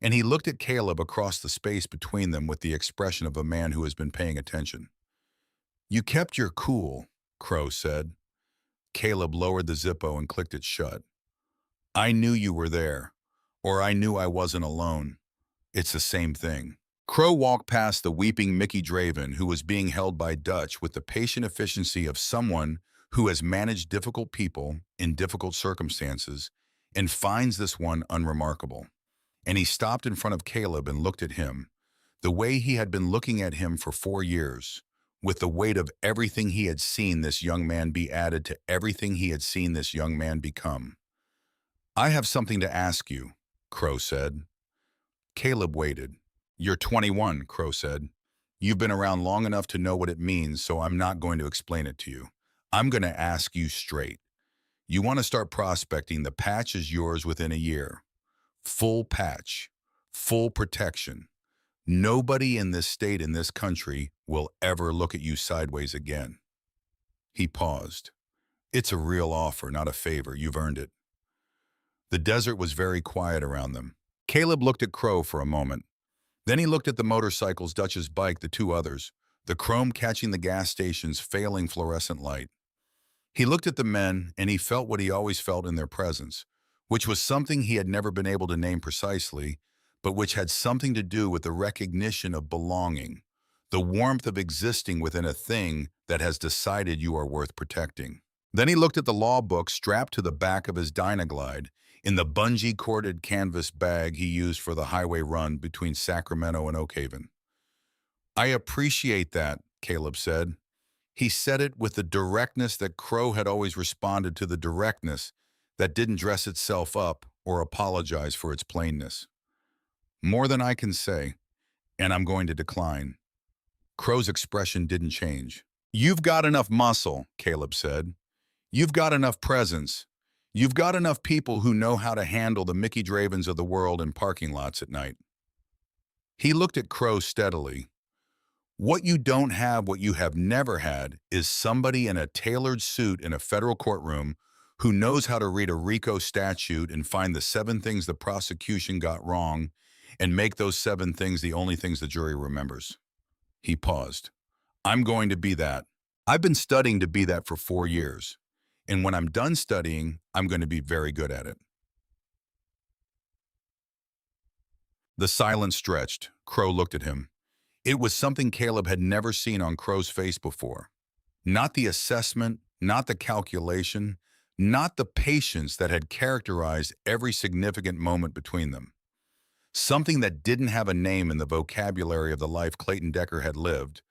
Speaker 1: And he looked at Caleb across the space between them with the expression of a man who has been paying attention. "You kept your cool," Crow said. Caleb lowered the Zippo and clicked it shut. "I knew you were there, or I knew I wasn't alone. It's the same thing." Crow walked past the weeping Mickey Draven, who was being held by Dutch with the patient efficiency of someone who has managed difficult people in difficult circumstances and finds this one unremarkable. And he stopped in front of Caleb and looked at him, the way he had been looking at him for 4 years, with the weight of everything he had seen this young man be added to everything he had seen this young man become. "I have something to ask you," Crow said. Caleb waited. "You're 21, Crow said. "You've been around long enough to know what it means, so I'm not going to explain it to you. I'm going to ask you straight. You want to start prospecting, the patch is yours within a year. Full patch. Full protection. Nobody in this state, in this country, will ever look at you sideways again." He paused. "It's a real offer, not a favor. You've earned it." The desert was very quiet around them. Caleb looked at Crow for a moment. Then he looked at the motorcycles, Dutch's bike, the two others, the chrome catching the gas station's failing fluorescent light. He looked at the men, and he felt what he always felt in their presence, which was something he had never been able to name precisely, but which had something to do with the recognition of belonging, the warmth of existing within a thing that has decided you are worth protecting. Then he looked at the law book strapped to the back of his Dynaglide in the bungee-corded canvas bag he used for the highway run between Sacramento and Oak Haven. "I appreciate that," Caleb said. He said it with the directness that Crow had always responded to the directness that didn't dress itself up or apologize for its plainness. "More than I can say, and I'm going to decline." Crow's expression didn't change. "You've got enough muscle," Caleb said. "You've got enough presence. You've got enough people who know how to handle the Mickey Dravens of the world in parking lots at night." He looked at Crow steadily. "What you don't have, what you have never had, is somebody in a tailored suit in a federal courtroom who knows how to read a RICO statute and find the 7 things the prosecution got wrong and make those 7 things the only things the jury remembers." He paused. "I'm going to be that. I've been studying to be that for 4 years. And when I'm done studying, I'm going to be very good at it." The silence stretched. Crow looked at him. It was something Caleb had never seen on Crow's face before. Not the assessment, not the calculation, not the patience that had characterized every significant moment between them. Something that didn't have a name in the vocabulary of the life Clayton Decker had lived,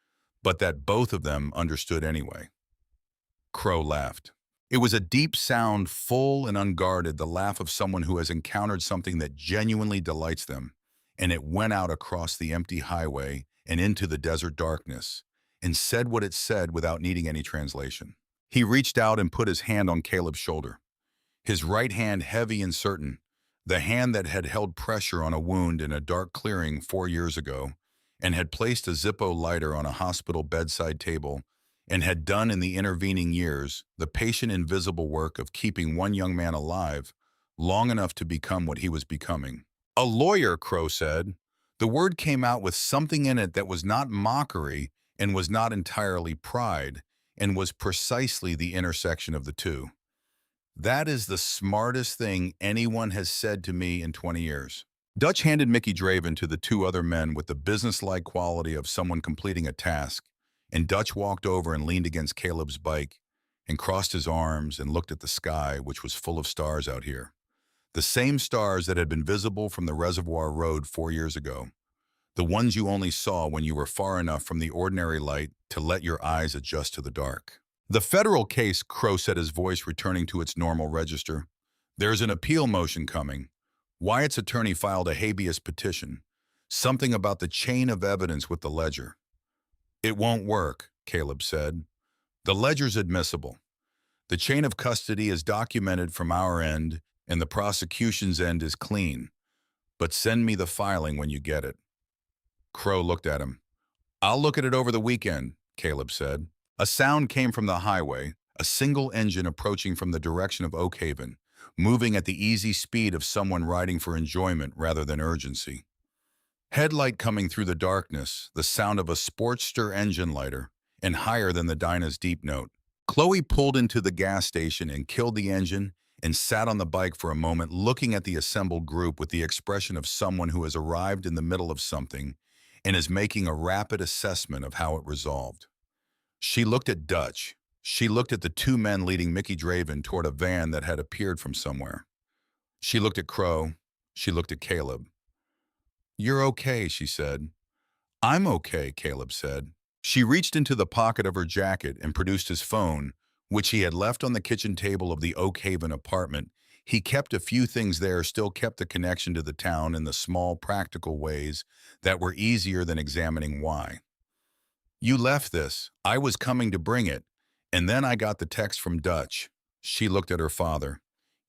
Speaker 1: but that both of them understood anyway. Crow laughed. It was a deep sound, full and unguarded, the laugh of someone who has encountered something that genuinely delights them, and it went out across the empty highway and into the desert darkness, and said what it said without needing any translation. He reached out and put his hand on Caleb's shoulder, his right hand heavy and certain, the hand that had held pressure on a wound in a dark clearing 4 years ago, and had placed a Zippo lighter on a hospital bedside table, and had done in the intervening years the patient invisible work of keeping one young man alive long enough to become what he was becoming. "A lawyer," Crow said. The word came out with something in it that was not mockery and was not entirely pride, and was precisely the intersection of the two. "That is the smartest thing anyone has said to me in 20 years. Dutch handed Mickey Draven to the 2 other men with the businesslike quality of someone completing a task, and Dutch walked over and leaned against Caleb's bike and crossed his arms and looked at the sky, which was full of stars out here. The same stars that had been visible from the Reservoir Road 4 years ago. The ones you only saw when you were far enough from the ordinary light to let your eyes adjust to the dark. "The federal case," Crow said, his voice returning to its normal register. "There's an appeal motion coming. Wyatt's attorney filed a habeas petition. Something about the chain of evidence with the ledger." "It won't work," Caleb said. "The ledger's admissible. The chain of custody is documented from our end, and the prosecution's end is clean. But send me the filing when you get it." Crow looked at him. "I'll look at it over the weekend," Caleb said. A sound came from the highway, a single engine approaching from the direction of Oak Haven, moving at the easy speed of someone riding for enjoyment rather than urgency. Headlight coming through the darkness, the sound of a Sportster engine lighter, and higher than the Dyna's deep note. Chloe pulled into the gas station and killed the engine and sat on the bike for a moment, looking at the assembled group with the expression of someone who has arrived in the middle of something and is making a rapid assessment of how it resolved. She looked at Dutch. She looked at the 2 men leading Mickey Draven toward a van that had appeared from somewhere. She looked at Crow. She looked at Caleb. "You're okay," she said. "I'm okay," Caleb said. She reached into the pocket of her jacket and produced his phone, which he had left on the kitchen table of the Oak Haven apartment. He kept a few things there, still kept the connection to the town in the small, practical ways that were easier than examining why. "You left this. I was coming to bring it. And then I got the text from Dutch." She looked at her father.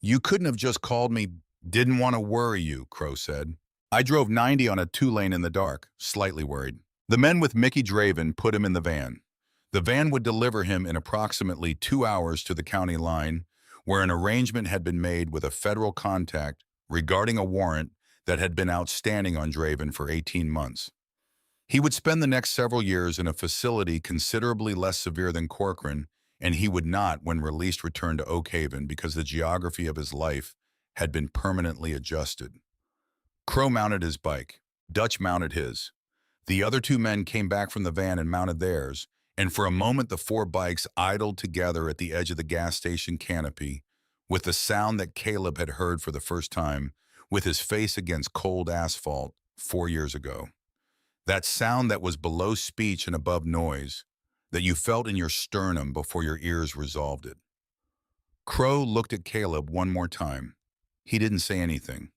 Speaker 1: "You couldn't have just called me." "Didn't want to worry you," Crow said. "I drove 90 on a 2-lane in the dark, slightly worried." The men with Mickey Draven put him in the van. The van would deliver him in approximately 2 hours to the county line, where an arrangement had been made with a federal contact regarding a warrant that had been outstanding on Draven for 18 months. He would spend the next several years in a facility considerably less severe than Corcoran, and he would not, when released, return to Oak Haven because the geography of his life had been permanently adjusted. Crow mounted his bike. Dutch mounted his. The other two men came back from the van and mounted theirs, and for a moment the four bikes idled together at the edge of the gas station canopy, with the sound that Caleb had heard for the first time, with his face against cold asphalt 4 years ago. That sound that was below speech and above noise, that you felt in your sternum before your ears resolved it. Crow looked at Caleb one more time. He didn't say anything.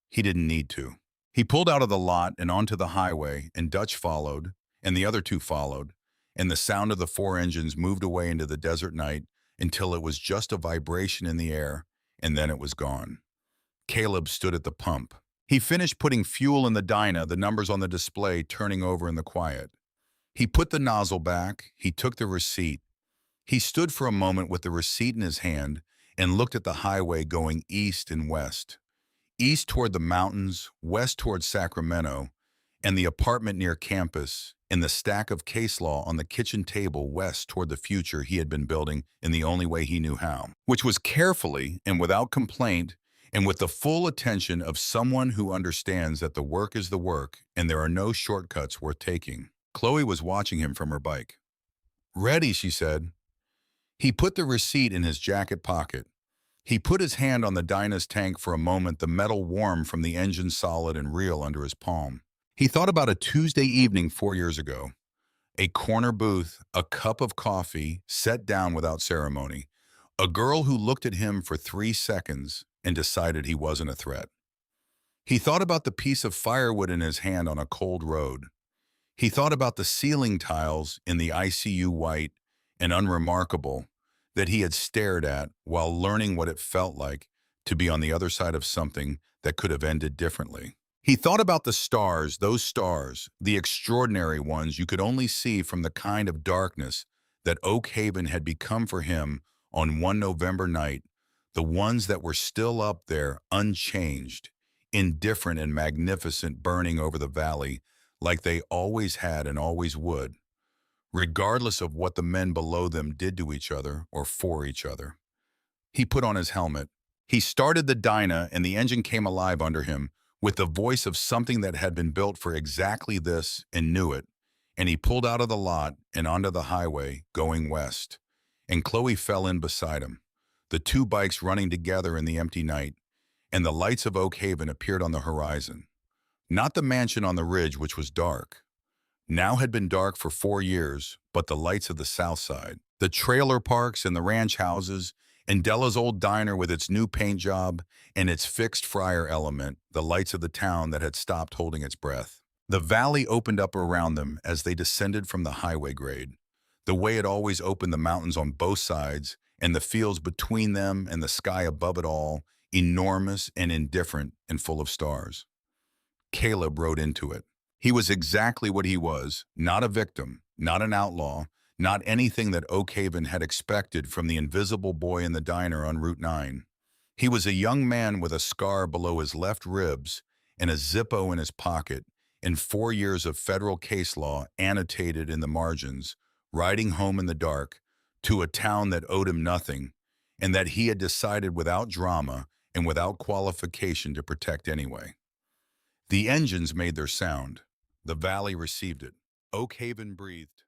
Speaker 1: He didn't need to. He pulled out of the lot and onto the highway, and Dutch followed, and the other two followed, and the sound of the four engines moved away into the desert night until it was just a vibration in the air, and then it was gone. Caleb stood at the pump. He finished putting fuel in the dyna, the numbers on the display turning over in the quiet. He put the nozzle back, he took the receipt. He stood for a moment with the receipt in his hand and looked at the highway going east and west. East toward the mountains, west toward Sacramento, and the apartment near campus, and the stack of case law on the kitchen table west toward the future he had been building in the only way he knew how, which was carefully and without complaint and with the full attention of someone who understands that the work is the work and there are no shortcuts worth taking. Chloe was watching him from her bike. "Ready," she said. He put the receipt in his jacket pocket. He put his hand on the Dyna's tank for a moment, the metal warm from the engine solid and real under his palm. He thought about a Tuesday evening 4 years ago. A corner booth, a cup of coffee, set down without ceremony. A girl who looked at him for 3 seconds and decided he wasn't a threat. He thought about the piece of firewood in his hand on a cold road. He thought about the ceiling tiles in the ICU white and unremarkable that he had stared at while learning what it felt like to be on the other side of something that could have ended differently. He thought about the stars, those stars, the extraordinary ones you could only see from the kind of darkness that Oak Haven had become for him on one November night, the ones that were still up there, unchanged, indifferent and magnificent, burning over the valley like they always had and always would, regardless of what the men below them did to each other or for each other. He put on his helmet. He started the Dyna, and the engine came alive under him with the voice of something that had been built for exactly this and knew it. And he pulled out of the lot and onto the highway, going west. And Chloe fell in beside him, the two bikes running together in the empty night, and the lights of Oak Haven appeared on the horizon. Not the mansion on the ridge, which was dark. Now had been dark for 4 years, but the lights of the south side. The trailer parks and the ranch houses, and Della's old diner with its new paint job and its fixed fryer element, the lights of the town that had stopped holding its breath. The valley opened up around them as they descended from the highway grade, the way it always opened, the mountains on both sides and the fields between them and the sky above it all, enormous and indifferent and full of stars. Caleb rode into it. He was exactly what he was, not a victim, not an outlaw, not anything that Oak Haven had expected from the invisible boy in the diner on Route 9. He was a young man with a scar below his left ribs and a Zippo in his pocket, and 4 years of federal case law annotated in the margins, riding home in the dark to a town that owed him nothing, and that he had decided without drama and without qualification to protect anyway. The engines made their sound. The valley received it. Oak Haven breathed.